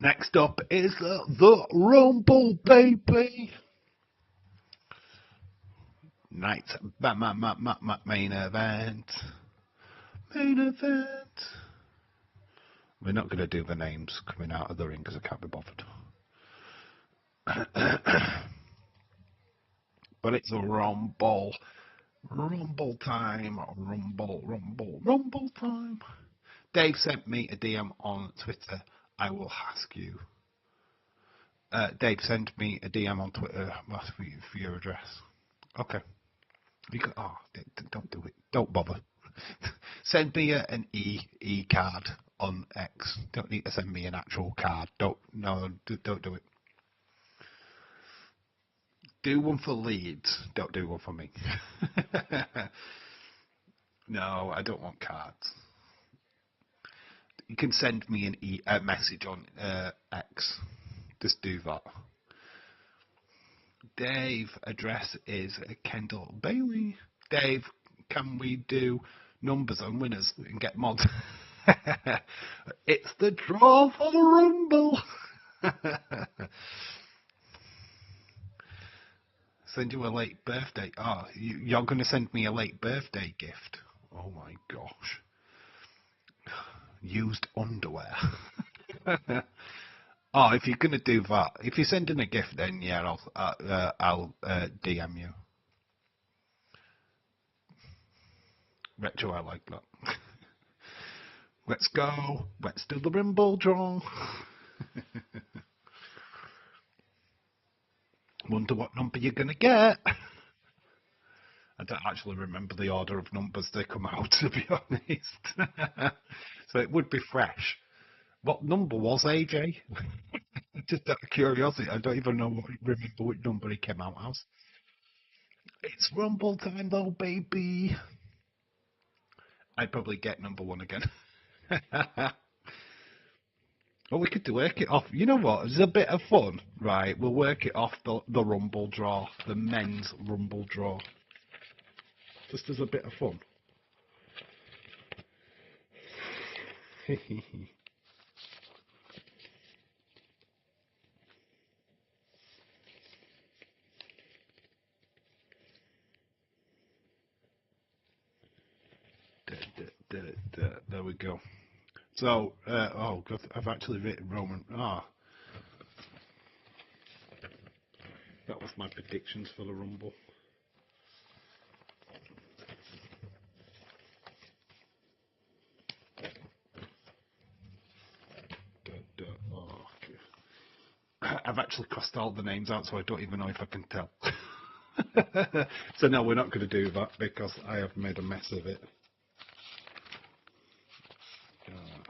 Next up is the Rumble, baby. Night main event. Main event. We're not going to do the names coming out of the ring because I can't be bothered. But it's a Rumble. Rumble time. Rumble time. Dave sent me a DM on Twitter. I will ask you. Dave, send me a DM on Twitter for your address. Okay. Don't do it. Don't bother. Send me an e card on X. Don't need to send me an actual card. Don't do it. Do one for Leeds. Don't do one for me. No, I don't want cards. You can send me a message on X. Just do that. Dave, address is Kendall Bailey. Dave, can we do numbers on winners and get mod? It's the draw for the Rumble. Send you a late birthday. Oh, you're going to send me a late birthday gift. Oh my gosh. Used underwear. Oh, if you're going to do that, if you're sending a gift, then yeah, I'll DM you. Retro, I like that. Let's go. Let's do the Rumble draw. Wonder what number you're going to get. I don't actually remember the order of numbers they come out, to be honest. So it would be fresh. What number was AJ? Just out of curiosity, I don't even remember which number he came out as. It's Rumble time though, baby. I'd probably get number one again. Well, we could work it off. You know what? It's a bit of fun, right? We'll work it off the Rumble draw, the men's Rumble draw. Just as a bit of fun. There we go. So, oh God, I've actually written Roman. That was my predictions for the Rumble. Oh, I've actually crossed all the names out, so I don't even know if I can tell. So no, we're not going to do that because I have made a mess of it.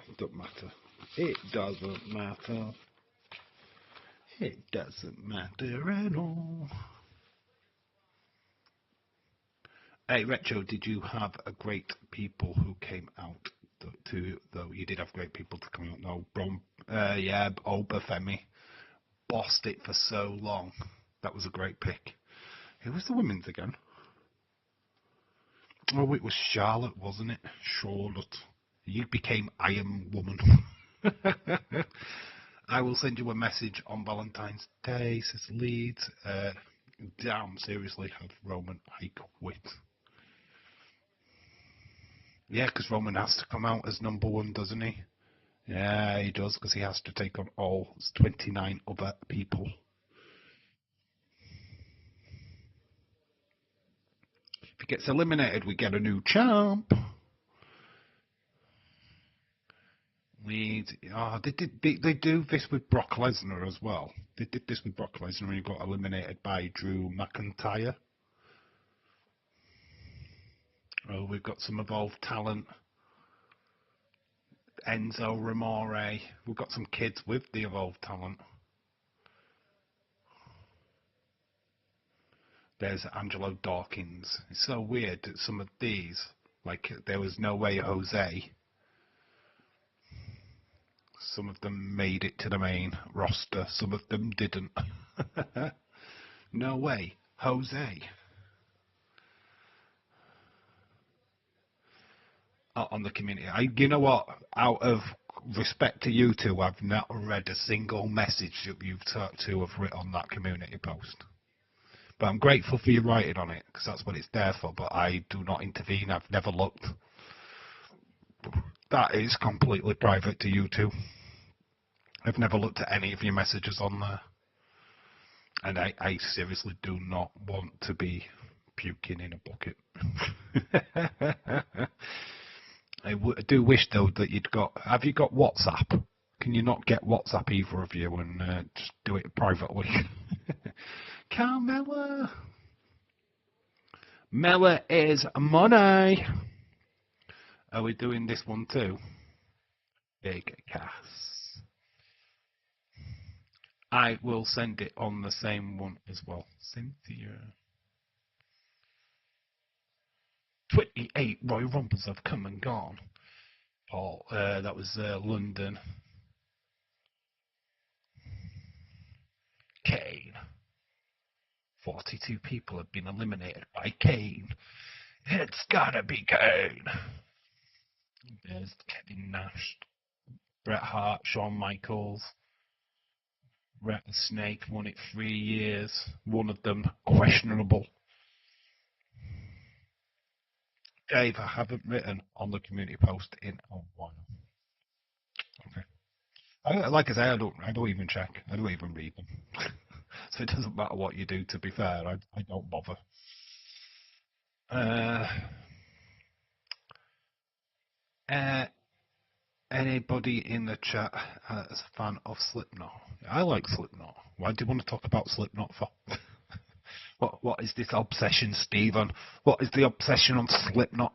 It doesn't matter. It doesn't matter. It doesn't matter at all. Hey, Retro, did you have a great people who came out though you did have great people to come out? No, yeah, Obafemi. Bossed it for so long. That was a great pick. Who was the women's again? Oh, it was Charlotte, wasn't it? Charlotte. You became Iron Woman. I will send you a message on Valentine's Day, says Leeds. Damn, seriously, have Roman, I quit. Yeah, because Roman has to come out as number one, doesn't he? Yeah, he does, because he has to take on all 29 other people. If he gets eliminated, we get a new champ. They do this with Brock Lesnar as well. They did this with Brock Lesnar when he got eliminated by Drew McIntyre. Oh, we've got some evolved talent. Enzo Ramore. We've got some kids with the Evolved talent. There's Angelo Dawkins. It's so weird that some of these, like there was No Way Jose. Some of them made it to the main roster. Some of them didn't. No Way Jose. On the community. You know what? Out of respect to you two, I've not read a single message that you two have written on that community post. But I'm grateful for you writing on it, because that's what it's there for, but I do not intervene. I've never looked. That is completely private to you two. I've never looked at any of your messages on there. And I seriously do not want to be puking in a bucket. I do wish, though, that you'd got... Have you got WhatsApp? Can you not get WhatsApp, either of you, and just do it privately? Carmella. Mella is money. Are we doing this one too? Big Cass. I will send it on the same one as well. Cynthia. 28 Royal Rumbles have come and gone. Paul, that was London. Kane. 42 people have been eliminated by Kane. It's gotta be Kane. There's Kevin Nash, Bret Hart, Shawn Michaels. Rat the Snake won it 3 years. One of them questionable. Dave, I haven't written on the community post in a while. Okay. Like I say, I don't even check. I don't even read them. So it doesn't matter what you do. To be fair, I don't bother. Anybody in the chat is a fan of Slipknot? I like Slipknot. Why do you want to talk about Slipknot for? What is this obsession, Stephen? What is the obsession on Slipknot?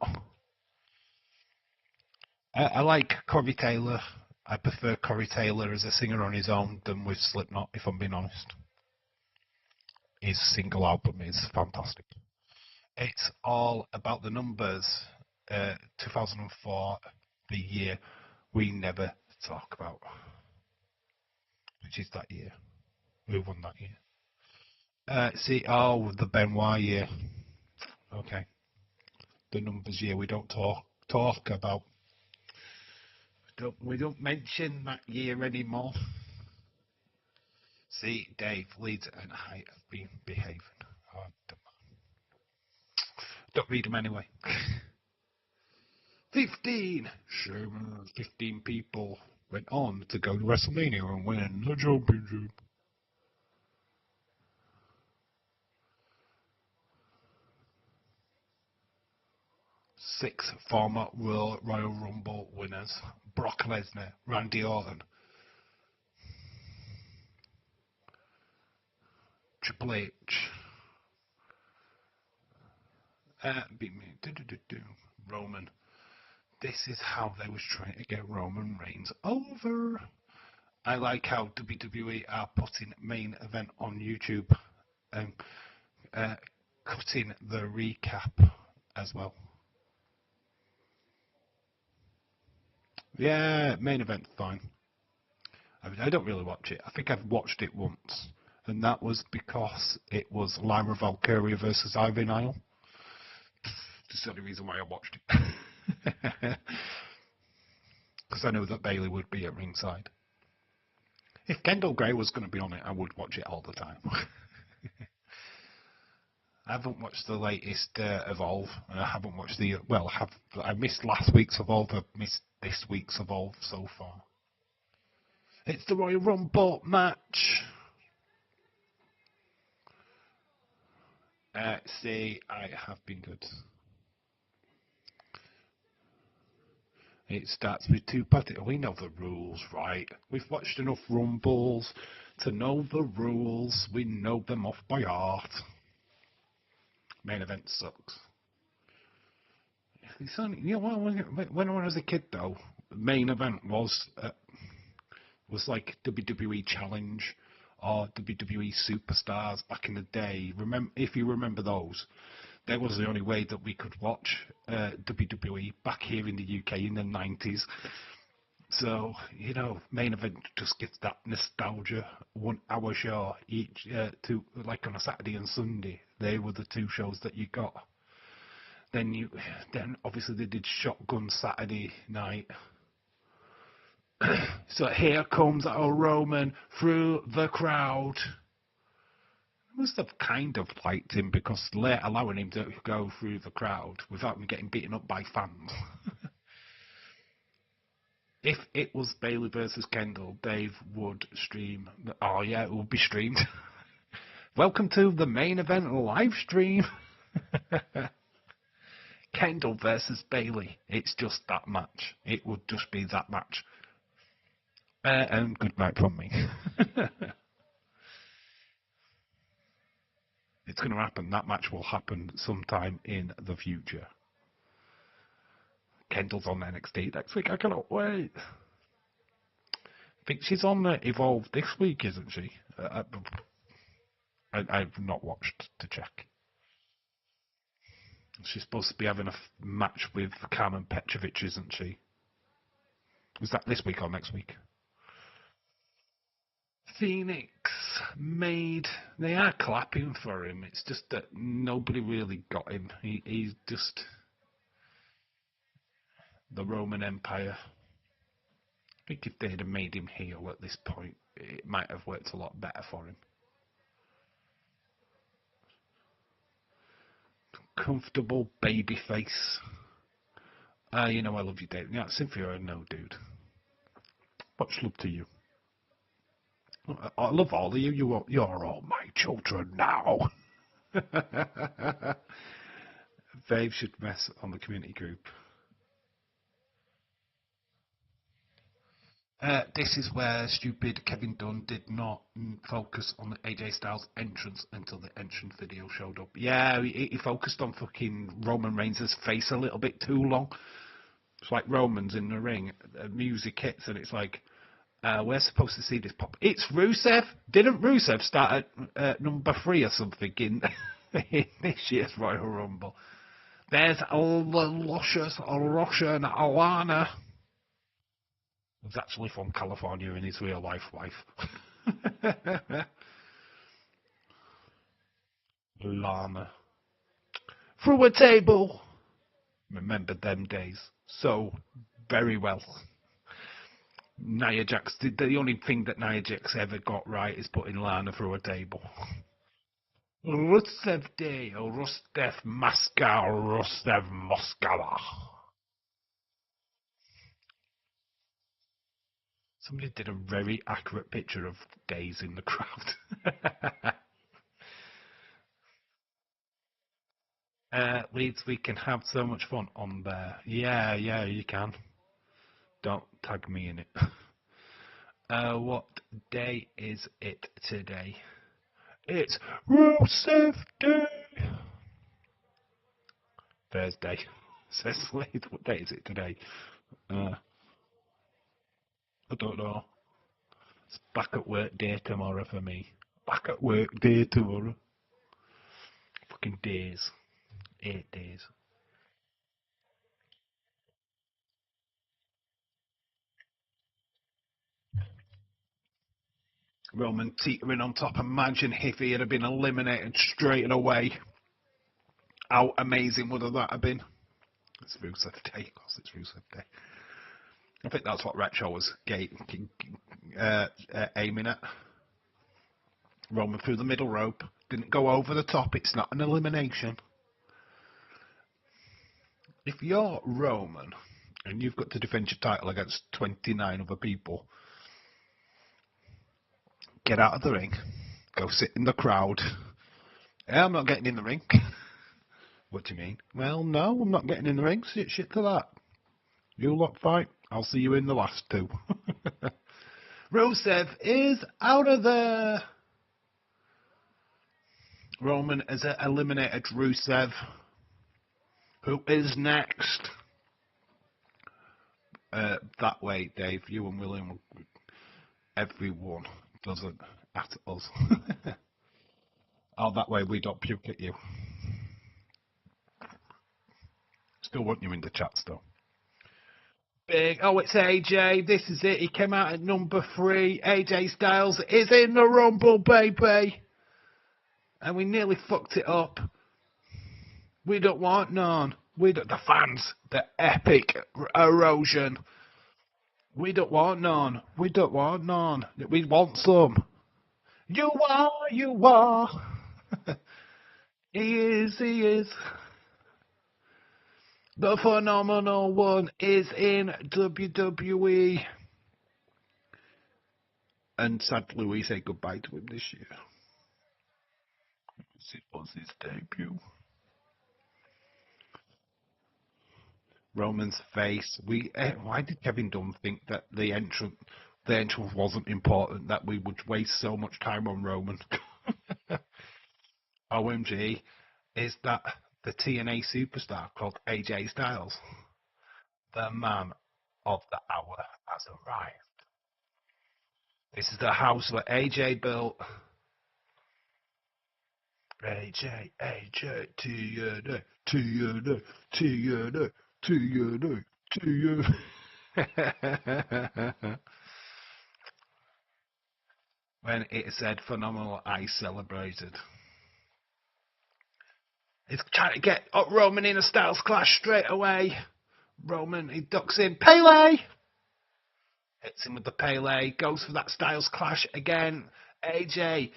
I like Corey Taylor. I prefer Corey Taylor as a singer on his own than with Slipknot, if I'm being honest. His single album is fantastic. It's all about the numbers. 2004, the year we never talk about, which is that year. Who won that year? The Benoit year. Okay. The numbers year we don't talk about. We don't mention that year anymore. See, Dave, Leeds and I have been behaving. Don't read them anyway. 15 people went on to go to WrestleMania and win the championship. 6 former Royal Rumble winners: Brock Lesnar, Randy Orton, Triple H, Roman. This is how they was trying to get Roman Reigns over. I like how WWE are putting main event on YouTube and cutting the recap as well. Yeah, main event fine. I don't really watch it. I think I've watched it once, and that was because it was Lyra Valkyria versus Ivy Nile. That's the only reason why I watched it. Because I knew that Bayley would be at ringside. If Kendall Gray was going to be on it, I would watch it all the time. I haven't watched the latest Evolve, and I haven't watched I missed last week's Evolve. I've missed this week's Evolve so far. It's the Royal Rumble match. See, I have been good. It starts with 2 parties. We know the rules, right? We've watched enough Rumbles to know the rules. We know them off by heart. Main event sucks. When I was a kid, though, main event was like WWE Challenge or WWE Superstars back in the day. If you remember those, that was the only way that we could watch WWE back here in the UK in the 90s. So, main event just gets that nostalgia. 1 hour show each, like on a Saturday and Sunday. They were the two shows that you got. Then obviously they did Shotgun Saturday night. So here comes our Roman through the crowd. Must have kind of liked him because they're allowing him to go through the crowd without him getting beaten up by fans. If it was Bailey versus Kendall, Dave would stream. Oh yeah, it would be streamed. Welcome to the main event live stream. Kendall versus Bailey. It's just that match. It would just be that match. And good night from me. It's going to happen. That match will happen sometime in the future. Kendall's on NXT next week. I cannot wait. I think she's on Evolve this week, isn't she? I've not watched to check. She's supposed to be having a match with Carmen Petrovic, isn't she? Was that this week or next week? Phoenix made. They are clapping for him. It's just that nobody really got him. He's just the Roman Empire. I think if they'd have made him heel at this point, it might have worked a lot better for him. Comfortable baby face. I love you, Dave. Yeah, Cynthia, no, dude. Much love to you. I love all of you. You're all my children now. Dave should mess on the community group. This is where stupid Kevin Dunn did not focus on the AJ Styles entrance until the entrance video showed up. Yeah, he focused on fucking Roman Reigns' face a little bit too long. It's like Roman's in the ring, music hits, and it's like, we're supposed to see this pop. It's Rusev. Didn't Rusev start at number 3 or something in this year's Royal Rumble? There's Luscious, Russia, and Alana. He's actually from California in his real life wife. Lana. Through a table. Remember them days so very well. Nia Jax did the only thing that Nia Jax ever got right is putting Lana through a table. Rusev Day, Rusev Maska, Rusev Moskala. Somebody did a very accurate picture of Days in the crowd. Leeds, we can have so much fun on there. Yeah, you can. Don't tag me in it. What day is it today? It's Rusev Day. Thursday. Says Leeds. What day is it today? I don't know. It's back at work day tomorrow for me. Back at work day tomorrow. Fucking days. 8 days. Roman teetering on top. Imagine if he had been eliminated straight away. How amazing would that have been? It's Rusev Day. Of course, it's Rusev Day. I think that's what Retro was aiming at. Roman through the middle rope. Didn't go over the top. It's not an elimination. If you're Roman and you've got to defend your title against 29 other people, get out of the ring. Go sit in the crowd. Yeah, I'm not getting in the ring. What do you mean? Well, no, I'm not getting in the ring. Shit to that. You lot fight. I'll see you in the last 2. Rusev is out of there. Roman has eliminated Rusev. Who is next? That way, Dave, you and William, everyone doesn't at us. Oh, that way we don't puke at you. Still want you in the chat still. Big. Oh, it's AJ. This is it. He came out at number 3. AJ Styles is in the Rumble, baby. And we nearly fucked it up. We don't want none. We don't. The fans. The epic erosion. We don't want none. We don't want none. We want some. You are. You are. He is. He is. The phenomenal one is in WWE. And sadly, we say goodbye to him this year. It was his debut. Roman's face. Why did Kevin Dunn think that the entrance wasn't important? That we would waste so much time on Roman? OMG, is that the TNA superstar called AJ Styles? The man of the hour has arrived. This is the house that AJ built. AJ, TNA, TNA, TNA, TNA, TNA. When it said phenomenal, I celebrated. He's trying to get Roman in a Styles Clash straight away. Roman, he ducks in. Pele! Hits him with the Pele. Goes for that Styles Clash again. AJ.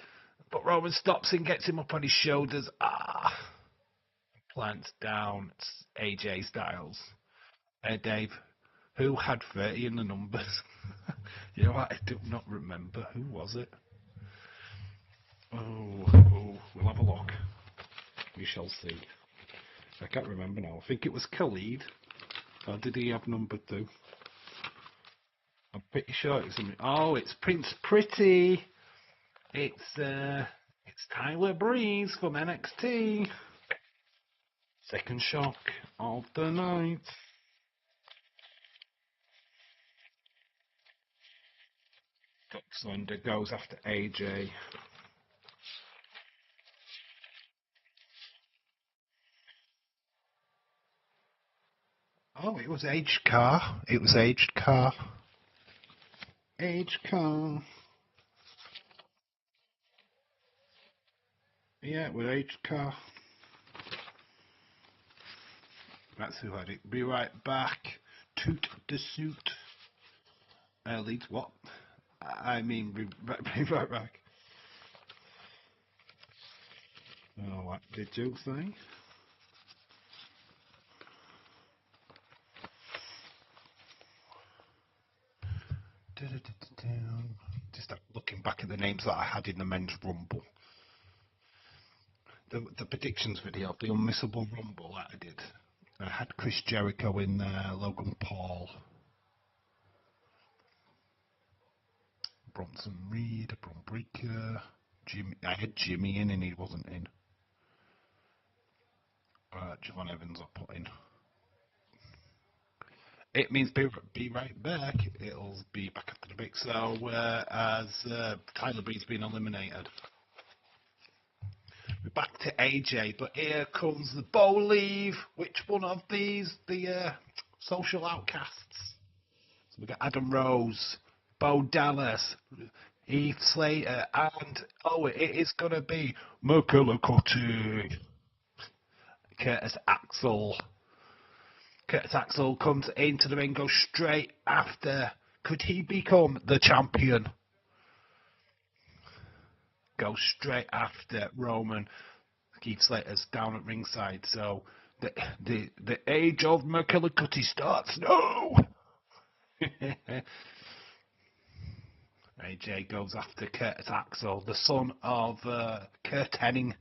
But Roman stops him, gets him up on his shoulders. Plants down. It's AJ Styles. Hey, Dave. Who had 30 in the numbers? You know what? I do not remember. Who was it? Oh, we'll have a look. We shall see. I can't remember now. I think it was Khalid. Or did he have number 2? I'm pretty sure it was him. Oh, it's Prince Pretty. It's Tyler Breeze from NXT. Second shock of the night. Thunder goes after AJ. Oh, it was aged car. It was aged car. Aged car. Yeah, it was aged car. That's who had it. Be right back. Toot the suit. Leads what? I mean, be right back. Oh, what did you say? Just looking back at the names that I had in the men's rumble. The predictions video, the unmissable rumble that I did. I had Chris Jericho in there, Logan Paul, Bronson Reed, Bron Breakker, Jimmy. I had Jimmy in and he wasn't in. Javon Evans I put in. It means be right back. It'll be back after the break. So as Tyler Breeze's been eliminated, we're back to AJ. But here comes the Bo Leave. Which one of these? The social outcasts. So we got Adam Rose, Bo Dallas, Heath Slater, and it is gonna be McCullough, Curtis Axel. Curtis Axel comes into the ring, goes straight after. Could he become the champion? Goes straight after Roman. Keith Slater's down at ringside, so the age of McCullough starts. No. AJ goes after Curtis Axel, the son of Kurt Hennig.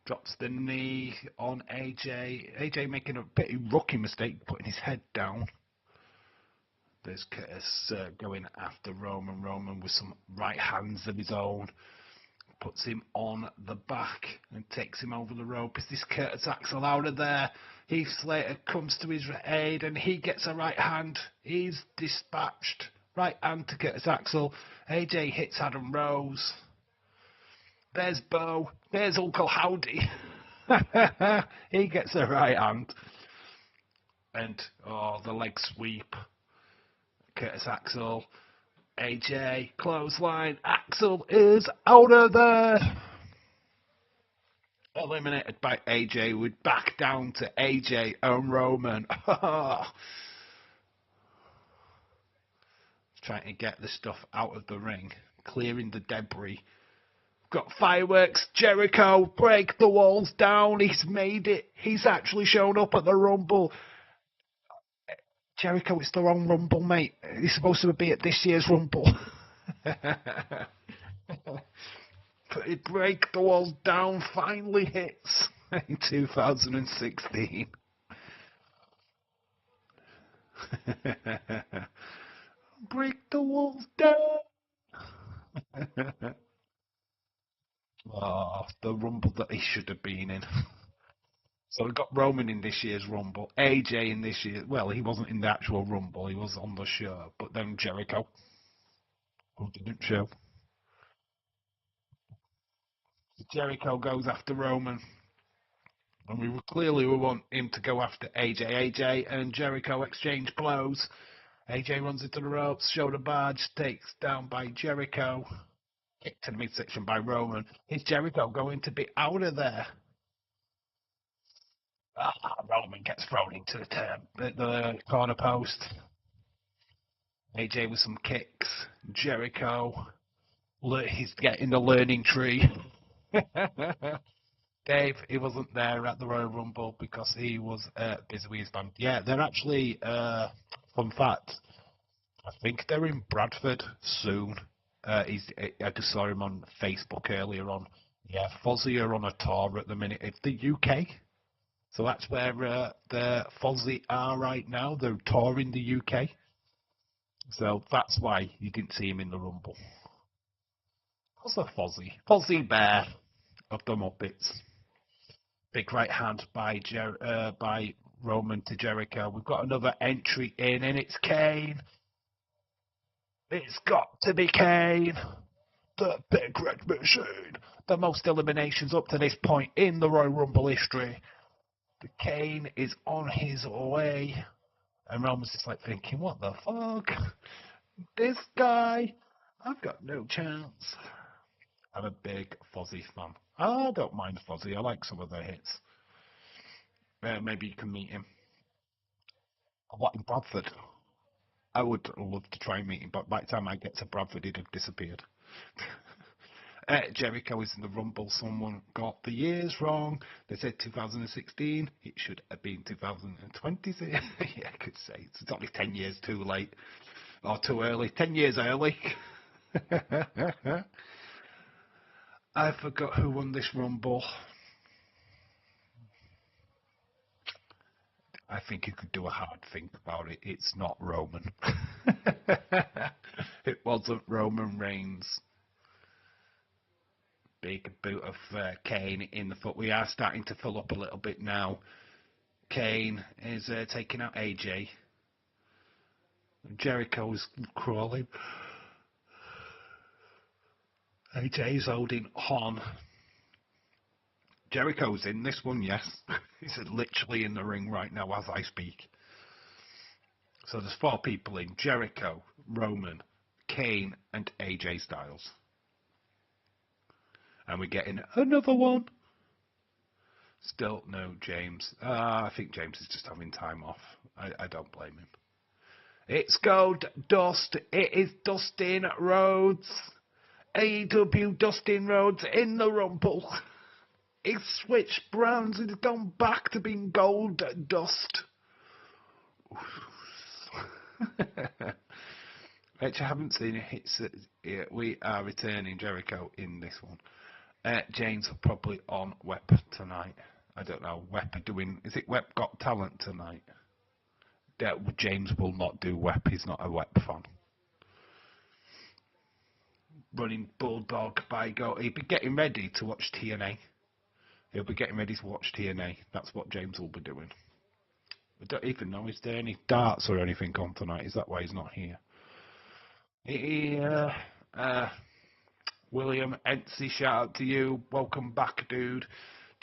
Drops the knee on AJ. AJ making a pretty rookie mistake, putting his head down. There's Curtis going after Roman. Roman with some right hands of his own. puts him on the back and takes him over the rope. Is this Curtis Axel out of there? Heath Slater comes to his aid and he gets a right hand. He's dispatched. Right hand to Curtis Axel. AJ hits Adam Rose. There's Bo. There's Uncle Howdy. He gets a right hand. And, the leg sweep. Curtis Axel. AJ, clothesline. Axel is out of there. Eliminated by AJ. We're back down to AJ and Roman. Trying to get the stuff out of the ring. Clearing the debris. Got fireworks. Jericho, break the walls down. He's made it. He's actually shown up at the Rumble. Jericho, it's the wrong Rumble, mate. He's supposed to be at this year's Rumble. But break the walls down finally hits in 2016. Break the walls down. The Rumble that he should have been in. So we've got Roman in this year's Rumble, AJ in this year. Well, he wasn't in the actual Rumble, he was on the show. But then Jericho, who didn't show. Jericho goes after Roman. And we want him to go after AJ. AJ and Jericho exchange blows. AJ runs into the ropes, shoulder barge, takes down by Jericho. Kicked to the midsection by Roman. Is Jericho going to be out of there? Roman gets thrown into the corner post. AJ with some kicks. Jericho, he's getting the learning tree. Dave, he wasn't there at the Royal Rumble because he was busy with his band. Yeah, they're actually, fun fact, I think they're in Bradford soon. I just saw him on Facebook earlier on. Yeah, Fozzy are on a tour at the minute. It's the UK. So that's where the Fozzy are right now. They're touring the UK. So that's why you didn't see him in the Rumble. What's a Fozzy? Fozzy Bear of the Muppets. Big right hand by Roman to Jericho. We've got another entry in, and it's Kane. It's got to be Kane. The Big Red Machine. The most eliminations up to this point in the Royal Rumble history. The Kane is on his way. And Roman's just like thinking, what the fuck? This guy? I've got no chance. I'm a big Fozzy fan. I don't mind Fozzy. I like some of their hits. Maybe you can meet him. What, in Bradford? I would love to try and meet him, but by the time I get to Bradford, he'd have disappeared. Jericho is in the Rumble. Someone got the years wrong. They said 2016. It should have been 2020. Yeah, I could say. It's only 10 years too late. Or too early. 10 years early. I forgot who won this Rumble. I think you could do a hard think about it. It's not Roman. It wasn't Roman Reigns. Big boot of Kane in the foot. We are starting to fill up a little bit now. Kane is taking out AJ. Jericho's crawling. AJ's holding on. Jericho's in this one, yes. He's literally in the ring right now as I speak. So there's 4 people in. Jericho, Roman, Kane, and AJ Styles. And we're getting another one. Still no James. I think James is just having time off. I don't blame him. It's Gold Dust. It is Dustin Rhodes. AEW Dustin Rhodes in the Rumble. He's switched brands. He's gone back to being Gold Dust. Which I haven't seen it. We are returning Jericho in this one. James are probably on WEP tonight. I don't know. WEP are doing. Is it WEP Got Talent tonight? James will not do WEP. He's not a WEP fan. running bulldog by go. He'll be getting ready to watch TNA. He'll be getting ready to watch TNA. That's what James will be doing. I don't even know, is there any darts or anything on tonight? Is that why he's not here? Uh, William Ency, shout out to you. Welcome back, dude.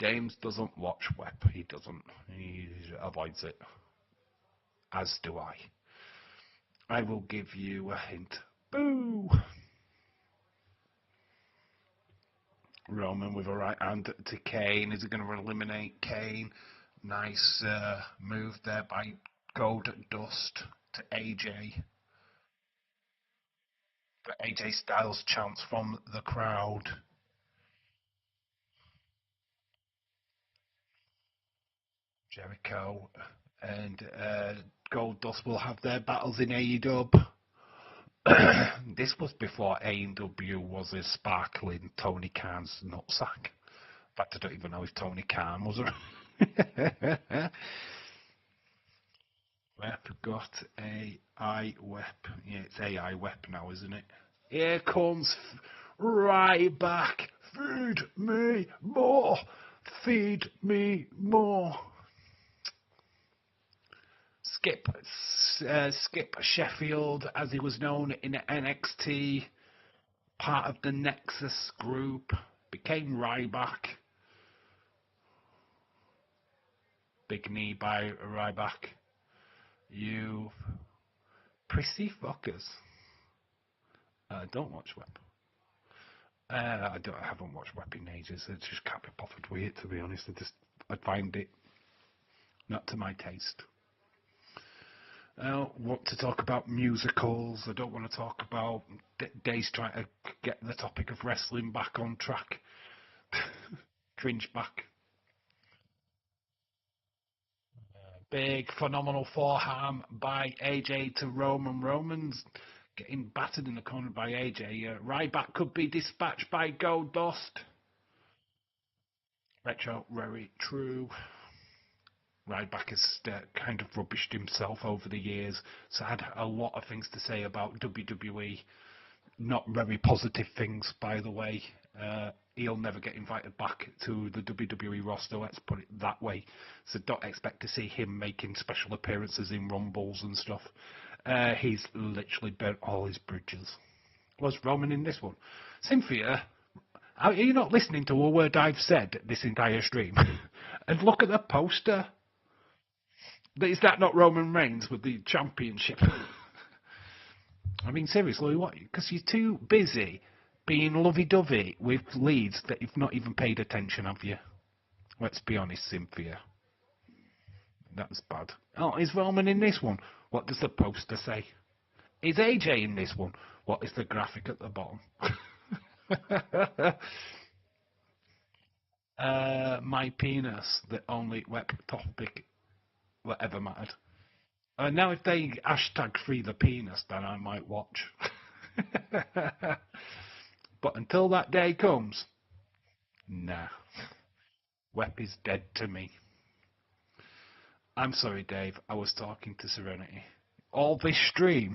James doesn't watch web. He doesn't. He avoids it. As do I. I will give you a hint. Boo! Roman with a right hand to Kane. Is he going to eliminate Kane? Nice move there by Gold Dust to AJ. For AJ Styles chants from the crowd. Jericho and Gold Dust will have their battles in AEW. This was before AEW was a sparkling Tony Khan's nutsack. In fact, I don't even know if Tony Khan was around. We've got AI Wep. Yeah, it's AI Wep now, isn't it? Here comes right back. Feed me more. Feed me more. Skip Sheffield, as he was known in NXT, part of the Nexus group, became Ryback. Big knee by Ryback. You prissy fuckers. Don't watch Web. I haven't watched Web in ages. I just can't be bothered with it, to be honest. I find it not to my taste. I don't want to talk about musicals. I don't want to talk about Days trying to get the topic of wrestling back on track. Cringe back. Big, phenomenal forehand by AJ to Roman. Roman's getting battered in the corner by AJ. Ryback could be dispatched by Goldust. Retro, very true. Ryback has kind of rubbished himself over the years, so I had a lot of things to say about WWE. Not very positive things, by the way. He'll never get invited back to the WWE roster, let's put it that way. So don't expect to see him making special appearances in Rumbles and stuff. He's literally burnt all his bridges. Was Roman in this one? Cynthia, are you not listening to a word I've said this entire stream? And look at the poster. Is that not Roman Reigns with the championship? I mean, seriously, what? Because you're too busy being lovey-dovey with leads that you've not even paid attention, have you? Let's be honest, Cynthia. That's bad. Oh, is Roman in this one? What does the poster say? Is AJ in this one? What is the graphic at the bottom? My penis, the only web topic that ever mattered. Now if they hashtag free the penis, then I might watch. But until that day comes, nah. Web is dead to me. I'm sorry, Dave. I was talking to Serenity. All of this stream,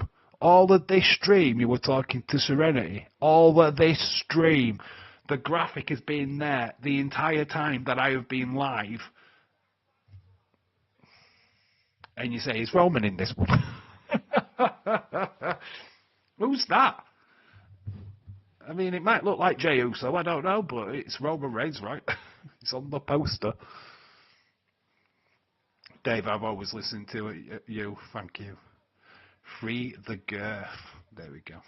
you were talking to Serenity. All of this stream. The graphic has been there the entire time that I have been live. And you say, is Roman in this one? Who's that? I mean, it might look like Jey Uso, I don't know, but it's Roman Reigns, right? It's on the poster. Dave, I've always listened to it. You, thank you. Free the girth. There we go.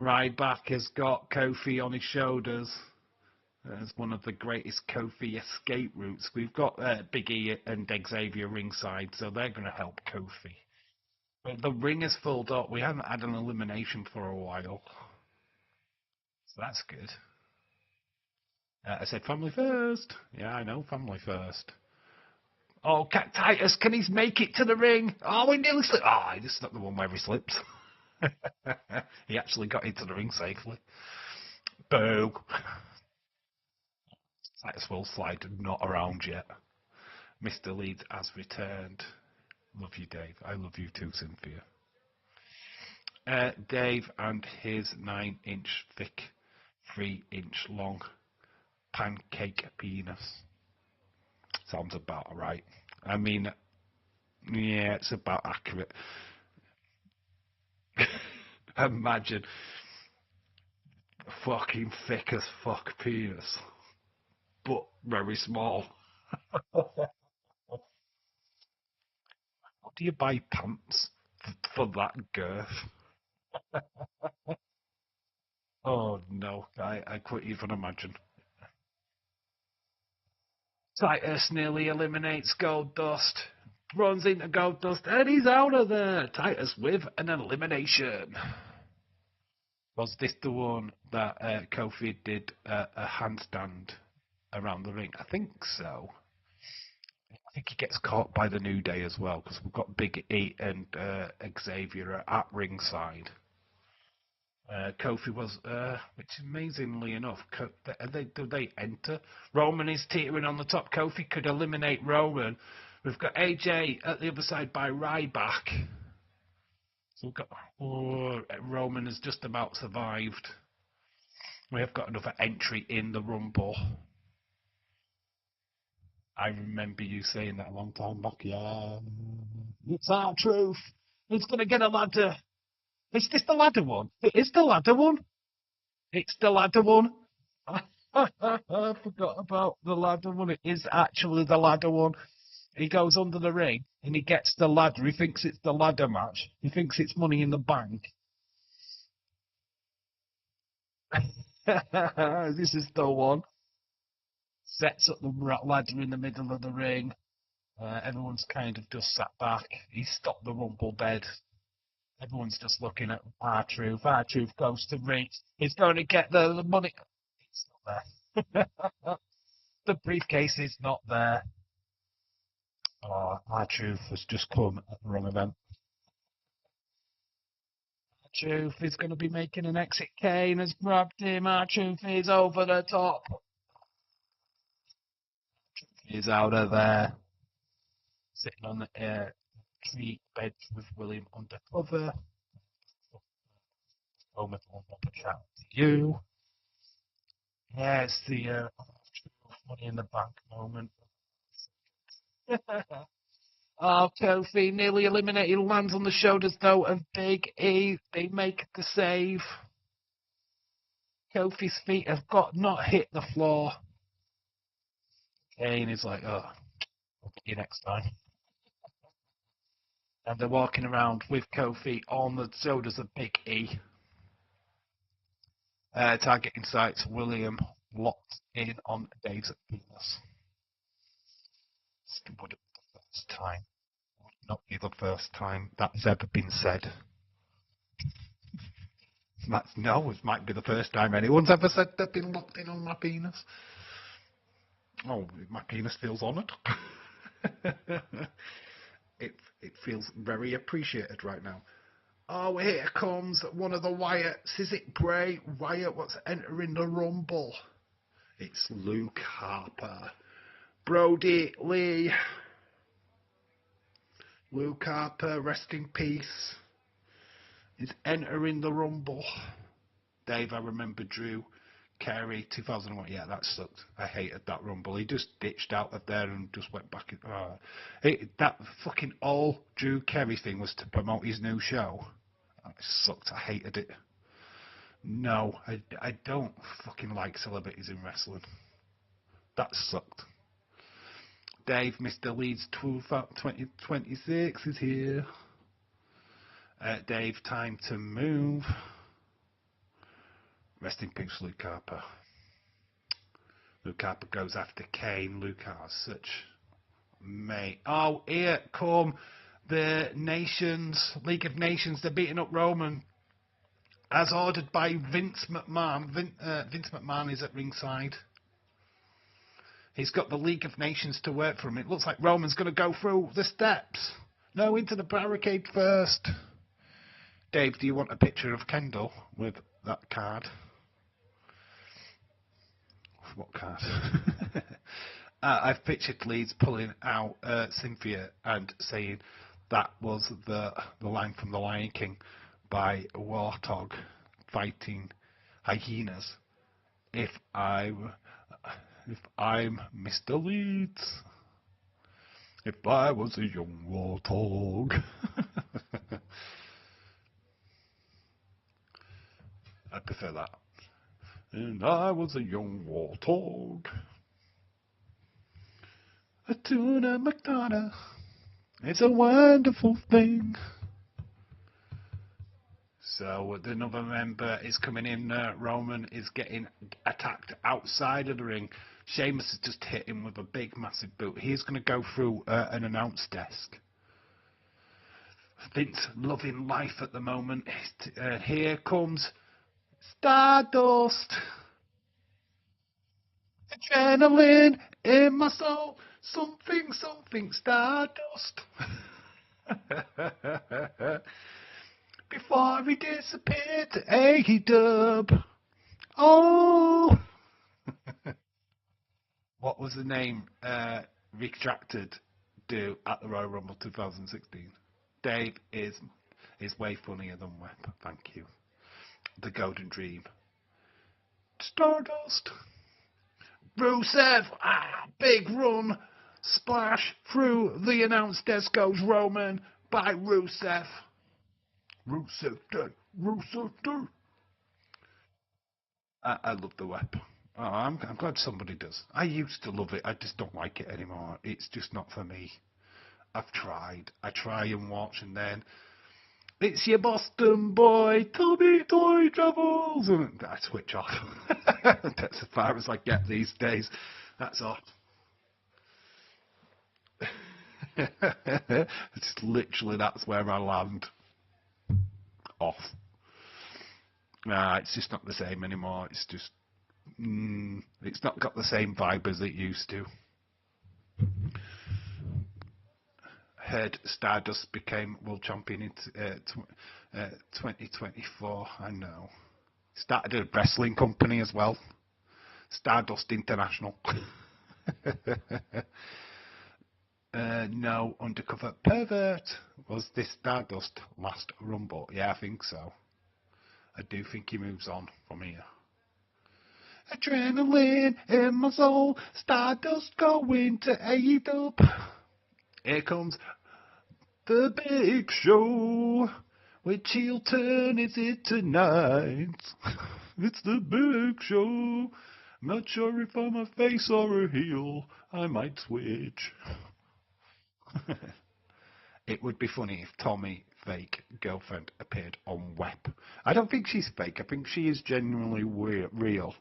Ryback has got Kofi on his shoulders. As one of the greatest Kofi escape routes. We've got Big E and Xavier ringside, so they're going to help Kofi. But the ring is filled up. We haven't had an elimination for a while. So that's good. I said family first. Yeah, I know, family first. Oh, Cat Titus, can he make it to the ring? Oh, he nearly slipped. Oh, this is not the one where he slips. He actually got into the ring safely. Boo. Titus will slide, not around yet. Mr. Leeds has returned. Love you, Dave. I love you too, Cynthia. Dave and his 9-inch thick, 3-inch long pancake penis. Sounds about right. I mean, yeah, it's about accurate. Imagine fucking thick as fuck penis, but very small. How do you buy pants for that girth? Oh no, I couldn't even imagine. Titus nearly eliminates Goldust, runs into Goldust, and he's out of there. Titus with an elimination. Was this the one that Kofi did a handstand around the ring? I think so. I think he gets caught by the New Day as well, because we've got Big E and Xavier at ringside. Kofi was, which amazingly enough, they enter? Roman is teetering on the top. Kofi could eliminate Roman. We've got AJ at the other side by Ryback. So we've got Roman has just about survived. We have got another entry in the Rumble. I remember you saying that a long time back. Yeah, it's our truth. It's gonna get a ladder. Is this the ladder one? It is the ladder one. It's the ladder one. I forgot about the ladder one. It is actually the ladder one. He goes under the ring and he gets the ladder. He thinks it's the ladder match. He thinks it's Money in the Bank. This is the one. Sets up the ladder in the middle of the ring. Everyone's kind of just sat back. He's stopped the Rumble bed. Everyone's just looking at R-Truth. R-Truth goes to reach. He's going to get the money. It's not there. The briefcase is not there. Oh, R-Truth has just come at the wrong event. R-Truth is going to be making an exit. Kane has grabbed him. R-Truth is over the top. He's out of there. Sitting on the tree bed with William undercover. Moment on a chat to you. Yeah, it's the Money in the Bank moment. Oh, Kofi nearly eliminated. Lands on the shoulders though of Big E. They make the save. Kofi's feet have not hit the floor. Kane is like, oh, I'll get you next time. And they're walking around with Kofi on the shoulders of Big E. Targeting sights, William locked in on Dave's penis. This would be the first time. Would not be the first time that's ever been said. No, it might be the first time anyone's ever said they've been locked in on my penis. Oh, my penis feels honoured. It feels very appreciated right now. Oh, here comes one of the Wyatts. Is it Bray Wyatt? What's entering the Rumble? It's Luke Harper. Brody Lee. Luke Harper, rest in peace, is entering the Rumble. Dave, I remember Drew Carey 2001. Yeah, that sucked. I hated that Rumble. He just ditched out of there and just went back. That fucking all Drew Carey thing was to promote his new show. It sucked. I hated it. No, I don't fucking like celebrities in wrestling. That sucked. Dave, Mr. Leeds 2026 is here. Dave, time to move. Rest in peace, Luke Harper. Luke Harper goes after Kane. Luke has such mate. Oh, here come the Nations, League of Nations. They're beating up Roman, as ordered by Vince McMahon. Vince McMahon is at ringside. He's got the League of Nations to work for him. It looks like Roman's going to go through the steps. No, into the barricade first. Dave, do you want a picture of Kendall with that card? What card? I've pictured Leeds pulling out Cynthia and saying that was the line from The Lion King. by a warthog fighting hyenas. If I, if I'm Mr. Leeds, if I was a young warthog. I prefer that. And I was a young warthog. A tuna McDonough. It's a wonderful thing. So another member is coming in. Roman is getting attacked outside of the ring. Sheamus has just hit him with a big, massive boot. He's going to go through an announce desk. Vince loving life at the moment. Here comes Stardust. Adrenaline in my soul. Something, something, Stardust. Before he disappeared to AEW. Oh! What was the name Retracted do at the Royal Rumble 2016? Dave is way funnier than Webb. Thank you. The Golden Dream. Stardust. Rusev. Big run. Splash through the announce desk goes Roman by Rusev. Rusev Day. Rusev Day. I love the Web. Oh, I'm glad somebody does. I used to love it. I just don't like it anymore. It's just not for me. I've tried. I try and watch, and then it's your Boston boy, Tommy Toy Travels, and I switch off. That's as far as I get these days. That's all. It's literally that's where I land. Off. It's just not the same anymore. It's just it's not got the same vibe as it used to. Heard Stardust became world champion in 2024. I know. Started a wrestling company as well. Stardust International. No, undercover pervert. Was this Stardust last Rumble? Yeah, I think so. I do think he moves on from here. Adrenaline in my soul. Stardust going to AEW. Here comes the big show. Which heel turn is it tonight? It's the big show. Not sure if I'm a face or a heel. I might switch. It would be funny if Tommy, fake girlfriend, appeared on Web. I don't think she's fake. I think she is genuinely real.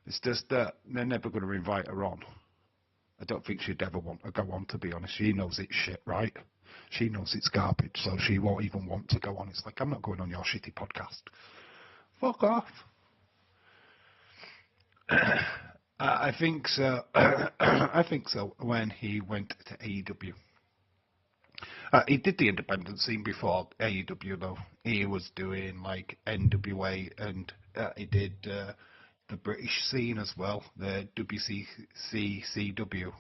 It's just that they're never going to invite her on. I don't think she'd ever want to go on, to be honest. She knows it's shit, right? She knows it's garbage, so she won't even want to go on. It's like, I'm not going on your shitty podcast. Fuck off. I think so. I think so when he went to AEW. He did the independent scene before AEW, though. He was doing like NWA, and he did the British scene as well, the WCCW.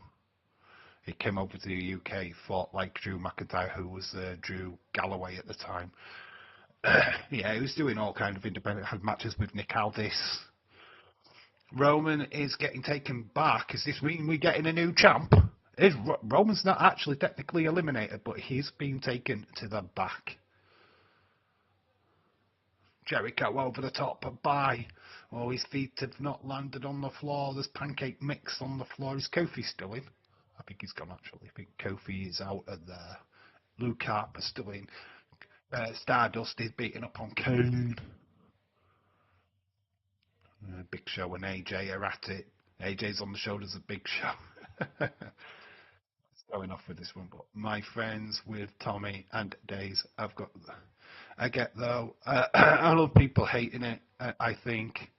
He came over to the UK, fought like Drew McIntyre, who was Drew Galloway at the time. Yeah, he was doing all kind of independent, had matches with Nick Aldis. Roman is getting taken back. Does this mean we're getting a new champ? Roman's not actually technically eliminated, but he's been taken to the back. Jericho over the top, bye. Oh, his feet have not landed on the floor. There's pancake mix on the floor. Is Kofi still in? I think he's gone, actually. I think Kofi is out of there. Luke Harper's still in. Stardust is beating up on Kane. Big Show and AJ are at it. AJ's on the shoulders of Big Show. It's going off with this one, but my friends with Tommy and Days, I get though, I love people hating it. I think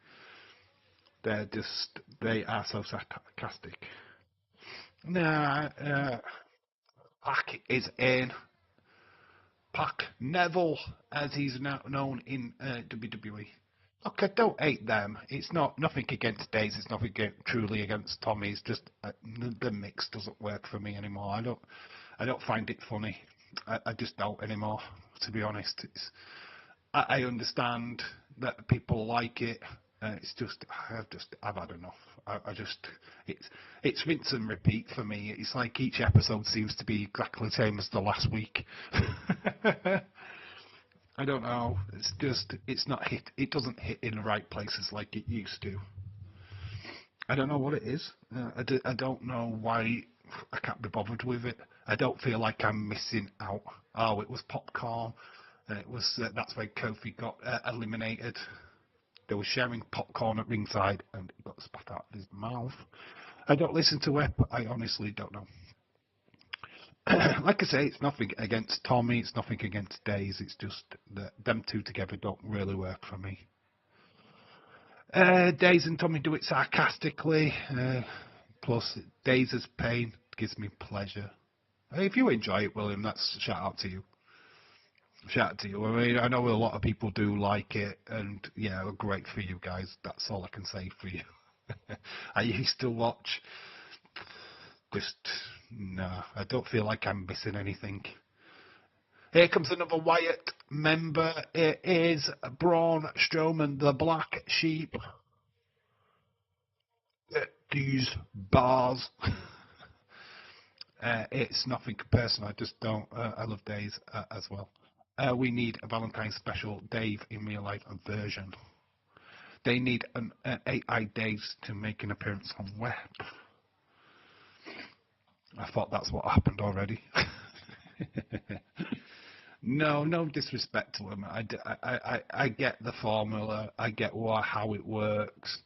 they are so sarcastic. Nah, Pac is in. Pac Neville, as he's now known in WWE. Look, I don't hate them. It's nothing against Days. It's nothing truly against Tommy. It's just the mix doesn't work for me anymore. I don't find it funny. I just don't anymore. To be honest, I understand that people like it. It's just I've had enough. I just it's rinse and repeat for me. It's like each episode seems to be exactly the same as the last week. I don't know. It's just it's not hit. It doesn't hit in the right places like it used to. I don't know what it is. I don't know why I can't be bothered with it. I don't feel like I'm missing out. Oh, it was popcorn. It was that's why Kofi got eliminated. They were sharing popcorn at ringside, and it got spat out of his mouth. I don't listen to it, but I honestly don't know. Like I say, it's nothing against Tommy. It's nothing against Days. It's just that them two together don't really work for me. Days and Tommy do it sarcastically. Plus, Days' pain gives me pleasure. If you enjoy it, William, that's shout out to you. Shout out to you. I mean, I know a lot of people do like it, and yeah, great for you guys. That's all I can say for you. I used to watch. Just no, I don't feel like I'm missing anything. Here comes another Wyatt member. It is Braun Strowman, the Black Sheep. These bars. It's nothing personal. I just don't. I love Days as well. We need a Valentine's special Dave in real life version. They need an AI Days to make an appearance on Web. I thought that's what happened already. No, no disrespect to him. I get the formula. I get how it works.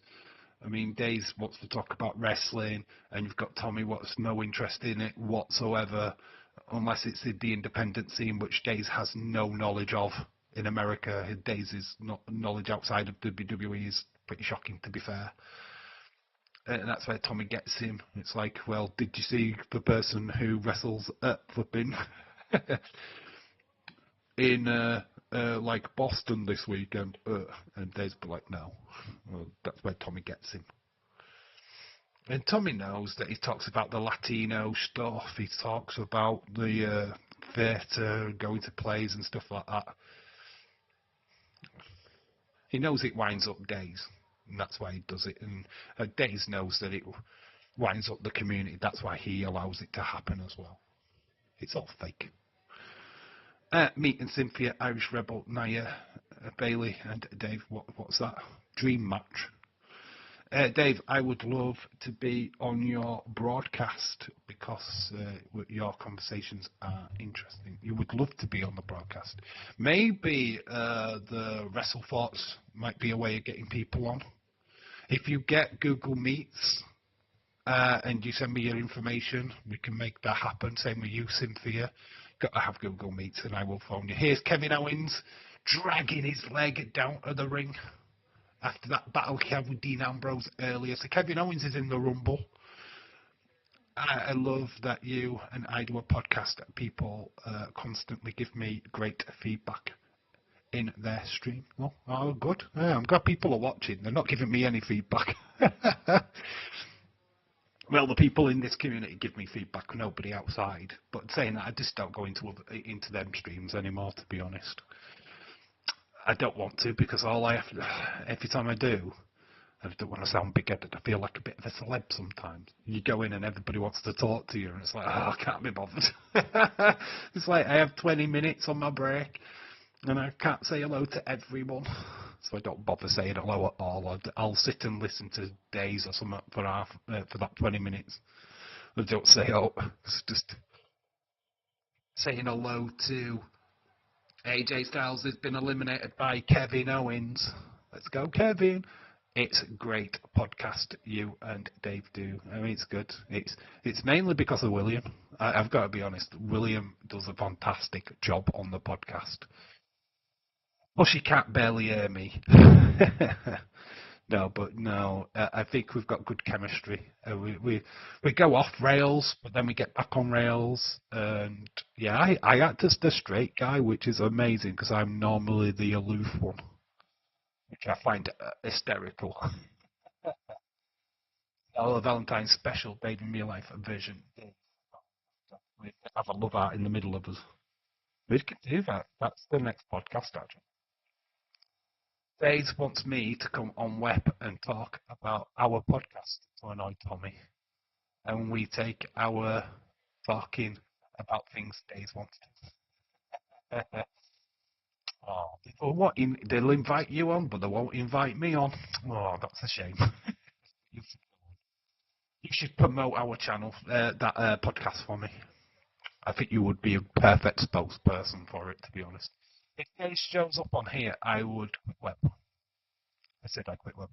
I mean, Days wants to talk about wrestling, and you've got Tommy what's no interest in it whatsoever, unless it's the independent scene, which Days has no knowledge of in America. Days' knowledge outside of WWE is pretty shocking, to be fair. And that's where Tommy gets him. It's like, well, did you see the person who wrestles at flipping in like Boston this weekend? And Dave's be like, no. Well, that's where Tommy gets him. And Tommy knows that he talks about the Latino stuff. He talks about the theatre, going to plays and stuff like that. He knows it winds up Days, and that's why he does it. And Days knows that it winds up the community. That's why he allows it to happen as well. It's all fake. Meet and Cynthia, Irish Rebel, Nia, Bailey, and Dave. What's that? Dream match. Dave, I would love to be on your broadcast because your conversations are interesting. You would love to be on the broadcast. Maybe the Wrestle Thoughts might be a way of getting people on. If you get Google Meets and you send me your information, we can make that happen. Same with you, Cynthia. Got to have Google Meets and I will phone you. Here's Kevin Owens dragging his leg down to the ring after that battle he had with Dean Ambrose earlier. So Kevin Owens is in the Rumble. I love that you and I do a podcast. People constantly give me great feedback in their stream. Oh, good. Yeah, I'm glad people are watching. They're not giving me any feedback. Well, the people in this community give me feedback, nobody outside. But saying that, I just don't go into them streams anymore, to be honest. I don't want to because every time I do, I don't want to sound big-headed. I feel like a bit of a celeb sometimes. You go in and everybody wants to talk to you, and it's like, oh, I can't be bothered. It's like I have 20 minutes on my break, and I can't say hello to everyone. So I don't bother saying hello at all. I'll sit and listen to Days or something for that 20 minutes. I don't say, oh, it's just saying hello to AJ Styles has been eliminated by Kevin Owens. Let's go, Kevin. It's a great podcast you and Dave do. I mean, it's good. It's mainly because of William. I've got to be honest. William does a fantastic job on the podcast. Well, she can't barely hear me. No, I think we've got good chemistry. We go off rails, but then we get back on rails. And yeah, I act as the straight guy, which is amazing because I'm normally the aloof one, which I find hysterical. Oh, the Valentine's special, Dave in real life version. We have a love art in the middle of us. We could do that. That's the next podcast, actually. Days wants me to come on web and talk about our podcast to annoy Tommy, and we take our talking about things Days wants. Oh, people what? They'll invite you on, but they won't invite me on. Oh, that's a shame. you, you should promote our channel, that podcast for me. I think you would be a perfect spokesperson for it, to be honest. If Days shows up on here, I would quit web. I said I quit web.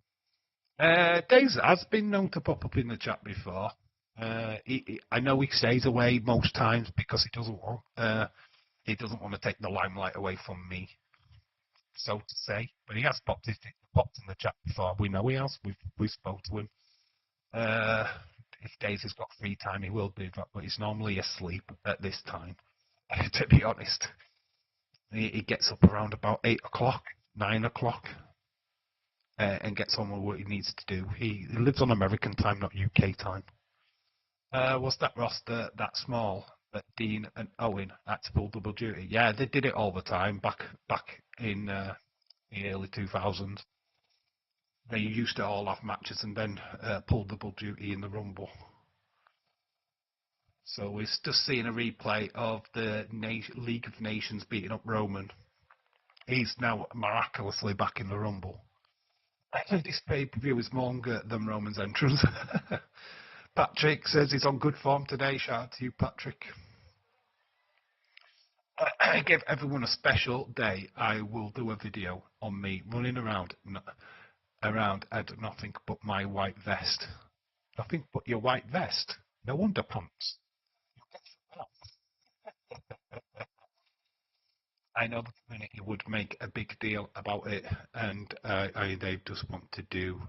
Days has been known to pop up in the chat before. I know he stays away most times because he doesn't want to take the limelight away from me, so to say. But he has popped in the chat before. We know he has. We've spoke to him. If Days has got free time, he will do that, but he's normally asleep at this time. To be honest, he gets up around about 8 o'clock, 9 o'clock. And gets on with what he needs to do. He lives on American time, not UK time. Was that roster that small that Dean and Owen had to pull double duty? Yeah, they did it all the time back in the early 2000s. They used to all have matches and then pull double duty in the Rumble. So we're just seeing a replay of the League of Nations beating up Roman. He's now miraculously back in the Rumble. This pay-per-view is longer than Roman's entrance. Patrick says he's on good form today. Shout out to you, Patrick. I give everyone a special day. I will do a video on me running around at nothing but my white vest. Nothing but your white vest. No underpants. I know the community would make a big deal about it, and they just want to do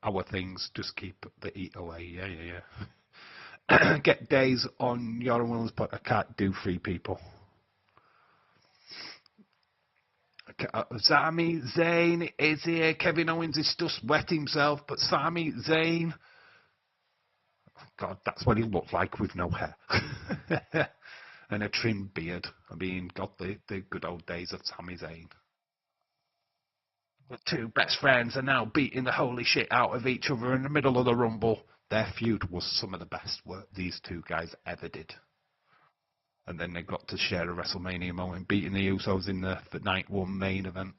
our things, just keep the heat away. Yeah. Get Days on your ones, but I can't do 3 people. Sami Zayn is here. Kevin Owens is just wet himself, but Sami Zayn, God, that's what he looks like with no hair. And a trimmed beard. I mean, got the good old days of Sami Zayn. The 2 best friends are now beating the holy shit out of each other in the middle of the Rumble. Their feud was some of the best work these 2 guys ever did. And then they got to share a WrestleMania moment, beating the Usos in the Night 1 main event.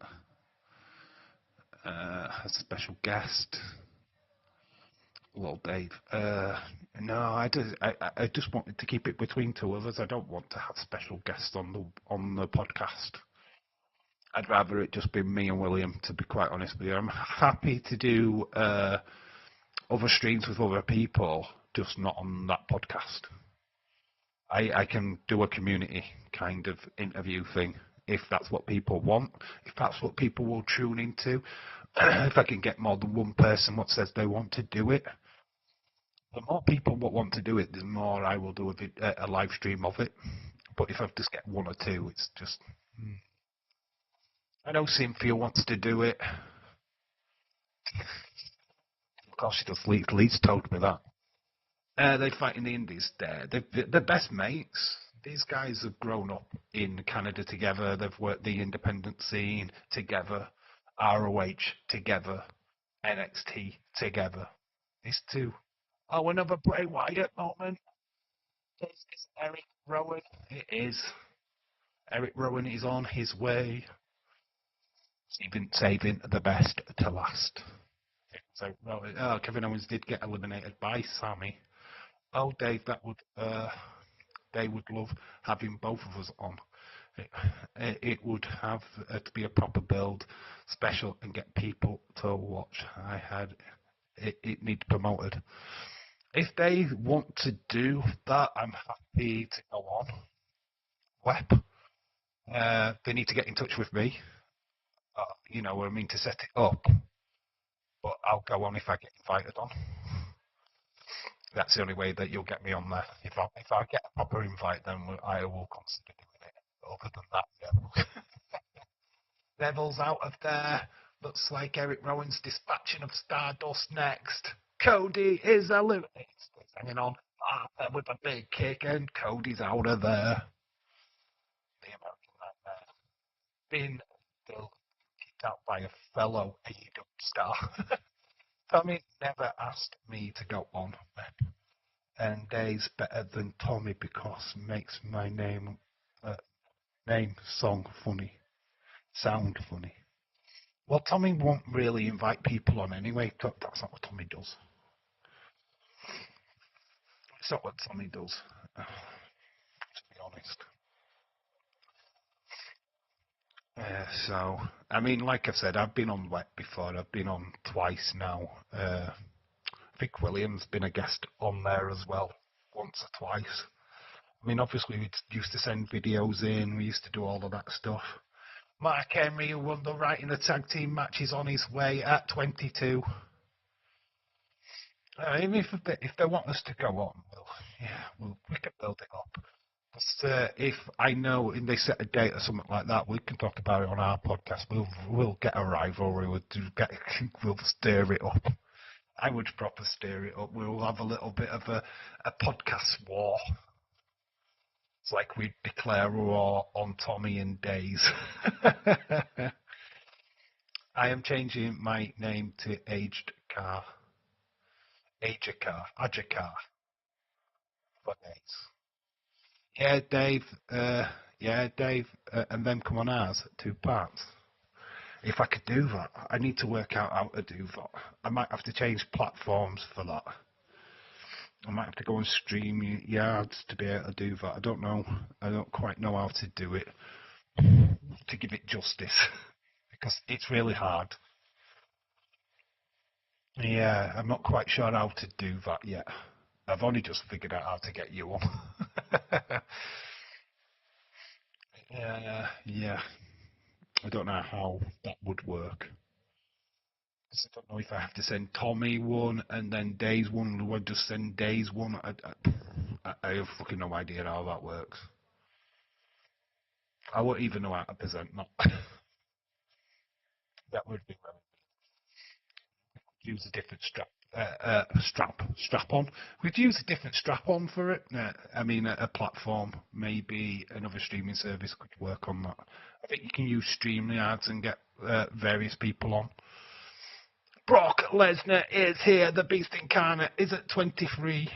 A special guest. Well, Dave. No, I just wanted to keep it between 2 of us. I don't want to have special guests on the podcast. I'd rather it just be me and William, to be quite honest with you. I'm happy to do other streams with other people, just not on that podcast. I can do a community kind of interview thing if that's what people want, if that's what people will tune into. If I can get more than one person what says they want to do it, the more people what want to do it, the more I will do a live stream of it. But if I just get 1 or 2, it's just... I know Cynthia wants to do it. Of course she does. Lee's told me that. They fight in the Indies there. They're best mates. These guys have grown up in Canada together. They've worked the independent scene together, ROH together, NXT together. These 2. Oh, another Bray Wyatt moment. This is Eric Rowan. It is. Eric Rowan is on his way. Saving the best to last. So, Kevin Owens did get eliminated by Sami. Oh, Dave, they would love having both of us on. It would have to be a proper build, special, and get people to watch. It needs promoted. If they want to do that, I'm happy to go on. Web. They need to get in touch with me. To set it up. But I'll go on if I get invited on. That's the only way that you'll get me on there. If I get a proper invite, then I will consider doing it. Other than that, no. Neville's out of there. Looks like Eric Rowan's dispatching of Stardust next. Cody is eliminated. He's hanging on with a big kick, and Cody's out of there. The American Nightmare. Finn still out by a fellow AEW star. Tommy never asked me to go on, and Dave's better than Tommy because makes my name song funny, sound funny. Well, Tommy won't really invite people on anyway. That's not what Tommy does. It's not what Tommy does, to be honest. So, I mean, like I said, I've been on Wet before. I've been on twice now. Vic Williams been a guest on there as well, once or twice. I mean, obviously, we used to send videos in. We used to do all of that stuff. Mark Henry, who won the right in the tag team match, is on his way at 22. Even if they want us to go on, we can build it up. If I know and they set a date or something like that, we can talk about it on our podcast. We'll get a rivalry. We'll stir it up. I would proper stir it up. We'll have a little bit of a podcast war. It's like we declare war on Tommy and Days. I am changing my name to Aged Car. Ajakar for Days. Yeah, Dave. And then come on ours, 2 parts. If I could do that, I need to work out how to do that. I might have to change platforms for that. I might have to go on StreamYards to be able to do that. I don't know. I don't quite know how to do it to give it justice because it's really hard. Yeah, I'm not quite sure how to do that yet. I've only just figured out how to get you on. Yeah. I don't know how that would work. I don't know if I have to send Tommy one and then Days one, or would just send Days one. I have fucking no idea how that works. I wouldn't even know how to present that. That would be very use a different strap on. We'd use a different strap on for it. I mean, a platform, maybe another streaming service could work on that. I think you can use StreamYards and get various people on. Brock Lesnar is here. The Beast Incarnate is at 23.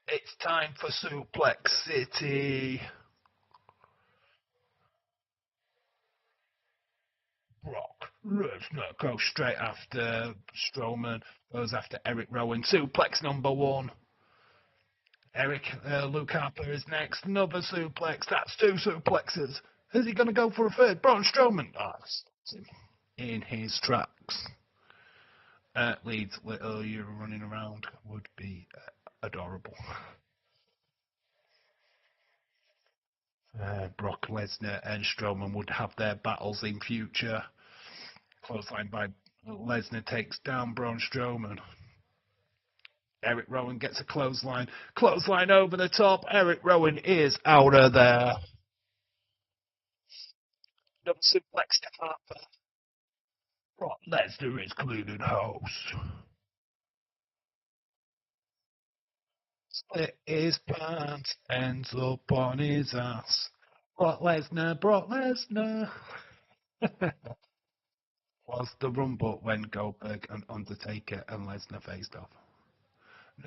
It's time for Suplex City. Brock Lesnar goes straight after Strowman, goes after Eric Rowan. Suplex number 1. Luke Harper is next. Another suplex. That's 2 suplexes. Is he going to go for a third? Braun Strowman stops him in his tracks. Leeds little you running around would be adorable. Brock Lesnar and Strowman would have their battles in future. Clothesline by Lesnar takes down Braun Strowman. Eric Rowan gets a clothesline. Clothesline over the top. Eric Rowan is out of there. Double suplex to Harper. Brock Lesnar is cleaning house. Split his pants, ends up on his ass. Brock Lesnar. Was the Rumble when Goldberg and Undertaker and Lesnar faced off?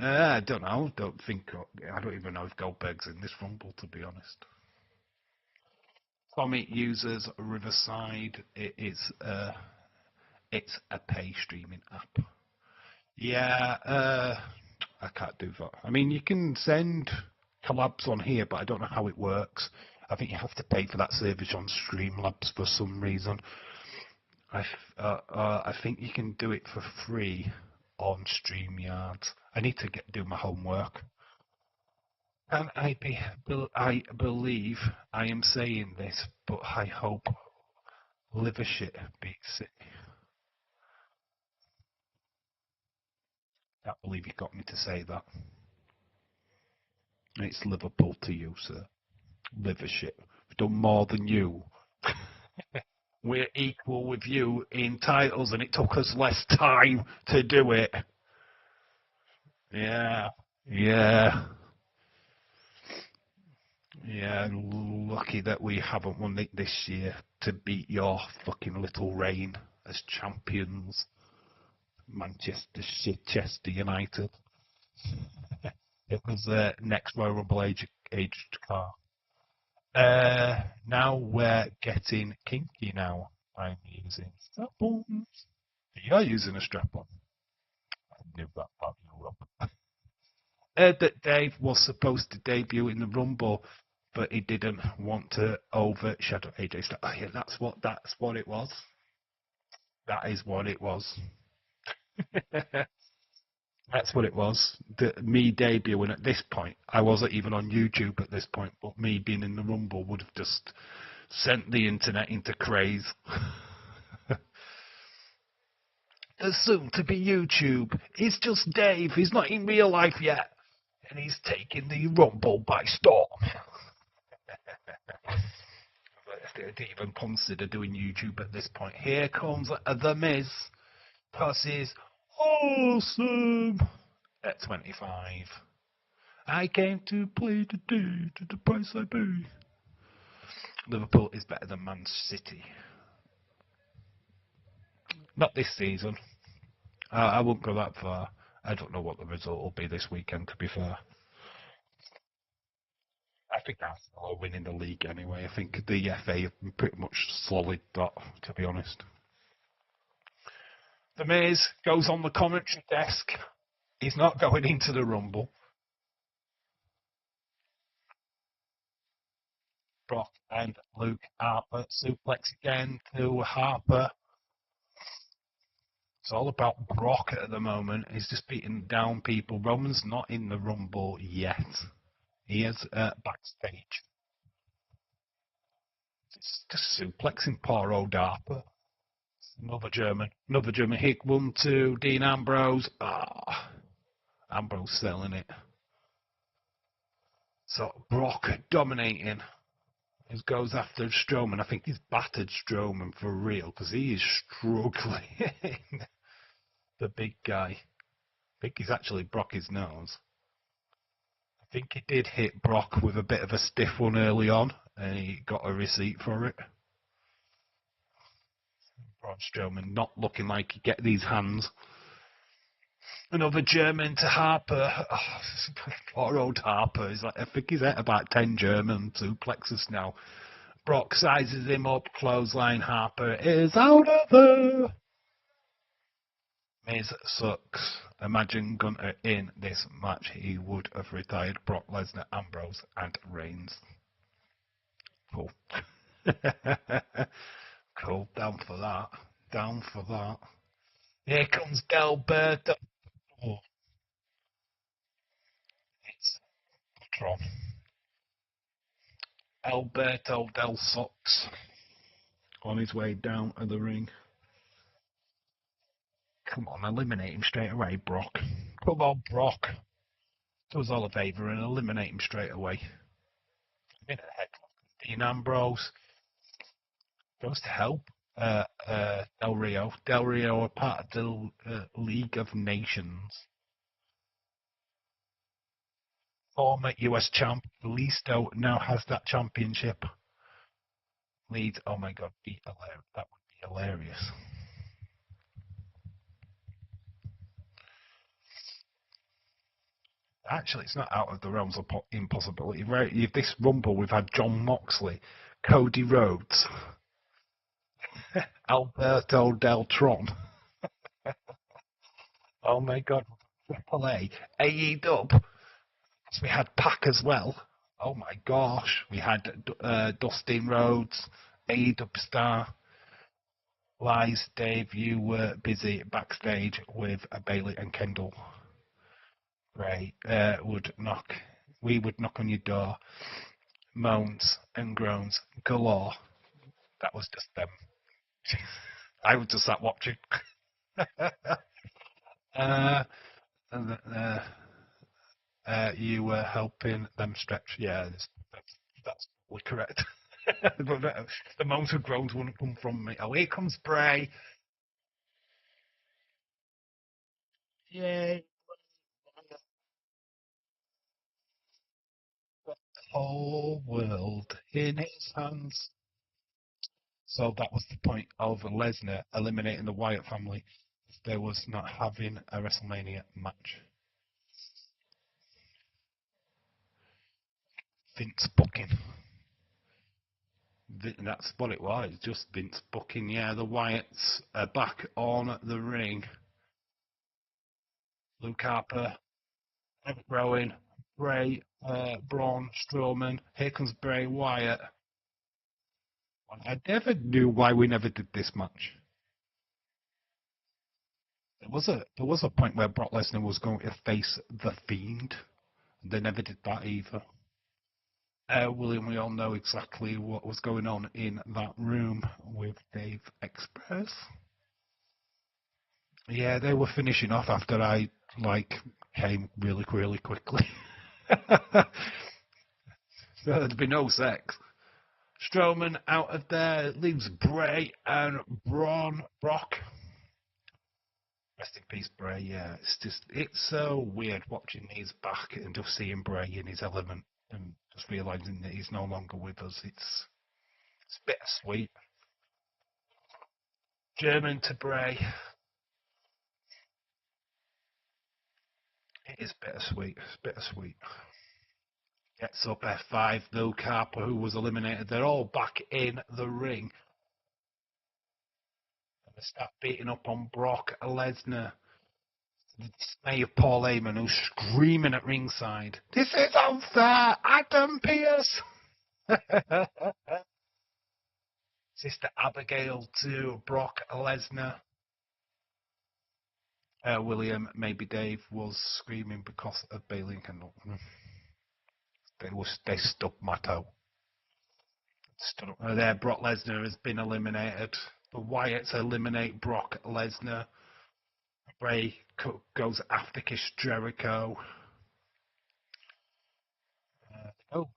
I don't know. I don't even know if Goldberg's in this Rumble, to be honest. Tommy uses Riverside. It's a pay streaming app. Yeah, I can't do that. I mean, you can send collabs on here, but I don't know how it works. I think you have to pay for that service on Streamlabs for some reason. I think you can do it for free on StreamYards. I need to do my homework. And I believe I am saying this, but I hope Livershit beats it. I can't believe you got me to say that. It's Liverpool to you, sir. Livershit. We've done more than you. We're equal with you in titles, and it took us less time to do it. Yeah. Yeah, lucky that we haven't won it this year to beat your fucking little reign as champions, Chester United. It was the next Royal Rumble aged car. Now we're getting kinky now. I'm using strap-ons. You're using a strap-on. I knew that part you up. That Dave was supposed to debut in the Rumble, but he didn't want to overshadow AJ Styles. Oh, yeah, that's what it was. That is what it was. That's what it was. Me debuting at this point, I wasn't even on YouTube at this point, but me being in the Rumble would have just sent the internet into craze. The soon to be YouTube. It's just Dave. He's not in real life yet. And he's taking the Rumble by storm. I didn't even consider doing YouTube at this point. Here comes The Miz. Toss is awesome at 25. I came to play today to the price I pay. Liverpool is better than Man City. Not this season. I won't go that far. I don't know what the result will be this weekend, to be fair. I think Arsenal are winning the league anyway. I think the FA have been pretty much solid that, to be honest. The Miz goes on the commentary desk. He's not going into the Rumble. Brock and Luke Harper suplex again to Harper. It's all about Brock at the moment. He's just beating down people. Roman's not in the Rumble yet. He is backstage. It's just suplexing poor old Harper. Another German hit. 1-2. Dean Ambrose. Ambrose selling it. So Brock dominating. He goes after Strowman. I think he's battered Strowman for real because he is struggling. The big guy. I think he's actually broke his nose. I think he did hit Brock with a bit of a stiff one early on, and he got a receipt for it. Braun Strowman not looking like he get these hands. Another German to Harper. Oh, poor old Harper. I think he's at about 10 German suplexes now. Brock sizes him up, clothesline. Harper is out of there. Miz sucks. Imagine Gunter in this match. He would have retired Brock Lesnar, Ambrose, and Reigns. Cool. Cool. Down for that. Down for that. Here comes Delberto. Oh, it's Tron. Alberto Del Sox on his way down to the ring. Come on, eliminate him straight away, Brock. Come on, Brock. Do us all a favour and eliminate him straight away. Minute ahead. Dean Ambrose goes to help Del Rio. Del Rio are part of the League of Nations. Former US champ Listo now has that championship. Leeds, oh my god, that would be hilarious. Actually, it's not out of the realms of impossibility. Right, if this Rumble, we've had John Moxley, Cody Rhodes, Alberto Del Tron. Oh my god, Triple A, AEW. We had Pac as well. Oh my gosh, we had Dustin Rhodes, AEW star. Lies, Dave, you were busy backstage with Bailey and Kendall. Ray we would knock on your door. Moans and groans galore. That was just them. I was just sat watching. You were helping them stretch. Yeah, that's correct. The moans and groans wouldn't come from me. Oh, here comes Bray. Yay. whole world in his hands. So that was the point of Lesnar eliminating the Wyatt family. There was not having a WrestleMania match. Vince booking. That's what it was. Just Vince booking. Yeah, the Wyatts are back on the ring. Luke Harper, Evan Rowan, Bray, Braun Strowman. Here comes Bray Wyatt. I never knew why we never did this match. There was a point where Brock Lesnar was going to face the Fiend. They never did that either. William, we all know exactly what was going on in that room with Dave Express. Yeah, they were finishing off after I came really, really quickly. So there'd be no sex. Strowman out of there leaves Bray and Brock. Rest in peace, Bray. Yeah, it's so weird watching these back and just seeing Bray in his element and just realizing that he's no longer with us. It's bittersweet. German to Bray. It is bittersweet. It's bittersweet. Gets up F5. Luke Harper, who was eliminated, they're all back in the ring. And they start beating up on Brock Lesnar. The dismay of Paul Heyman, who's screaming at ringside, "This is unfair, Adam Pearce!" Sister Abigail to Brock Lesnar. William, maybe Dave, was screaming because of Bailey and Kendall. They stubbed my toe. There, Brock Lesnar has been eliminated. The Wyatts eliminate Brock Lesnar. Bray goes after Chris Jericho.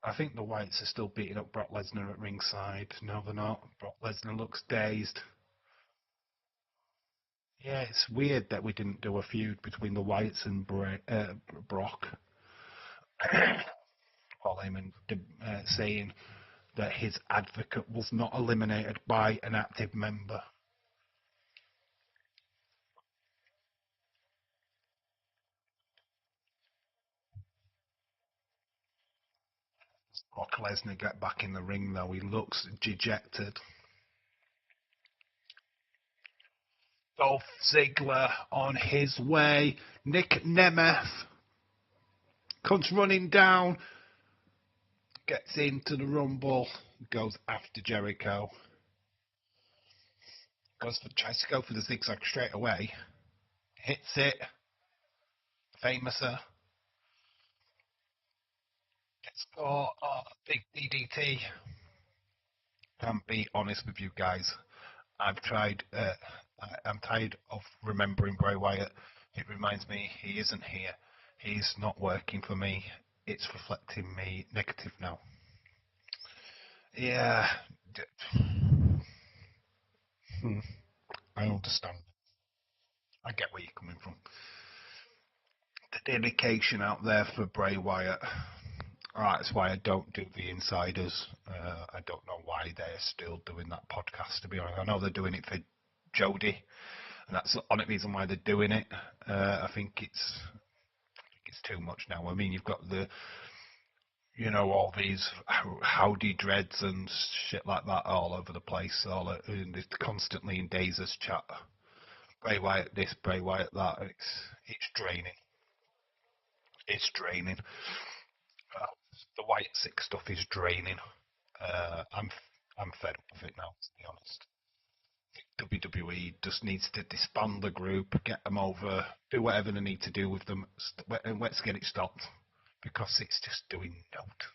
I think the Wyatts are still beating up Brock Lesnar at ringside. No, they're not. Brock Lesnar looks dazed. Yeah, it's weird that we didn't do a feud between the Wyatts and Brock. Paul Heyman saying that his advocate was not eliminated by an active member. Brock Lesnar get back in the ring though. He looks dejected. Dolph Ziggler on his way. Nick Nemeth comes running down, gets into the Rumble, goes after Jericho. Tries to go for the zigzag straight away. Hits it. Famouser. Gets caught. Oh, big DDT. Can't be honest with you guys. I've tried. I'm tired of remembering Bray Wyatt. It reminds me he isn't here. He's not working for me. It's reflecting me negative now. Yeah. I understand. I get where you're coming from. The dedication out there for Bray Wyatt. That's why I don't do the Insiders. I don't know why they're still doing that podcast, to be honest. I know they're doing it for Jody, and that's the only reason why they're doing it. I think it's too much now. I mean, you've got all these howdy dreads and shit like that all over the place. It's constantly in Dazer's chat. Bray Wyatt this, Bray Wyatt that. It's draining. It's draining. The White Six stuff is draining. I'm fed up with it now, to be honest. WWE just needs to disband the group, get them over, do whatever they need to do with them, and let's get it stopped, because it's just doing note.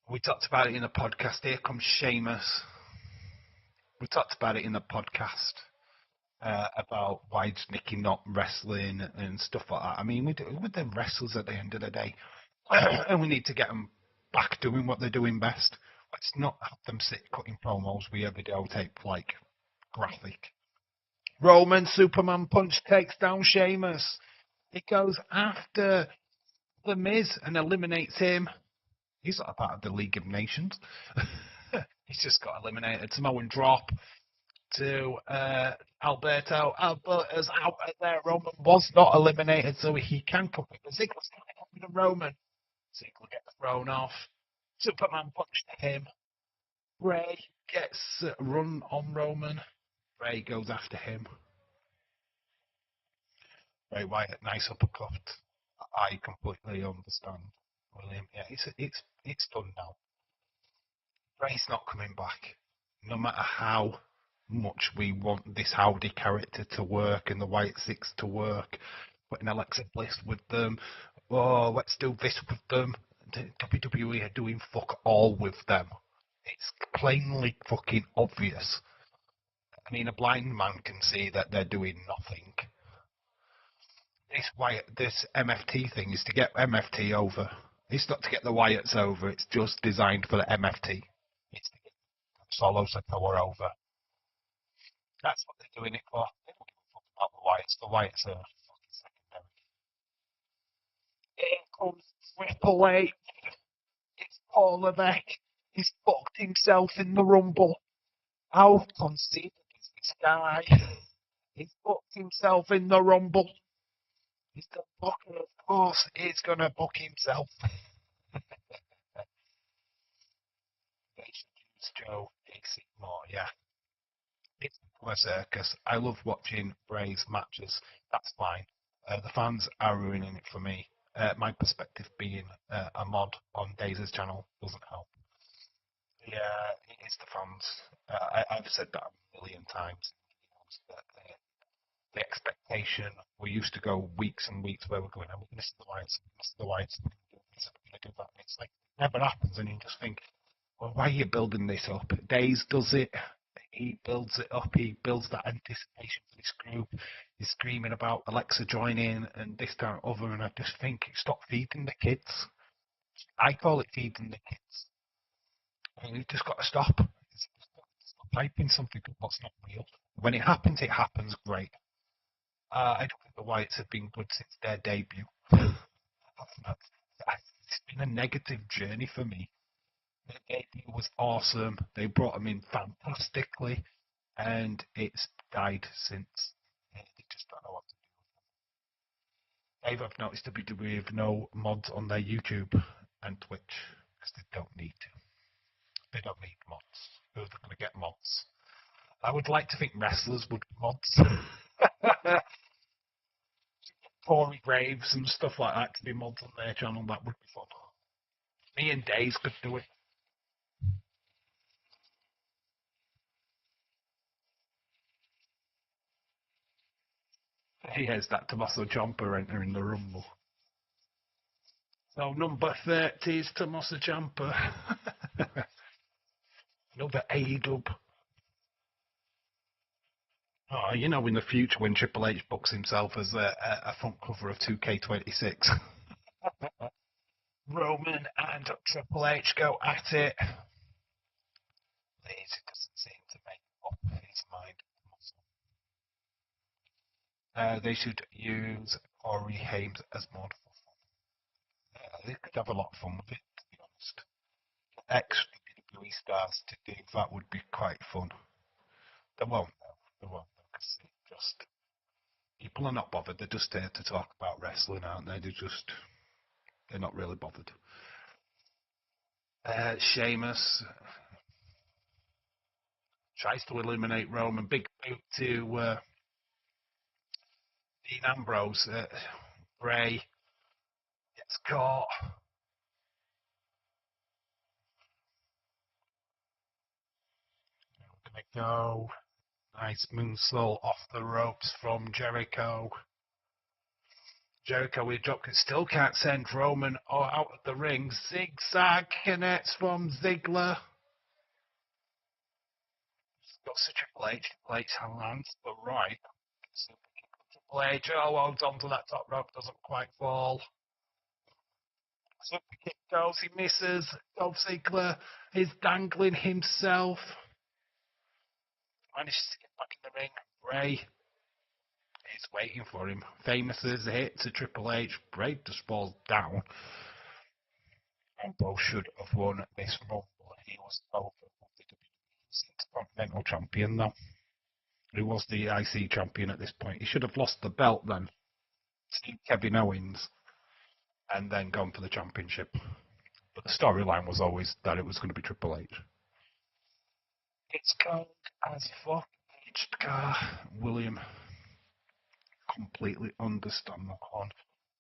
We talked about it in the podcast. Here comes Sheamus. We talked about it in the podcast about why is Nikki not wrestling and stuff like that. I mean, with the wrestlers at the end of the day, and we need to get them back doing what they're doing best. Let's not have them sit cutting promos with a videotape like graphic. Roman Superman punch takes down Sheamus. It goes after The Miz and eliminates him. He's not a part of the League of Nations. He's just got eliminated. Samoan drop to Alberto. Alberto's out there. Roman was not eliminated, so he can come back. Ziggler's coming up with a Roman. Ziggler gets thrown off. Superman punch to him. Bray gets run on Roman. Bray goes after him. Bray Wyatt, nice uppercut. I completely understand, William. Yeah, it's done now. Bray's not coming back. No matter how much we want this Howdy character to work and the Wyatt Six to work, putting Alexa Bliss with them, oh, let's do this with them. The WWE are doing fuck all with them. It's plainly fucking obvious. I mean, a blind man can see that they're doing nothing. This MFT thing is to get MFT over. It's not to get the Wyatts over. It's just designed for the MFT. It's to get Solo Sikoa over. That's what they're doing it for. They don't give a fuck about the Wyatts. The Wyatts are fucking secondary. Here comes Triple H. It's Paul Levesque. He's fucked himself in the Rumble. How conceited is this guy? He's fucked himself in the Rumble. He's the booker, of course. He's gonna book himself. They should use Joe Dixie more, yeah. It's a circus. I love watching Bray's matches. That's fine. The fans are ruining it for me. My perspective being a mod on Daze's channel doesn't help. Yeah, it is the fans. I've said that a million times. The expectation, we used to go weeks and weeks where we're going, we're going to see the Wyatts, we're going to do that. And it's like, it never happens, and you just think, well, why are you building this up? Daze does it. He builds it up. He builds that anticipation for this group. He's screaming about Alexa joining and this, that, and other, and I just think, stop feeding the kids. I call it feeding the kids. I mean, you've just got to stop. Stop hyping something that's not real. When it happens, great. I don't think the Wyatts have been good since their debut. It's been a negative journey for me. Their debut was awesome. They brought him in fantastically, and it's died since. They just don't know what to do. Dave, I've noticed WWE have no mods on their YouTube and Twitch because they don't need to. They don't need mods. Who are they going to get mods? I would like to think wrestlers would be mods. Corey Graves and stuff like that to be mods on their channel, that would be fun. Me and Daze could do it. Here's that Tommaso Ciampa entering the Rumble. So number 30 is Tommaso Ciampa. Another A-dub. Oh, you know, in the future when Triple H books himself as a front cover of 2K26. Roman and Triple H go at it. Lazy doesn't seem to make up his mind. They should use Corey Hames as mod for fun. They could have a lot of fun with it, to be honest. Ex-WWE stars to do that would be quite fun. They won't, though. They won't, because just people are not bothered. They're just there to talk about wrestling, aren't they? They're not really bothered. Sheamus tries to eliminate Roman. Big boot to Dean Ambrose. Bray gets caught. We're going to go. Nice moonsault off the ropes from Jericho. Jericho with drop kick still can't send Roman out of the ring. Zigzag connects from Ziggler. Got to Triple H. Triple H lands the right. Triple H holds onto that top rope, doesn't quite fall. Super kick goes, he misses. Dolph Ziggler is dangling himself. Manages to get back in the ring. Bray is waiting for him. Famous as a hit to Triple H. Bray just falls down. Ambrose should have won this Rumble. He was over the WWE Continental Champion though. He was the IC champion at this point. He should have lost the belt then to Kevin Owens and then gone for the championship. But the storyline was always that it was going to be Triple H. It's cold as fuck. William completely understand that one.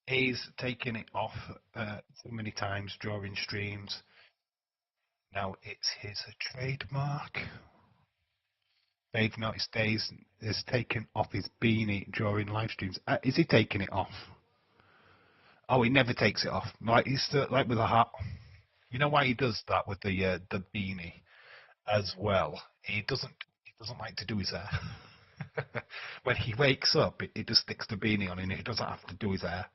He's taken it off too many times during streams. Now it's his trademark. They've noticed Days has taken off his beanie during live streams. Is he taking it off? Oh, he never takes it off. Like he's like with a hat. You know why he does that with the beanie as well? He doesn't like to do his hair. When he wakes up, he just sticks the beanie on and he doesn't have to do his hair.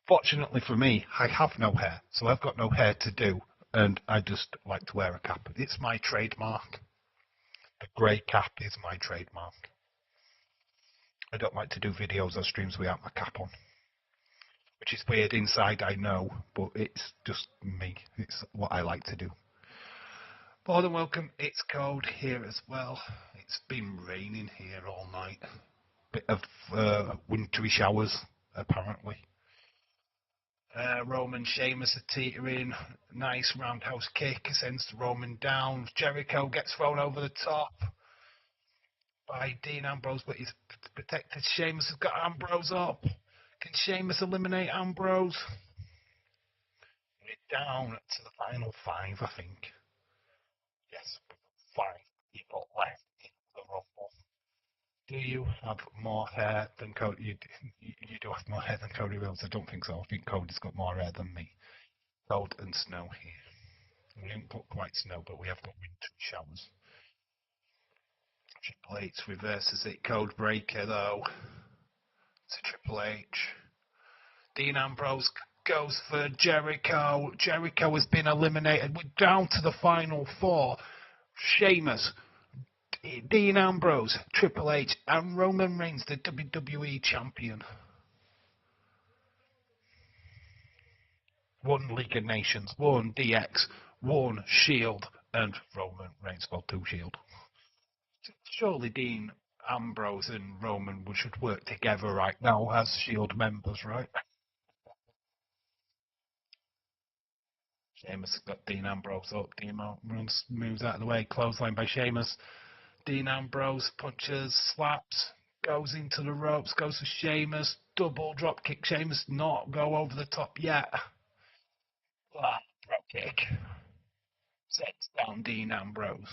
Fortunately for me, I have no hair, so I've got no hair to do, and I just like to wear a cap. It's my trademark. The grey cap is my trademark. I don't like to do videos or streams without my cap on. Which is weird inside, I know, but it's just me. It's what I like to do. More than welcome. It's cold here as well. It's been raining here all night. Bit of wintry showers, apparently. Roman Sheamus are teetering. Nice roundhouse kick sends Roman down. Jericho gets thrown over the top by Dean Ambrose, but he's protected. Sheamus has got Ambrose up. Can Sheamus eliminate Ambrose? We're down to the final 5, I think. Yes, 5 people left in the Rumble. Do you have more hair than Cody? You do have more hair than Cody Rhodes. I don't think so. I think Cody's got more hair than me. Cold and snow here. We haven't got quite snow, but we have got winter showers. Triple H reverses it. Code breaker though. To Triple H. Dean Ambrose goes for Jericho. Jericho has been eliminated. We're down to the final 4. Sheamus, Dean Ambrose, Triple H, and Roman Reigns, the WWE champion. 1 League of Nations, 1 DX, 1 Shield, and Roman Reigns, well, 2 Shield. Surely Dean Ambrose and Roman should work together right now as Shield members, right? Sheamus has got Dean Ambrose up. Dean Ambrose moves out of the way. Clothesline by Sheamus. Dean Ambrose punches, slaps, goes into the ropes, goes for Sheamus. Double drop kick. Sheamus not go over the top yet. Drop kick. Sets down Dean Ambrose.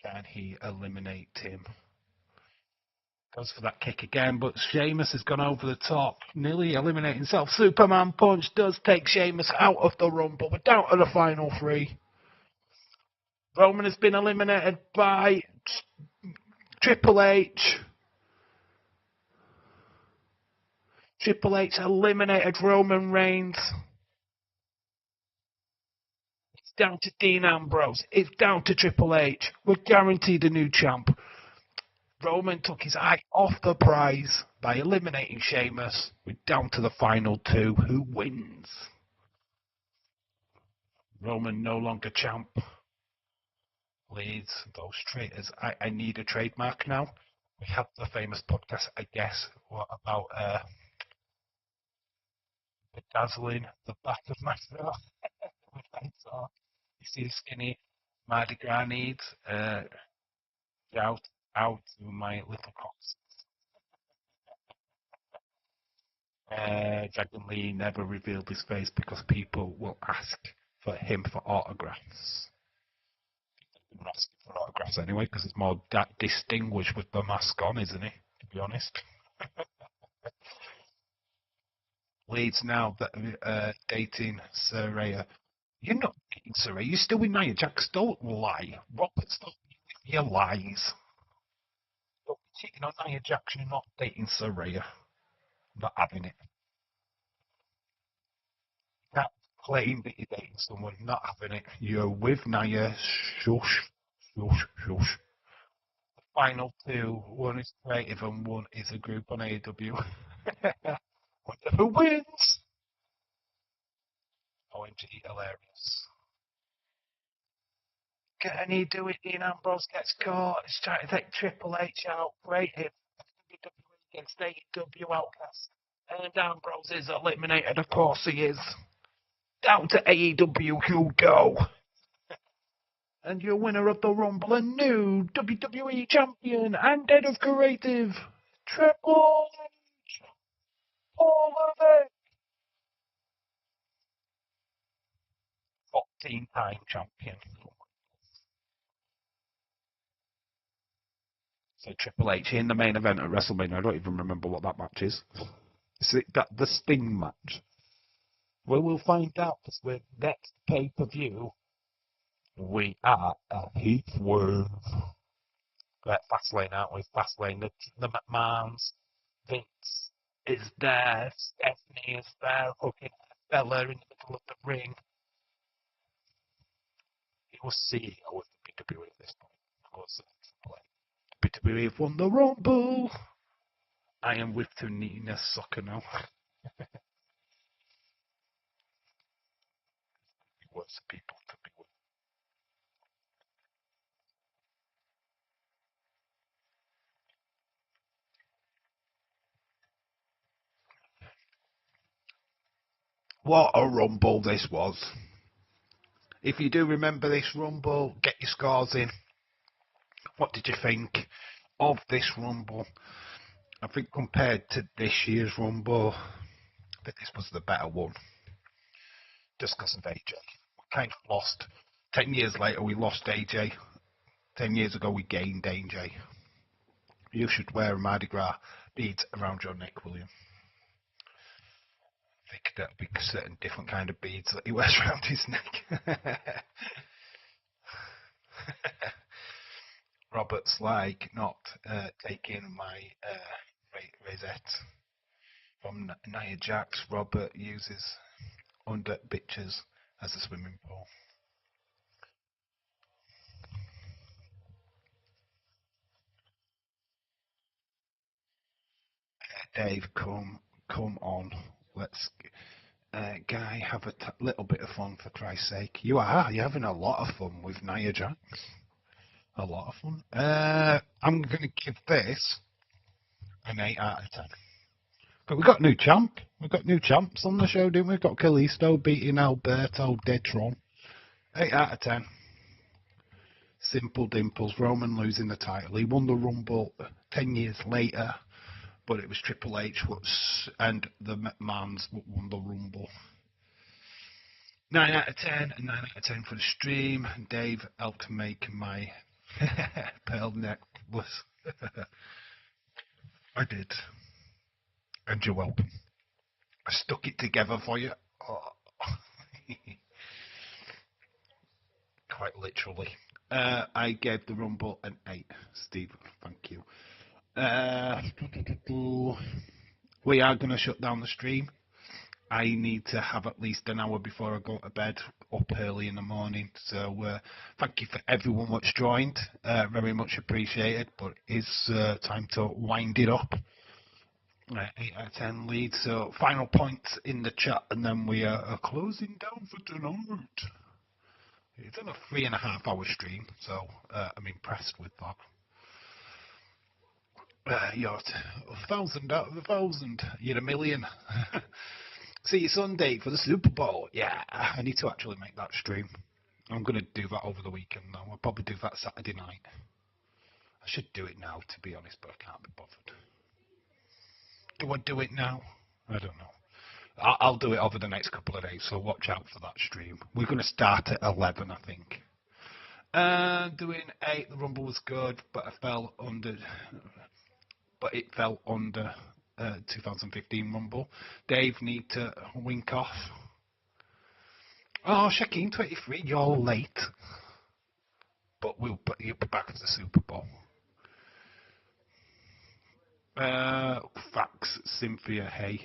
Can he eliminate him? Goes for that kick again, but Sheamus has gone over the top, nearly eliminating himself. Superman punch does take Sheamus out of the Rumble. We're down to the final 3. Roman has been eliminated by Triple H. Triple H eliminated Roman Reigns. It's down to Dean Ambrose. It's down to Triple H. We're guaranteed a new champ. Roman took his eye off the prize by eliminating Sheamus. We're down to the final 2. Who wins? Roman no longer champ. Leads those traitors. I need a trademark now. We have the famous podcast, I guess. What about bedazzling the back of my throat with my talk? You see skinny Mardi Gras needs? Out to my little cops. Dragon Lee never revealed his face because people will ask for him for autographs. People ask for autographs anyway because it's more distinguished with the mask on, isn't he? To be honest. Leeds now dating Saraya. You're not dating Saraya. You're still with Nia Jax. Don't lie. Robert, stop your lies. Don't be cheating on Nia Jax. You're not dating Saraya. Not having it. Can't claim that you're dating someone. Not having it. You're with Nia. Shush. Shush. Shush. The final 2. One is creative and one is a group on AEW. Wonder who wins? OMG, hilarious. Can he do it? Dean Ambrose gets caught. He's trying to take Triple H out. Great him. WWE against AEW Outcast. And Ambrose is eliminated. Of course he is. Down to AEW you go. And your winner of the Rumble, a new WWE champion and head of creative, Triple H. All of it. 14-time champion. So Triple H in the main event at WrestleMania. I don't even remember what that match is. Is it that the Sting match? Well, we'll find out because we're next pay-per-view. We are a heat wave. We're at Fastlane, aren't we? Fastlane, the McMahons. Vince is there. Stephanie is there, hooking Bella in the middle of the ring. He was CEO of the WWE at this point. Of course, WWE have won the Rumble. I am with Tunina Sucker now. Worse people to be with. What a Rumble this was. If you do remember this Rumble, get your scores in. What did you think of this Rumble? I think compared to this year's Rumble, I think this was the better one. Just because of AJ. We kind of lost. 10 years later, we lost AJ. 10 years ago, we gained AJ. You should wear a Mardi Gras beads around your neck, William. I think that'd be certain different kind of beads that he wears around his neck. Robert's like not taking my rosette from Nia Jax. Robert uses under bitches as a swimming pool. Dave, come on. Let's, Guy, have a little bit of fun for Christ's sake. You're having a lot of fun with Nia Jax. A lot of fun. I'm going to give this an 8 out of 10. But we got new champ. We got new champs on the show, didn't we? Got Kalisto beating Alberto Detron. 8 out of 10. Simple dimples. Roman losing the title. He won the Rumble 10 years later, but it was Triple H and the McMahons won the Rumble. 9 out of 10 and 9 out of 10 for the stream. Dave helped make my pearl necklace. I did. And you're welcome. I stuck it together for you. Oh. Quite literally. I gave the Rumble an 8. Steve, thank you. We are going to shut down the stream. I need to have at least an hour before I go to bed, up early in the morning. So thank you for everyone that's joined. Very much appreciated. But it's time to wind it up. 8 out of 10 lead. So final points in the chat, and then we are closing down for tonight. It's on a 3.5 hour stream, so I'm impressed with that. You're 1,000 out of 1,000. You're a million. See you Sunday for the Super Bowl. Yeah, I need to actually make that stream. I'm going to do that over the weekend now. I'll probably do that Saturday night. I should do it now, to be honest, but I can't be bothered. Do I do it now? I don't know. I'll do it over the next couple of days, so watch out for that stream. We're going to start at 11, I think. Doing 8, the Rumble was good, but it fell under 2015 Rumble. Dave need to wink off. Oh, Shaquem 23, you're late. But you'll be back at the Super Bowl. Facts, Cynthia, hey.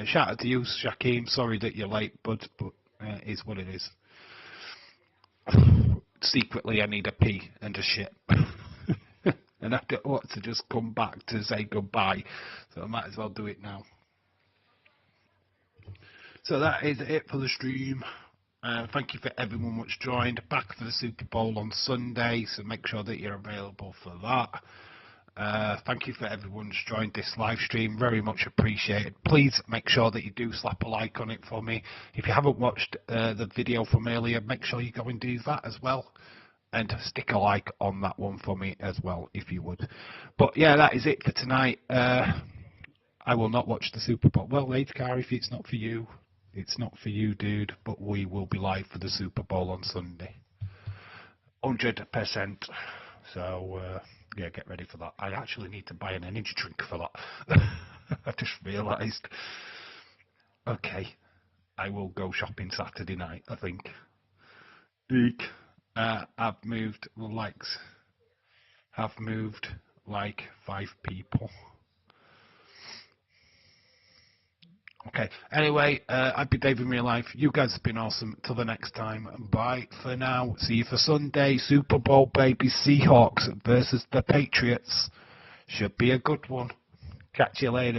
Shout out to you, Shaquem. Sorry that you're late, bud, but it is what it is. Secretly, I need a pee and a shit. And I don't want to just come back to say goodbye, so I might as well do it now. So that is it for the stream. Thank you for everyone that's joined. Back for the Super Bowl on Sunday, so make sure that you're available for that. Thank you for everyone who's joined this live stream. Very much appreciated. Please make sure that you do slap a like on it for me. If you haven't watched the video from earlier, make sure you go and do that as well. And stick a like on that one for me as well, if you would. But yeah, that is it for tonight. I will not watch the Super Bowl. Well, Car, if it's not for you, it's not for you, dude. But we will be live for the Super Bowl on Sunday. 100%. So, yeah, get ready for that. I actually need to buy an energy drink for that. I just realised. Okay. I will go shopping Saturday night, I think. Eek. I've moved likes. Have moved like 5 people. Okay. Anyway, I've been Dave in real life. You guys have been awesome. Till the next time. Bye for now. See you for Sunday. Super Bowl, baby. Seahawks versus the Patriots. Should be a good one. Catch you later.